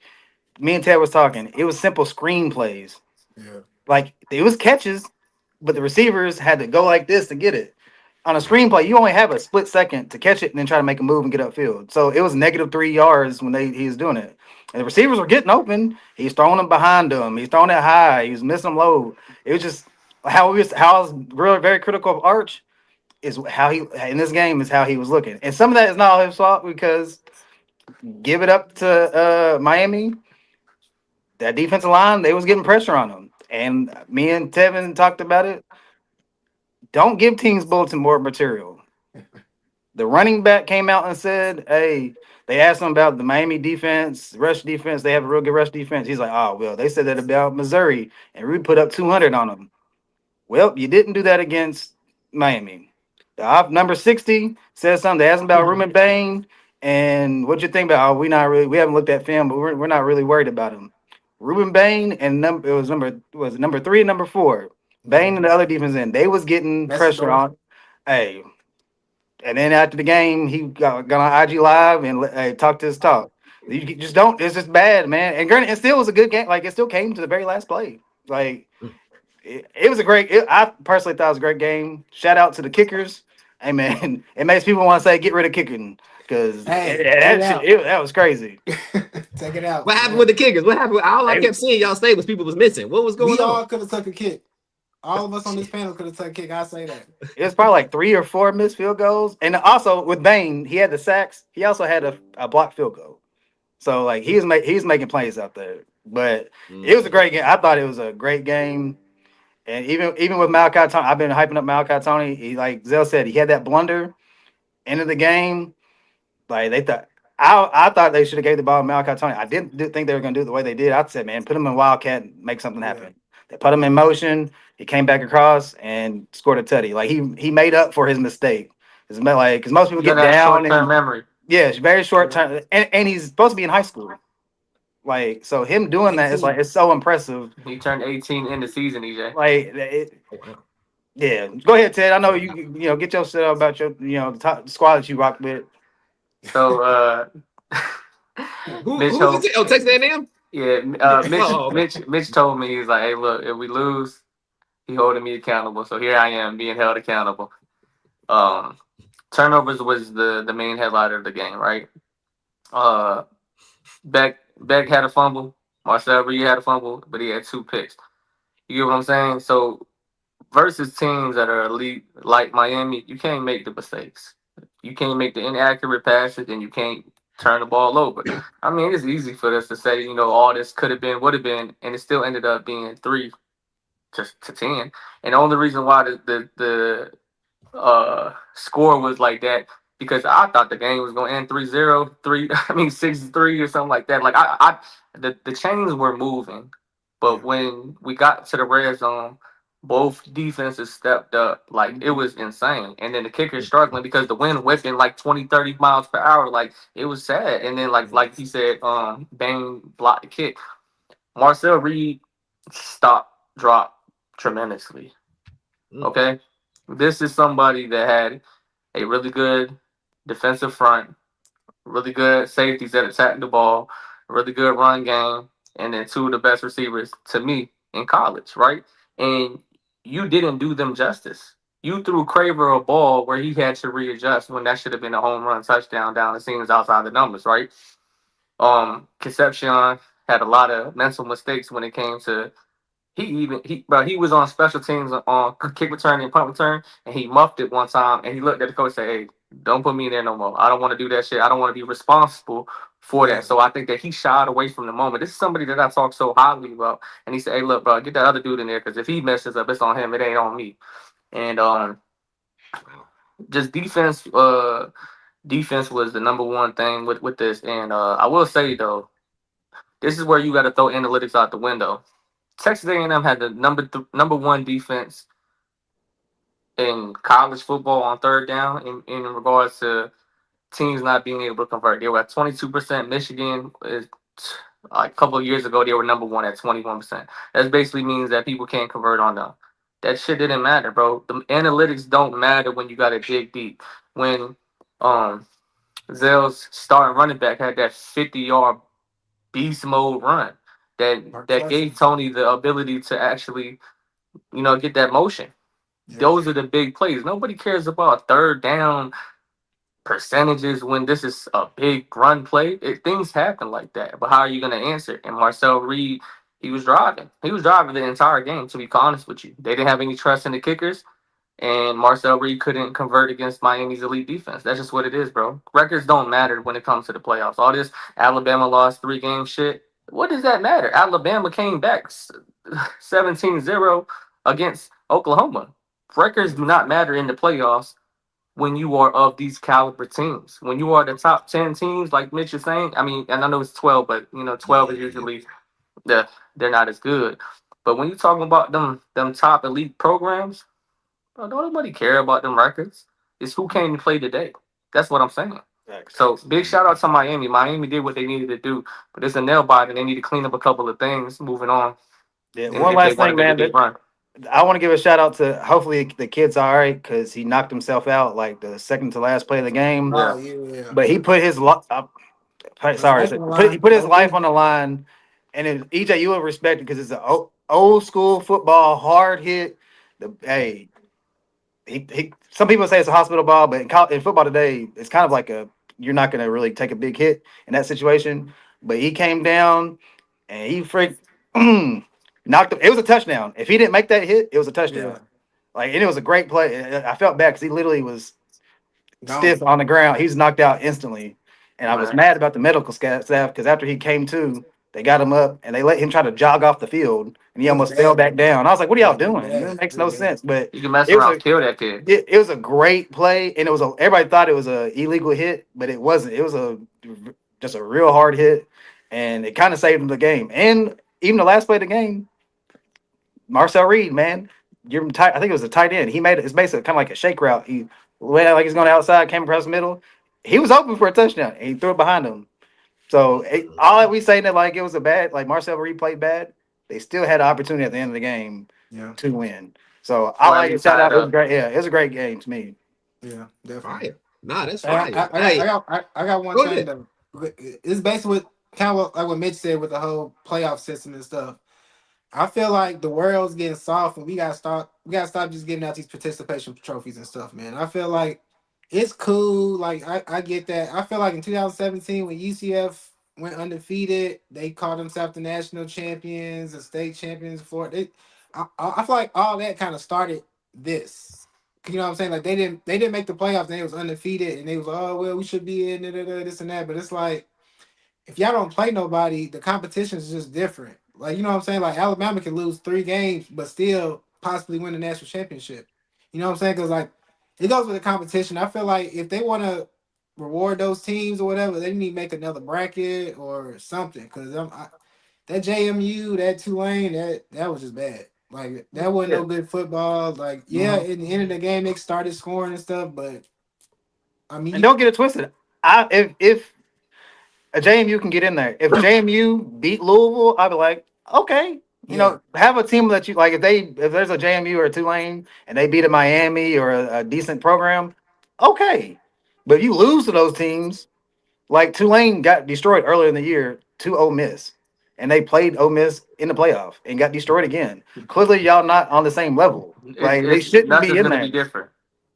me and Ted was talking, it was simple screen plays. Yeah. Like it was catches, but the receivers had to go like this to get it. On a screenplay, you only have a split second to catch it and then try to make a move and get upfield. So it was -3 yards when he was doing it. And the receivers were getting open. He's throwing them behind them. He's throwing it high. He was missing them low. It was just how I was really very critical of Arch is how he in this game is how he was looking. And some of that is not all his fault because give it up to Miami. That defensive line, they was getting pressure on them. And me and Tevin talked about it. Don't give teams bulletin board material. The running back came out and said, "Hey," they asked him about the Miami defense, rush defense. They have a real good rush defense. He's like, "Oh well, they said that about Missouri, and we put up 200 on them." Well, you didn't do that against Miami. Number 60 says something. They asked him about Ruben Bain and what you think about. Oh, we haven't looked at film, but we're not really worried about him. Ruben Bain and number 3 and number 4. Bain and the other defense end. They was getting pressure on. Hey, and then after the game, he got on IG Live and talked his talk. You just don't. It's just bad, man. And granted, it still was a good game. Like it still came to the very last play. Like it was a great. I personally thought it was a great game. Shout out to the kickers. Hey man, it makes people want to say get rid of kicking because that was crazy. Take it out. What happened with the kickers? What happened? All I kept seeing y'all say was people was missing. What was going on? We all could have took a kick. All of us on this panel could have took a kick. I say that. It was probably like 3 or 4 missed field goals, and also with Bain, he had the sacks. He also had a blocked field goal. So like he's making plays out there. But it was a great game. I thought it was a great game. And even with Malachi Tony, I've been hyping up Malachi Tony. He, like Zell said, he had that blunder end of the game. Like they thought, I thought they should have gave the ball to Malachi Tony. I didn't think they were going to do it the way they did. I said, man, put him in Wildcat and make something happen. They put him in motion. He came back across and scored a tutty. Like he made up for his mistake. It's like because most people get down and memory. Yeah, it's very short term, and he's supposed to be in high school. Like so, him doing that is like it's so impressive. He turned 18 in the season, EJ. Yeah. Go ahead, Ted. I know you get your shit out about your the top squad that you rock with. So who is it? Oh, Texas A&M? Yeah, Mitch told me, he's like, hey, look, if we lose, he holding me accountable. So here I am being held accountable. Turnovers was the main headliner of the game, right? Beck had a fumble. Marcel Reed had a fumble, but he had 2 picks. You get what I'm saying? So versus teams that are elite like Miami, you can't make the mistakes. You can't make the inaccurate passes, and you can't turn the ball over. I mean, it's easy for us to say, all this could have been, would have been, and it still ended up being 3 to 10. And the only reason why the score was like that because I thought the game was going to end 3-0, 6-3 or something like that. Like the chains were moving, but when we got to the red zone, both defenses stepped up. Like it was insane. And then the kicker struggling because the wind whipping like 20, 30 miles per hour. Like it was sad. And then like he said, Bain blocked the kick. Marcel Reed stopped, dropped tremendously. Okay. This is somebody that had a really good defensive front, really good safeties that attacked the ball, really good run game, and then 2 of the best receivers to me in college, right? And you didn't do them justice. You threw Craver a ball where he had to readjust when that should have been a home run touchdown down the seams outside the numbers, right? Concepcion had a lot of mental mistakes when it came to he was on special teams on kick return and punt return, and he muffed it one time, and he looked at the coach and said, hey, don't put me in there no more. I don't want to do that shit. I don't want to be responsible for that. So I think that he shied away from the moment. This is somebody that I talk so highly about, and he said, hey, look, bro, get that other dude in there, because if he messes up, it's on him. It ain't on me. And just defense was the number one thing with this. And I will say, though, this is where you got to throw analytics out the window. Texas A&M had the number 1 defense in college football on third down in regards to teams not being able to convert. They were at 22%. Michigan is a couple of years ago they were number one at 21%. That basically means that people can't convert on them. That shit didn't matter, bro. The analytics don't matter when you got to dig deep. When um Zell's starting running back had that 50-yard beast mode run Mark that Tressel. gave Tony the ability to actually get that motion. Yeah. Those are the big plays. Nobody cares about third down percentages when this is a big run play. Things happen like that. But how are you going to answer? And Marcel Reed, he was driving. He was driving the entire game, to be honest with you. They didn't have any trust in the kickers, and Marcel Reed couldn't convert against Miami's elite defense. That's just what it is, bro. Records don't matter when it comes to the playoffs. All this Alabama lost 3 game shit. What does that matter? Alabama came back 17-0 against Oklahoma. Records do not matter in the playoffs when you are of these caliber teams. When you are the top 10 teams, like Mitch is saying, I mean, and I know it's 12, but 12 is usually they're not as good. But when you're talking about them top elite programs, bro, don't nobody care about them records. It's who came to play today. That's what I'm saying. So big shout out to Miami. Miami did what they needed to do, but it's a nail biter, and they need to clean up a couple of things moving on. Yeah, And one if they last want to thing, make a man. deep run. I want to give a shout out to hopefully the kid's all right because he knocked himself out like the second to last play of the game. Oh Yeah. yeah. But he put his His sorry, life on the he line. put his Low life key. on the line, and it, EJ, you will respect it because it's an old school football, hard hit. Hey, he some people say it's a hospital ball, but in football today, it's kind of like you're not going to really take a big hit in that situation. But he came down and he freaked knocked him. It was a touchdown. If he didn't make that hit, it was a Yeah. touchdown. Like, and it was a great play. I felt bad because he literally was stiff Gone. on the ground. He's knocked out instantly. And I was Man. mad about the medical staff because after he came to, they got him up and they let him try to jog off the field and he It was almost fell bad back though. down. I was like, "What are y'all Yeah, it was doing? bad. That makes It no was bad. sense." But You can mess it was around, a kill that kid. it was a great play, and everybody thought it was a illegal hit, but it wasn't. It was just a real hard hit, and it kind of saved him the game. And even the last play of the game, Marcel Reed, man, I think it was a tight end. He made it's basically kind of like a shake route. He went out like he's going outside, came across the middle. He was open for a touchdown, and he threw it behind him. So all we saying that like it was a bad, like Marcel Reed played bad. They still had an opportunity at the end of the game Yeah. to win. So I Or at like it. least Shout tie it out. It was up. great. Yeah, it was a great game to me. Yeah. Definitely. Fire. Nah, that's Hey, fire. Hey, I got one go thing ahead. though. It's basically kind of like what Mitch said with the whole playoff system and stuff. I feel like the world's getting soft, and we gotta stop just giving out these participation trophies and stuff, man. I feel like it's cool. Like I get that. I feel like in 2017 when UCF went undefeated, they called themselves the national champions, the state champions for it. I feel like all that kind of started this. You know what I'm saying? Like they didn't make the playoffs, and they was undefeated, and they was like, oh well, we should be in this and that. But it's like if y'all don't play nobody, the competition is just different. Like you know what I'm saying? Like Alabama can lose 3 games, but still possibly win the national championship. You know what I'm saying? Because like it goes with the competition. I feel like if they want to reward those teams or whatever, they need to make another bracket or something. Because that JMU, that Tulane, that was just bad. Like that wasn't Yeah. no good football. Like yeah, Mhm. in the end of the game, they started scoring and stuff, but I mean, And don't get it twisted. If a JMU can get in there, if JMU beat Louisville, I'd be like, okay, yeah, have a team that you like. If there's a JMU or a Tulane and they beat a Miami or a decent program, okay. But if you lose to those teams, like Tulane got destroyed earlier in the year to Ole Miss, and they played Ole Miss in the playoff and got destroyed again. Clearly, y'all not on the same level. Like they It's shouldn't be nothing's in gonna be there. different.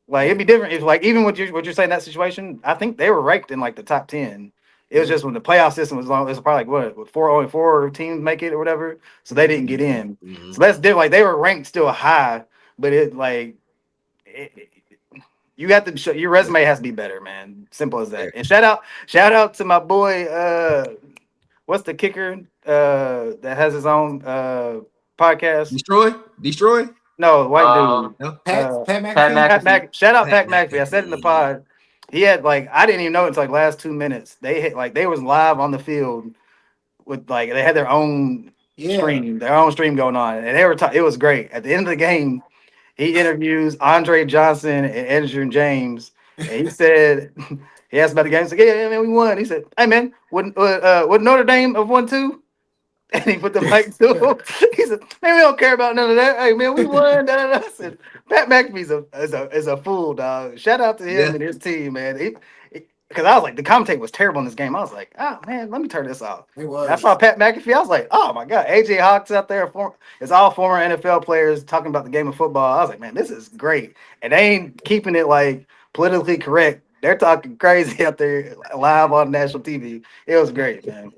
Like it'd yeah, be different if like even what you're saying in that situation, I think they were ranked in like the top 10. It was yeah. just when the playoff system was long, it was probably like what four only four teams make it or whatever. So they didn't Mhm. get in. Mhm. So that's different. Like they were ranked still high, but it, you have to show your Yeah. resume has to be better, man. Simple as Yeah. that. And shout out to my boy what's the kicker that has his own podcast? Destroy? Destroy? No, white dude. No. Uh Pat Pat McAfee. McAfee. Shout out Pat Pat McAfee. I said in the McAfee. pod, he had like I didn't even know it's like last 2 minutes. They hit like they was live on the field with like they had their own Yeah, stream going on, and they were it was great. At the end of the game, he interviews Andre Johnson and Andrew James, and he said he asked about the game. He's like, "Yeah, man, we won." He said, "Hey, man, would Notre Dame have won too?" And he put the mic to him. He said, "Man, we don't care about none of that. Hey, man, we won." Da, da, da. I said, Pat McAfee's a fool, dog. Shout out to him Yeah. and his team, man. Because I was like, the commentator was terrible in this game. I was like, oh man, let me turn this off. It And I saw was. Pat McAfee. I was like, oh my god, AJ Hawks out there. It's all former NFL players talking about the game of football. I was like, man, this is great. And they ain't keeping it like politically correct. They're talking crazy out there live on national TV. It was great, man.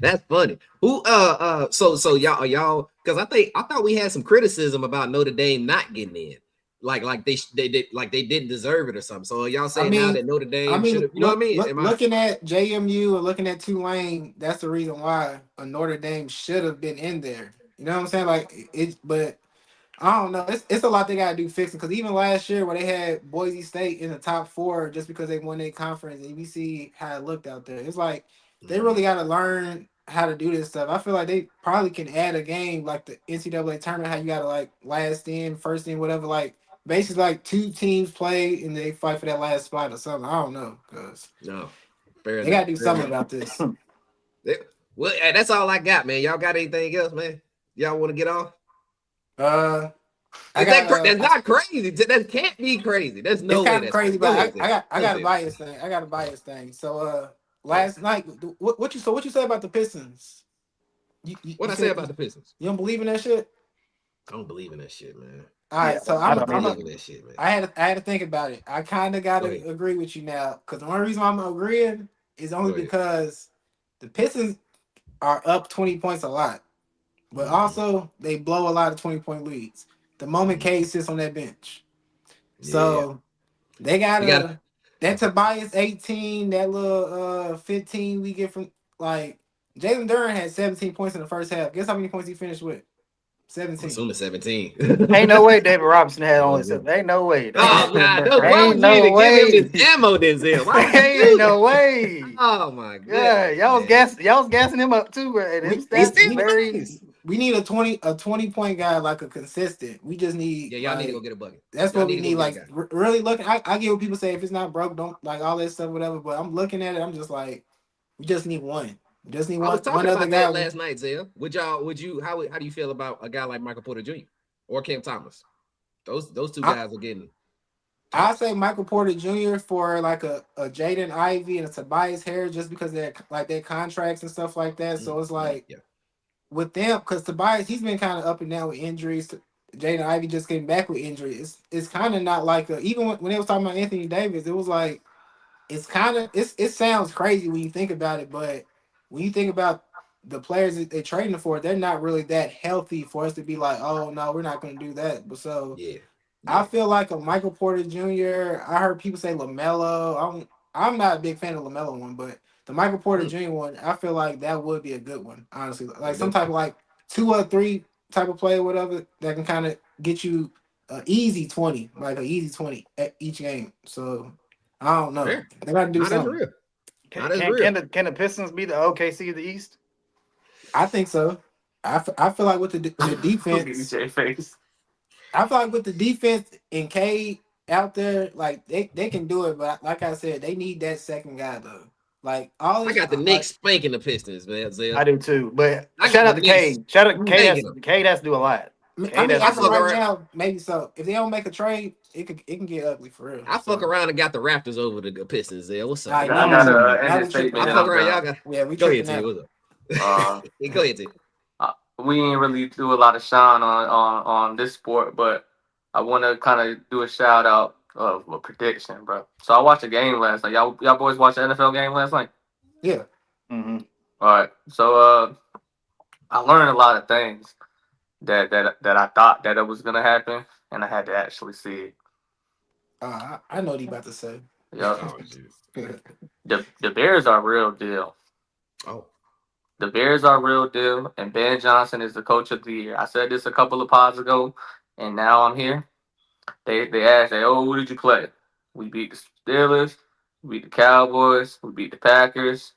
That's funny. Who so y'all because I thought we had some criticism about Notre Dame not getting in. Like they did like they didn't deserve it or something. So y'all I saying now mean, that Notre Dame should have, you know what I mean? Am I looking at JMU and looking at Tulane, that's the reason why a Notre Dame should have been in there. You know what I'm saying? Like it, but I don't know. It's a lot they gotta do fixing because even last year where they had Boise State in the top four just because they won their conference and we see how it looked out there. It's like they really gotta learn how to do this stuff. I feel like they probably can add a game like the NCAA tournament, how you gotta like last in, first in, whatever. Like basically like two teams play and they fight for that last spot or something. I don't know because no fair they enough. gotta do Fair something enough. about this. Well, that's all I got, man. Y'all got anything else, man? Y'all want to get off? Uh, I Is got that's not crazy. That can't be crazy. There's it's no way kind of that's crazy, crazy. Go ahead, but Zay. I Go got a ahead. bias thing. I got a bias thing. So Yeah. last night what you say about the Pistons? What You I say said about the Pistons? you don't believe in that shit? I don't believe in that shit, man. All Yeah, right, so I I don't don't I'm either. a, believe in that shit, man. I had to think about it. I kind of got Go to ahead. agree with you now because the only reason why I'm agreeing is only Go ahead. because the Pistons are up 20 points a lot, but Mm-hmm. also they blow a lot of 20-point leads. The moment Mm-hmm. Cade sits on that bench, Yeah. so they We got gotta that Tobias 18, that little 15 we get from like Jalen Duran had 17 points in the first half. Guess how many points he finished with? I'm 17. assuming 17. Ain't no way David Robinson had Oh, only man. seven. Ain't no way. Oh God! Why Ain't would you no even give him way. this ammo, Denzel? Why would you Ain't do that? no way. Oh my Yeah, goodness, man! y'all was gassing him up too, and his He stats still very. nice. We need a 20 point guy like a consistent. We just need Yeah, y'all need to go like get a bucket. that's Y'all what need we to go need. get a Like guy. really looking. I get what people say. If it's not broke, don't like all that stuff, whatever. But I'm looking at it. I'm just like, we just need one. We just need I was one talking other about that guy. last night, Zell. Would you? How do you feel about a guy like Michael Porter Jr. or Cam Thomas? Those two I guys are getting I talks. say Michael Porter Jr. for like a Jaden Ivey and a Tobias Harris just because they're like their contracts and stuff like that. So it's like Yeah. with them because Tobias he's been kind of up and down with injuries. Jaden Ivey just came back with injuries. It's kind of not like even when they was talking about Anthony Davis, it was like it's kind of it sounds crazy when you think about it, but when you think about the players that they're trading for, they're not really that healthy for us to be like, oh no, we're not going to do that. But so Yeah. I Yeah. feel like a Michael Porter Jr. I heard people say Lamelo. I'm not a big fan of Lamelo one, but the Michael Porter Mm, Jr. one, I feel like that would be a good one. Honestly, like some okay. type of like 2 or 3 type of play, whatever that can kind of get you a easy 20, like a easy 20 at each game. So I don't know. Fair. They got to do Not as something. real. Can Not as real. can the Pistons be the OKC of the East? I think so. I feel like with the Look at defense, EJ face. I feel like with the defense and Cade out there, like they can do it. But like I said, they need that second guy though. Like all I this, got the like Knicks spanking the Pistons, man. Zell. I do too. But I got shout the out to Knicks Cade. Shout out spanking them. Cade has to do a lot. I Cade mean, has to I as do of a fuck lot. right around. now, maybe so. If they don't make a trade, it can get ugly for real. I fuck So around and got the Raptors over the Pistons. Zell. What's up? I I now got we a now ending we tripping statement I and fuck now. I'm around. Y'all done. got. Yeah, we Go ahead, tripping T. now. What's up? Uh, Go ahead, T. we ain't really do a lot of shine on this sport, but I want to kind of do a shout out of a prediction, bro. So I watched a game last night. Y'all boys watched the NFL game last night. Yeah. Mm-hmm. All right. So I learned a lot of things that I thought that it was gonna happen, and I had to actually see it. I know what he about to say. Yup. Oh shit. The Bears are real deal. Oh. The Bears are real deal, and Ben Johnson is the coach of the year. I said this a couple of pods ago, and now I'm here. They asked, "Oh, who did you play?" We beat the Steelers, we beat the Cowboys, we beat the Packers.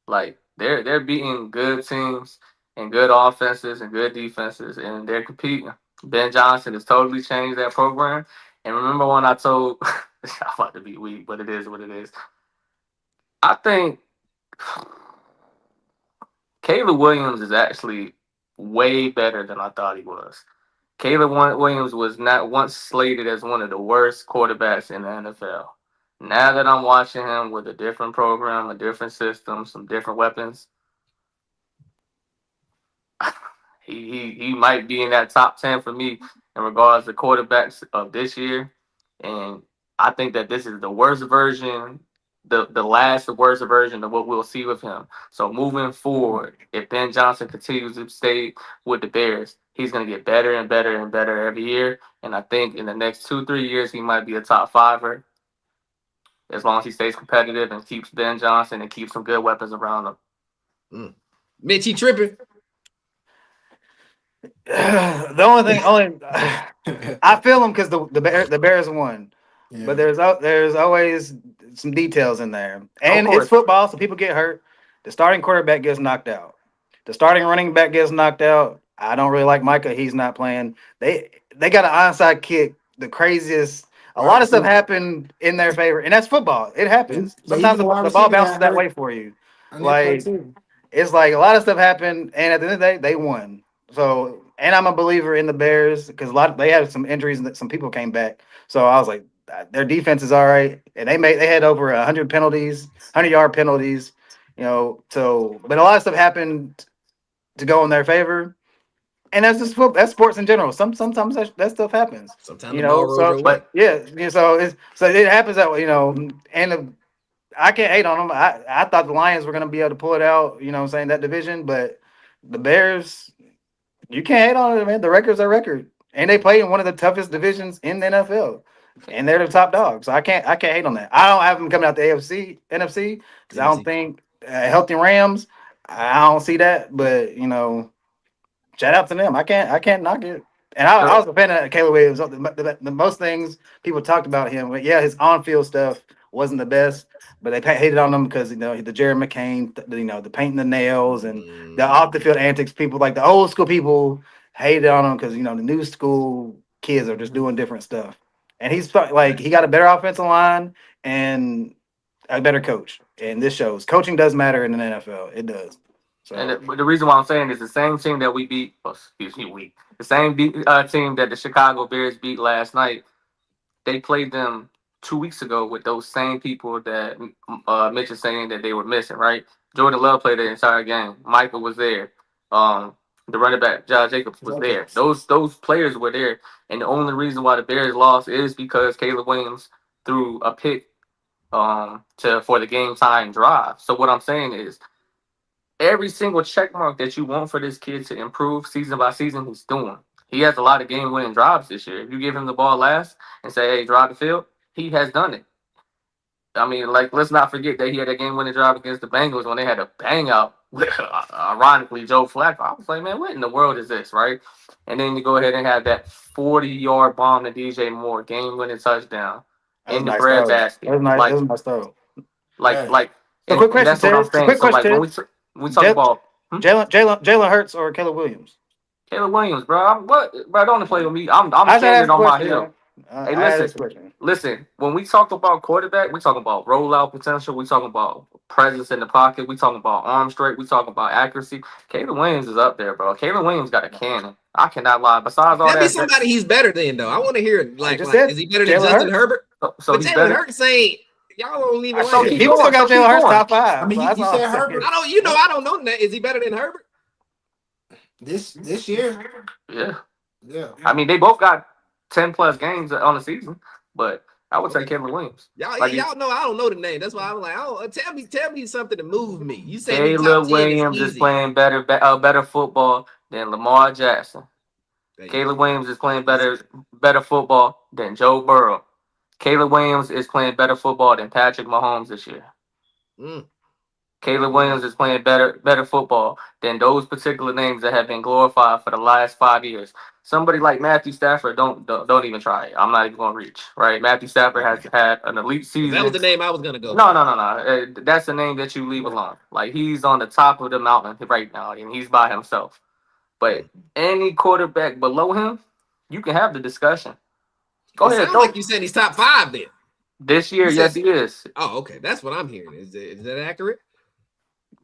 Like they're beating good teams and good offenses and good defenses, and they're competing. Ben Johnson has totally changed that program. And remember when I told I'm about to be weak, but it is what it is. I think Caleb Williams is actually way better than I thought he was. Williams was not once slated as one of the worst quarterbacks in the NFL. Now that I'm watching him with a different program, a different system, some different weapons, he might be in that top 10 for me in regards to quarterbacks of this year. And I think that this is the worst version, the last worst version of what we'll see with him. So moving forward, if Ben Johnson continues to stay with the Bears, he's going to get better and better and better every year. And I think in the next 2-3 years, he might be a top fiver as long as he stays competitive and keeps Ben Johnson and keeps some good weapons around him. Mitch, he tripping. The only I feel him because the Bears won, but there's always some details in there, and it's football, so people get hurt. The starting quarterback gets knocked out. The starting running back gets knocked out. I don't really like Micah. He's not playing. They got an onside kick. The craziest. A lot of stuff happened in their favor, and that's football. It happens. Sometimes the ball bounces that way for you. Like it's like a lot of stuff happened, and at the end of the day, they won. So, and I'm a believer in the Bears because they had some injuries and some people came back. So I was like, their defense is all right, and they had over 100 penalties, 100-yard penalties. So but a lot of stuff happened to go in their favor, and that's just that's sports in general. Sometimes that stuff happens. Sometimes the ball rolls your way. But yeah, so it happens that way, and I can't hate on them. I thought the Lions were going to be able to pull it out, saying that division, but the Bears, you can't hate on it, man. The record's a record, and they play in one of the toughest divisions in the NFL, and they're the top dogs. So I can't hate on that. I don't have them coming out the NFC, because I don't think healthy Rams. I don't see that, but shout out to them. I can't knock it. And I was a fan of Caleb Williams. The most things people talked about him, but yeah, his on-field stuff wasn't the best. But they hated on him because the Jerry McCain, the painting the nails and the off-the-field antics. People like the old school people hated on him because the new school kids are just doing different stuff. And he's like he got a better offensive line and a better coach. And this shows coaching does matter in the NFL. It does. So. And the reason why I'm saying is the same team that we beat. The same team that the Chicago Bears beat last night. They played them 2 weeks ago with those same people that Mitch is saying that they were missing. Right? Jordan Love played the entire game. Michael was there. The running back Josh Jacobs was there. Those players were there, and the only reason why the Bears lost is because Caleb Williams threw a pick for the game time drive. So what I'm saying is every single check mark that you want for this kid to improve season by season, he's doing. He has a lot of game winning drives this year. If you give him the ball last and say, hey, drive the field, he has done it. I mean, let's not forget that he had a game winning drive against the Bengals when they had a bang out with, ironically, Joe Flacco. I was like, man, what in the world is this, right? And then you go ahead and have that 40-yard bomb to DJ Moore, game winning touchdown in the breadbasket. That was nice throw. Quick question, Terry. Quick question. When we talk about Jalen Hurts or Caleb Williams. Caleb Williams, bro. Bro, don't play with me. I'm standing on my hill. Hey, listen. When we talk about quarterback, we talk about rollout potential. We talking about presence in the pocket. We talking about arm strength. We talking about accuracy. Caleb Williams is up there, bro. Caleb Williams got a cannon. I cannot lie. Besides all that, be somebody he's better than though. I want to hear it. Is he better than Justin Herbert? So he's better. Hurts ain't. Y'all don't leave it alone. He still got Jalen Hurts top 5. I mean, he said Herbert. I don't know that. Is he better than Herbert? This year? Yeah. I mean, they both got 10+ games on the season, but I would say Caleb Williams. Y'all know I don't know the name. That's why I'm like, tell me something to move me. You say Caleb Williams is playing better football than Lamar Jackson. Caleb Williams is playing better football than Joe Burrow. Caleb Williams is playing better football than Patrick Mahomes this year. Caleb Williams is playing better football than those particular names that have been glorified for the last 5 years. Somebody like Matthew Stafford, don't even try it. I'm not even going to reach, right? Matthew Stafford has had an elite season. That was the name I was going to go. No. That's the name that you leave alone. Like, he's on the top of the mountain right now, and he's by himself. But any quarterback below him, You can have the discussion. Go It ahead, sounds like you said he's top 5 then. This year, yes, he is. Oh, okay. That's what I'm hearing. Is that accurate?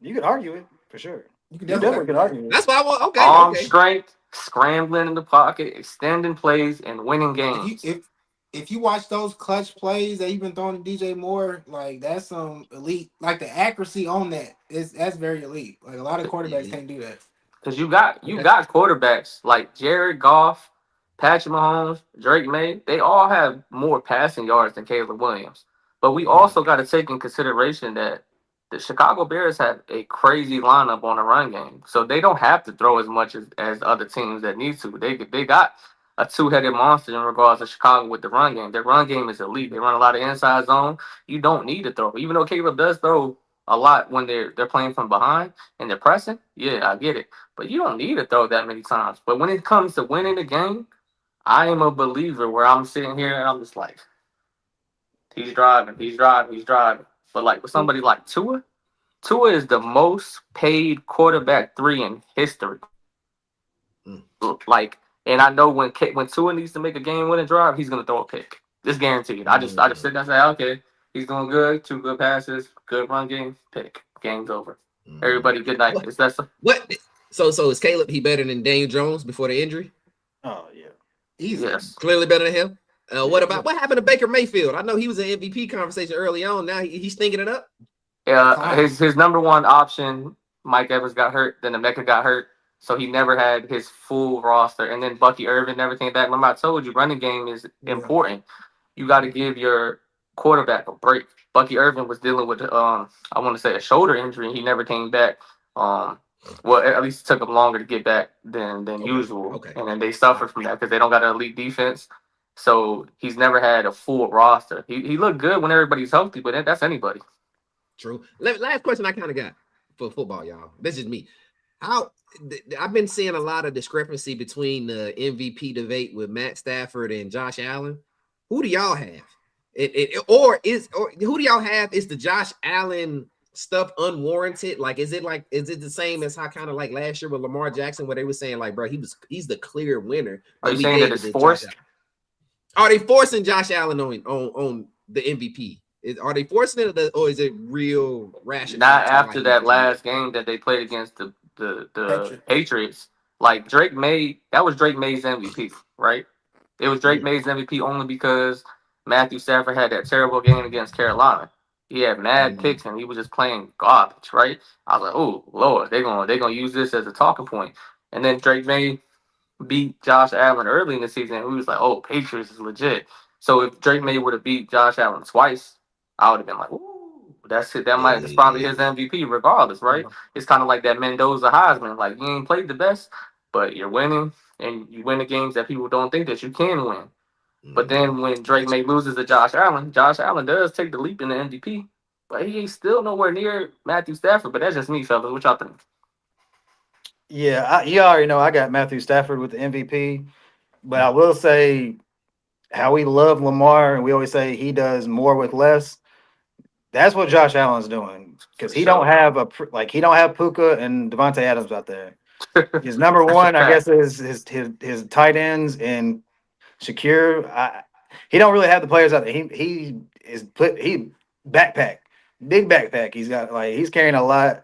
You could argue it for sure. You can You definitely could argue it. That's what I want. Okay. Arm Okay. strength, scrambling in the pocket, extending plays, and winning If games. if you watch those clutch plays that you've been throwing to DJ Moore, like that's some elite. Like the accuracy on that that's very elite. Like a lot of quarterbacks can't do that. Because you got quarterbacks like Jared Goff, Patrick Mahomes, Drake May. They all have more passing yards than Caleb Williams. But we also got to take in consideration that the Chicago Bears have a crazy lineup on the run game, so they don't have to throw as much as other teams that need to. They got a two-headed monster in regards to Chicago with the run game. Their run game is elite. They run a lot of inside zone. You don't need to throw, even though Caleb does throw a lot when they're playing from behind and they're pressing. Yeah, I get it. But you don't need to throw that many times. But when it comes to winning the game, I am a believer where I'm sitting here and I'm just like, he's driving. But like with somebody like Tua is the most paid quarterback 3 in history. Like, and I know when Tua needs to make a game-winning drive, he's gonna throw a pick. Just guaranteed. I just sit there and say, okay, he's doing good, 2 good passes, good run game, pick. Game's over. Everybody, good night. What? So is Caleb he better than Daniel Jones before the injury? Oh yeah, easy. Yes. Clearly better than him. What happened to Baker Mayfield? I know he was an MVP conversation early on. Now he's thinking it up. His number one option, Mike Evans, got hurt. Then Emeka got hurt, so he never had his full roster. And then Bucky Irvin never came back. Remember, I told you, running game is important. You got to give your quarterback a break. Bucky Irvin was dealing with, I want to say, a shoulder injury, and he never came back. Well, at least it took him longer to get back than usual. Okay. And then they suffered from that because they don't got an elite defense. So he's never had a full roster. He looked good when everybody's healthy, but that's anybody. True. Last question I kind of got for football, y'all. This is me. I've been seeing a lot of discrepancy between the MVP debate with Matt Stafford and Josh Allen. Who do y'all have? Who do y'all have? Is the Josh Allen stuff unwarranted? Like, is it the same as how kind of like last year with Lamar Jackson, where they were saying like, bro, he's the clear winner. Are you saying that it's forced? Are they forcing Josh Allen on the MVP? Are they forcing it, or is it real rational? Not after that last game that they played against the Patriots. Like Drake May, that was Drake May's MVP, right? It was Drake May's MVP only because Matthew Stafford had that terrible game against Carolina. He had mad picks and he was just playing garbage, right? I was like, oh Lord, they're gonna use this as a talking point. And then Drake May beat Josh Allen early in the season. We was like, oh, Patriots is legit. So if Drake May would have beat Josh Allen twice, I would have been like, ooh, that's it. That's probably his MVP regardless, right? It's kind of like that Mendoza Heisman. Like, you ain't played the best, but you're winning, and you win the games that people don't think that you can win. But then when Drake May loses to Josh Allen does take the leap in the MVP, but he ain't still nowhere near Matthew Stafford. But that's just me, fellas. What y'all think? Yeah, you already know I got Matthew Stafford with the MVP, but I will say how we love Lamar, and we always say he does more with less. That's what Josh Allen's doing because he don't have Puka and Devontae Adams out there. His number one, I guess, is his tight ends and Shakir. He don't really have the players out there. He backpack, big backpack. He's got he's carrying a lot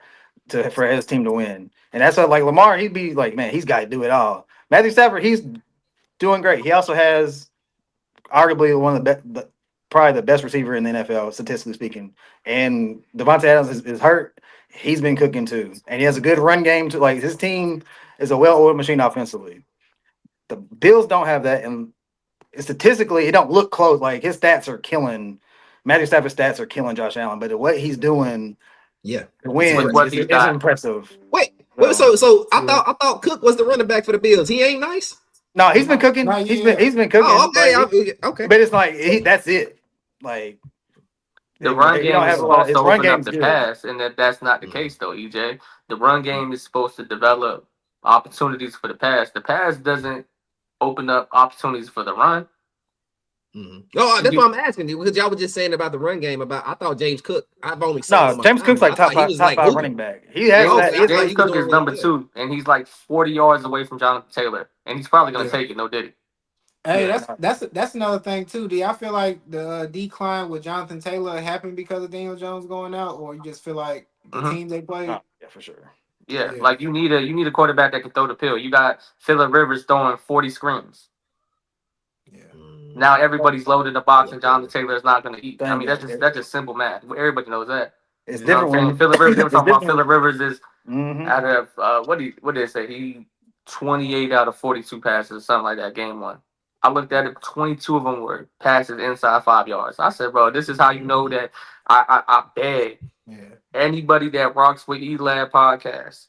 for his team to win, and that's what Lamar. He'd be like, man, he's got to do it all. Matthew Stafford, he's doing great. He also has arguably one of the probably the best receiver in the NFL, statistically speaking. And Devontae Adams is hurt. He's been cooking too. And he has a good run game too. Like, his team is a well-oiled machine offensively. The Bills don't have that. And statistically, it don't look close. Like, his stats are killing. Matthew Stafford's stats are killing Josh Allen. But what he's doing to win is impressive. Wait, so I thought Cook was the running back for the Bills. He ain't nice? No, he's been cooking. He's been cooking. Oh, okay, okay. But it's like that's it. Like, the run game is supposed to open up the pass, and that's not the case though, EJ. The run game is supposed to develop opportunities for the pass. The pass doesn't open up opportunities for the run. No, that's what I'm asking you, because y'all were just saying about the run game. I thought James Cook. I've only seen James Cook's like top five running back. He has that. James Cook is number 2, and he's like 40 yards away from Jonathan Taylor, and he's probably going to take it. No diddy. Hey, Yeah, that's another thing too. Do y'all feel like the decline with Jonathan Taylor happened because of Daniel Jones going out, or you just feel like the Hmm. team they played? yeah, for sure. Yeah, Yeah, like you need a quarterback that can throw the pill. You got Phillip Rivers throwing 40 screens. yeah. Now everybody's loaded the box, and Jonathan Taylor is not going to eat. I Thing mean, is, that's just simple math. Everybody knows that. it's You know what I'm different saying? when Phillip Rivers. They were it's talking about different. Phillip Rivers is Mm-hmm. out of what did they say? He 28 out of 42 passes or something like that. Game one. I looked at it. 22 of them were passes inside 5 yards. I said, bro, this is how you know that. I beg Yeah. anybody that rocks with Elab podcast.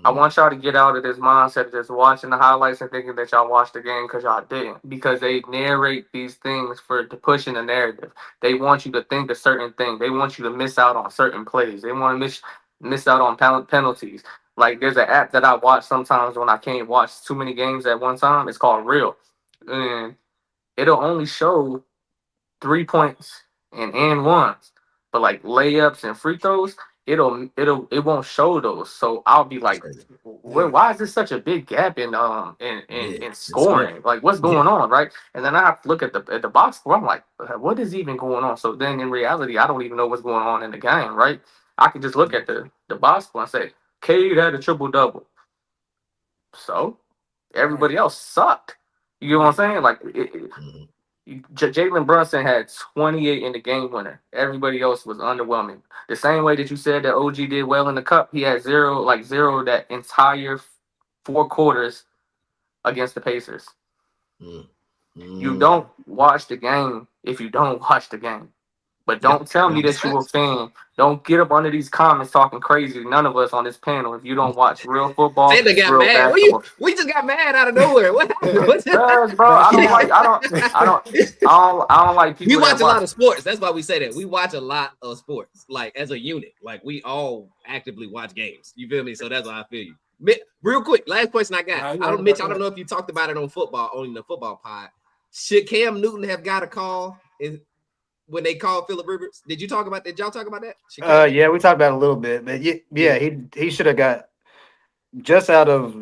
I want y'all to get out of this mindset of just watching the highlights and thinking that y'all watched the game because y'all didn't. Because they narrate these things to push in a narrative. They want you to think a certain thing. They want you to miss out on certain plays. They want to miss out on penalties. Like there's an app that I watch sometimes when I can't watch too many games at one time. It's called Real, and it'll only show 3 points and ones, but like layups and free throws, it won't show those. So I'll be That's like, crazy. Yeah. why is there such a big gap in Yeah, in it's scoring. scoring? Like what's Yeah, going on, right? And then I have to look at the box score. I'm like, what is even going on? So then in reality, I don't even know what's going on in the game, right? I can just look at the box score and say, Cade had a triple double. So Right. everybody else sucked. You know what I'm Yeah. saying? Like mhm. Jalen Brunson had 28 in the game winner. Everybody else was underwhelming. The same way that you said that OG did well in the cup, he had zero that entire 4 quarters against the Pacers. Mm. You Mm. don't watch the game if you don't watch the game. But Yeah, don't tell me that's that you a facts. fan. Don't get up under these comments talking crazy. None of us on this panel, if you don't watch real football, Taylor got real mad. basketball. We just got mad out of nowhere. What happened? What's Cause, bro, Bro, I she don't not. like, I don't like we people that watch a watch. lot of sports. That's why we say that. We watch a lot of sports, like as a unit. Like we all actively watch games. You feel me? So that's why I feel you. Real quick, last question I got. Nah, you I right don't, Mitch. about I don't that. know if you talked about it on the football pod. Should Cam Newton have got a call when they called Phillip Rivers? Did you talk about that? Did y'all talk about that? Should Cam? Yeah, we talked about it a little bit, but Yeah. yeah, he should have got just out of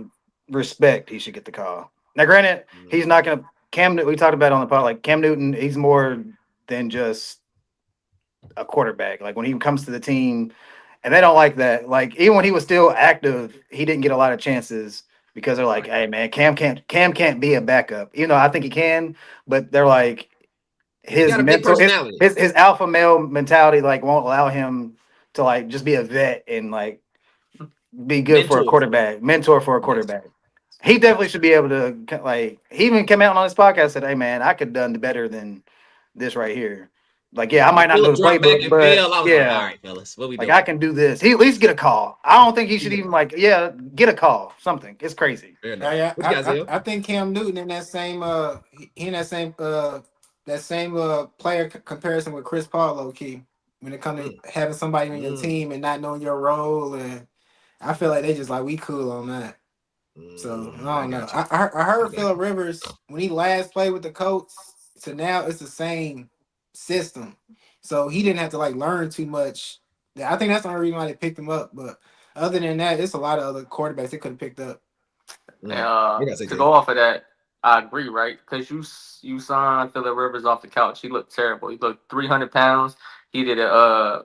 respect. He should get the call. Now, granted, he's Mm, not gonna Cam. We talked about it on the pod, like Cam Newton. He's more than just a quarterback. Like when he comes to the team, and they don't like that. Like even when he was still active, he didn't get a lot of chances because they're like, right. "Hey, man, Cam can't be a backup." You know, I think he can, but they're like He his got a big mental, personality. his alpha male mentality like won't allow him to like just be a vet and like be good for a Mentor. quarterback, mentor for a Yes. quarterback. He definitely Yes. should be able to like. He even came out on his podcast and said, "Hey man, I could have done better than this right here. Like, yeah, I When might not know Phillip the dropped back playbook, and but fell, I was like, all yeah, right, fellas, what we like I doing? can do this. He at least get a call. I don't think he He should get a even call. like, yeah, get a call. Something. It's crazy. Fair enough. Yeah, What you guys I do? I think Cam Newton in that same he in that same player comparison with Chris Paul, low key, when it comes Mm, to having somebody on your mm, team and not knowing your role, and I feel like they just like we cool on that. So I I don't know. got you. I I heard got Phillip you. Rivers when he last played with the Colts to now it's the same system, so he didn't have to like learn too much. Yeah, I think that's the only reason why they picked him up. But other than that, it's a lot of other quarterbacks they could have picked up. What I say, To go Taylor? off of that, I agree, right? Because you signed Phillip Rivers off the couch. He looked terrible. He looked 300 pounds. He did a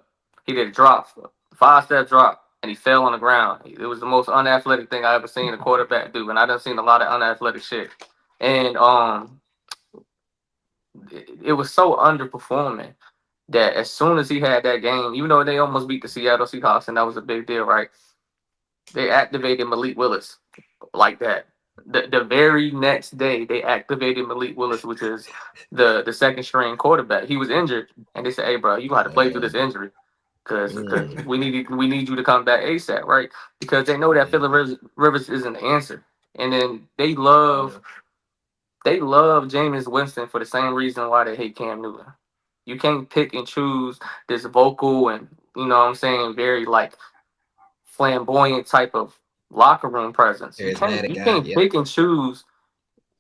drop, 5 step drop, and he fell on the ground. It was the most unathletic thing I ever seen a quarterback do, and I done seen a lot of unathletic shit. And it was so underperforming that as soon as he had that game, even though they almost beat the Seattle Seahawks, and that was a big deal, right? They activated Malik Willis like that. The very next day, they activated Malik Willis, which is the second string quarterback. He was injured, and they said, "Hey, bro, you got to play through this injury because Mm, we need you to come back ASAP, right? Because they know that Phillip Rivers isn't the answer, and then they love Jameis Winston for the same reason why they hate Cam Newton. You can't pick and choose this vocal and what I'm saying, very like flamboyant type of locker room presence. You can't charismatic you guy. can't Yep. pick and choose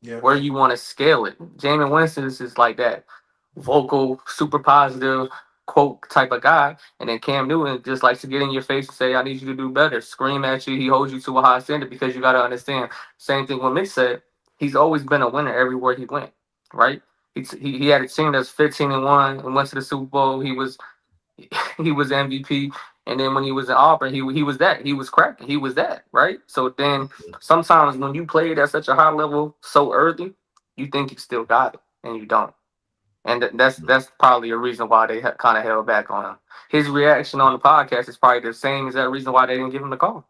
Yeah, where you want to scale it. Jameis Winston is like that vocal, super positive quote type of guy, and then Cam Newton just likes to get in your face and say, "I need you to do better." Scream at you. He holds you to a high standard because you got to understand. Same thing what Mitch said. he's always been a winner everywhere he went, right? He had a team that's 15-1 and went to the Super Bowl. He was he was MVP, and then when he was in Auburn, he was that. He was cracking. He was that, right? So then sometimes when you played at such a high level so early, you think you still got it, and you don't. And that's probably a reason why they kind of held back on him. His reaction on the podcast is probably the same as that reason why they didn't give him the call.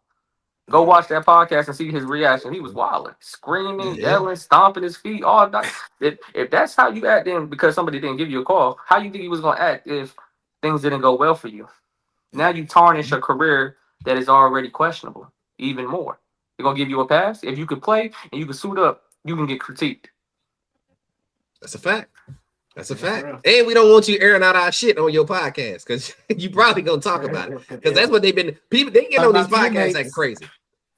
Go watch that podcast and see his reaction. He was wilding, screaming, yelling, stomping his feet all night. If that's how you act, then because somebody didn't give you a call, how you think he was gonna act if things didn't go well for you? Now you tarnish a career that is already questionable even more. They're gonna give you a pass if you could play and you can suit up. You can get critiqued. That's a fact. That's a fact. And we don't want you airing out our shit on your podcast because you probably gonna talk about it. Because that's what they've been. People they get on these podcasts acting crazy.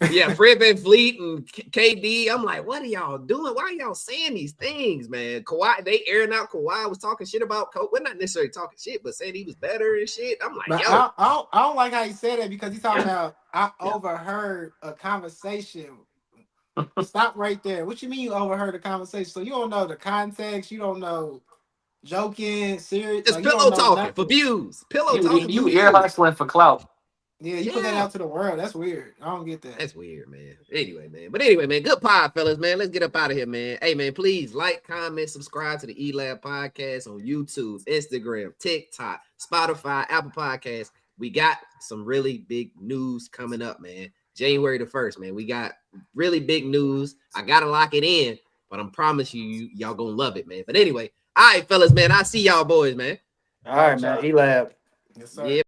Yeah, Fred VanVleet and KD. I'm like, what are y'all doing? Why are y'all saying these things, man? Kawhi, they airing out. Kawhi was talking shit about Kobe. Well, not necessarily talking shit, but saying he was better and shit. I'm like, but yo, I don't like how he said that because he's talking about. I overheard a conversation. Stop right there. What you mean you overheard a conversation? So you don't know the context. You don't know joking, serious. Just like, pillow talking for views. Pillow talking. You ear hustling for clout. Yeah, you put that out to the world. That's weird. I don't get that. That's weird, man. Anyway, man. Good pod, fellas, man. Let's get up out of here, man. Hey, man, please like, comment, subscribe to the eLab podcast on YouTube, Instagram, TikTok, Spotify, Apple Podcasts. We got some really big news coming up, man. January the 1st, man. We got really big news. I gotta lock it in, but I'm promising you, y'all gonna love it, man. But anyway, all right, fellas, man. I see y'all boys, man. All right, man. eLab. Yes, sir. Yeah.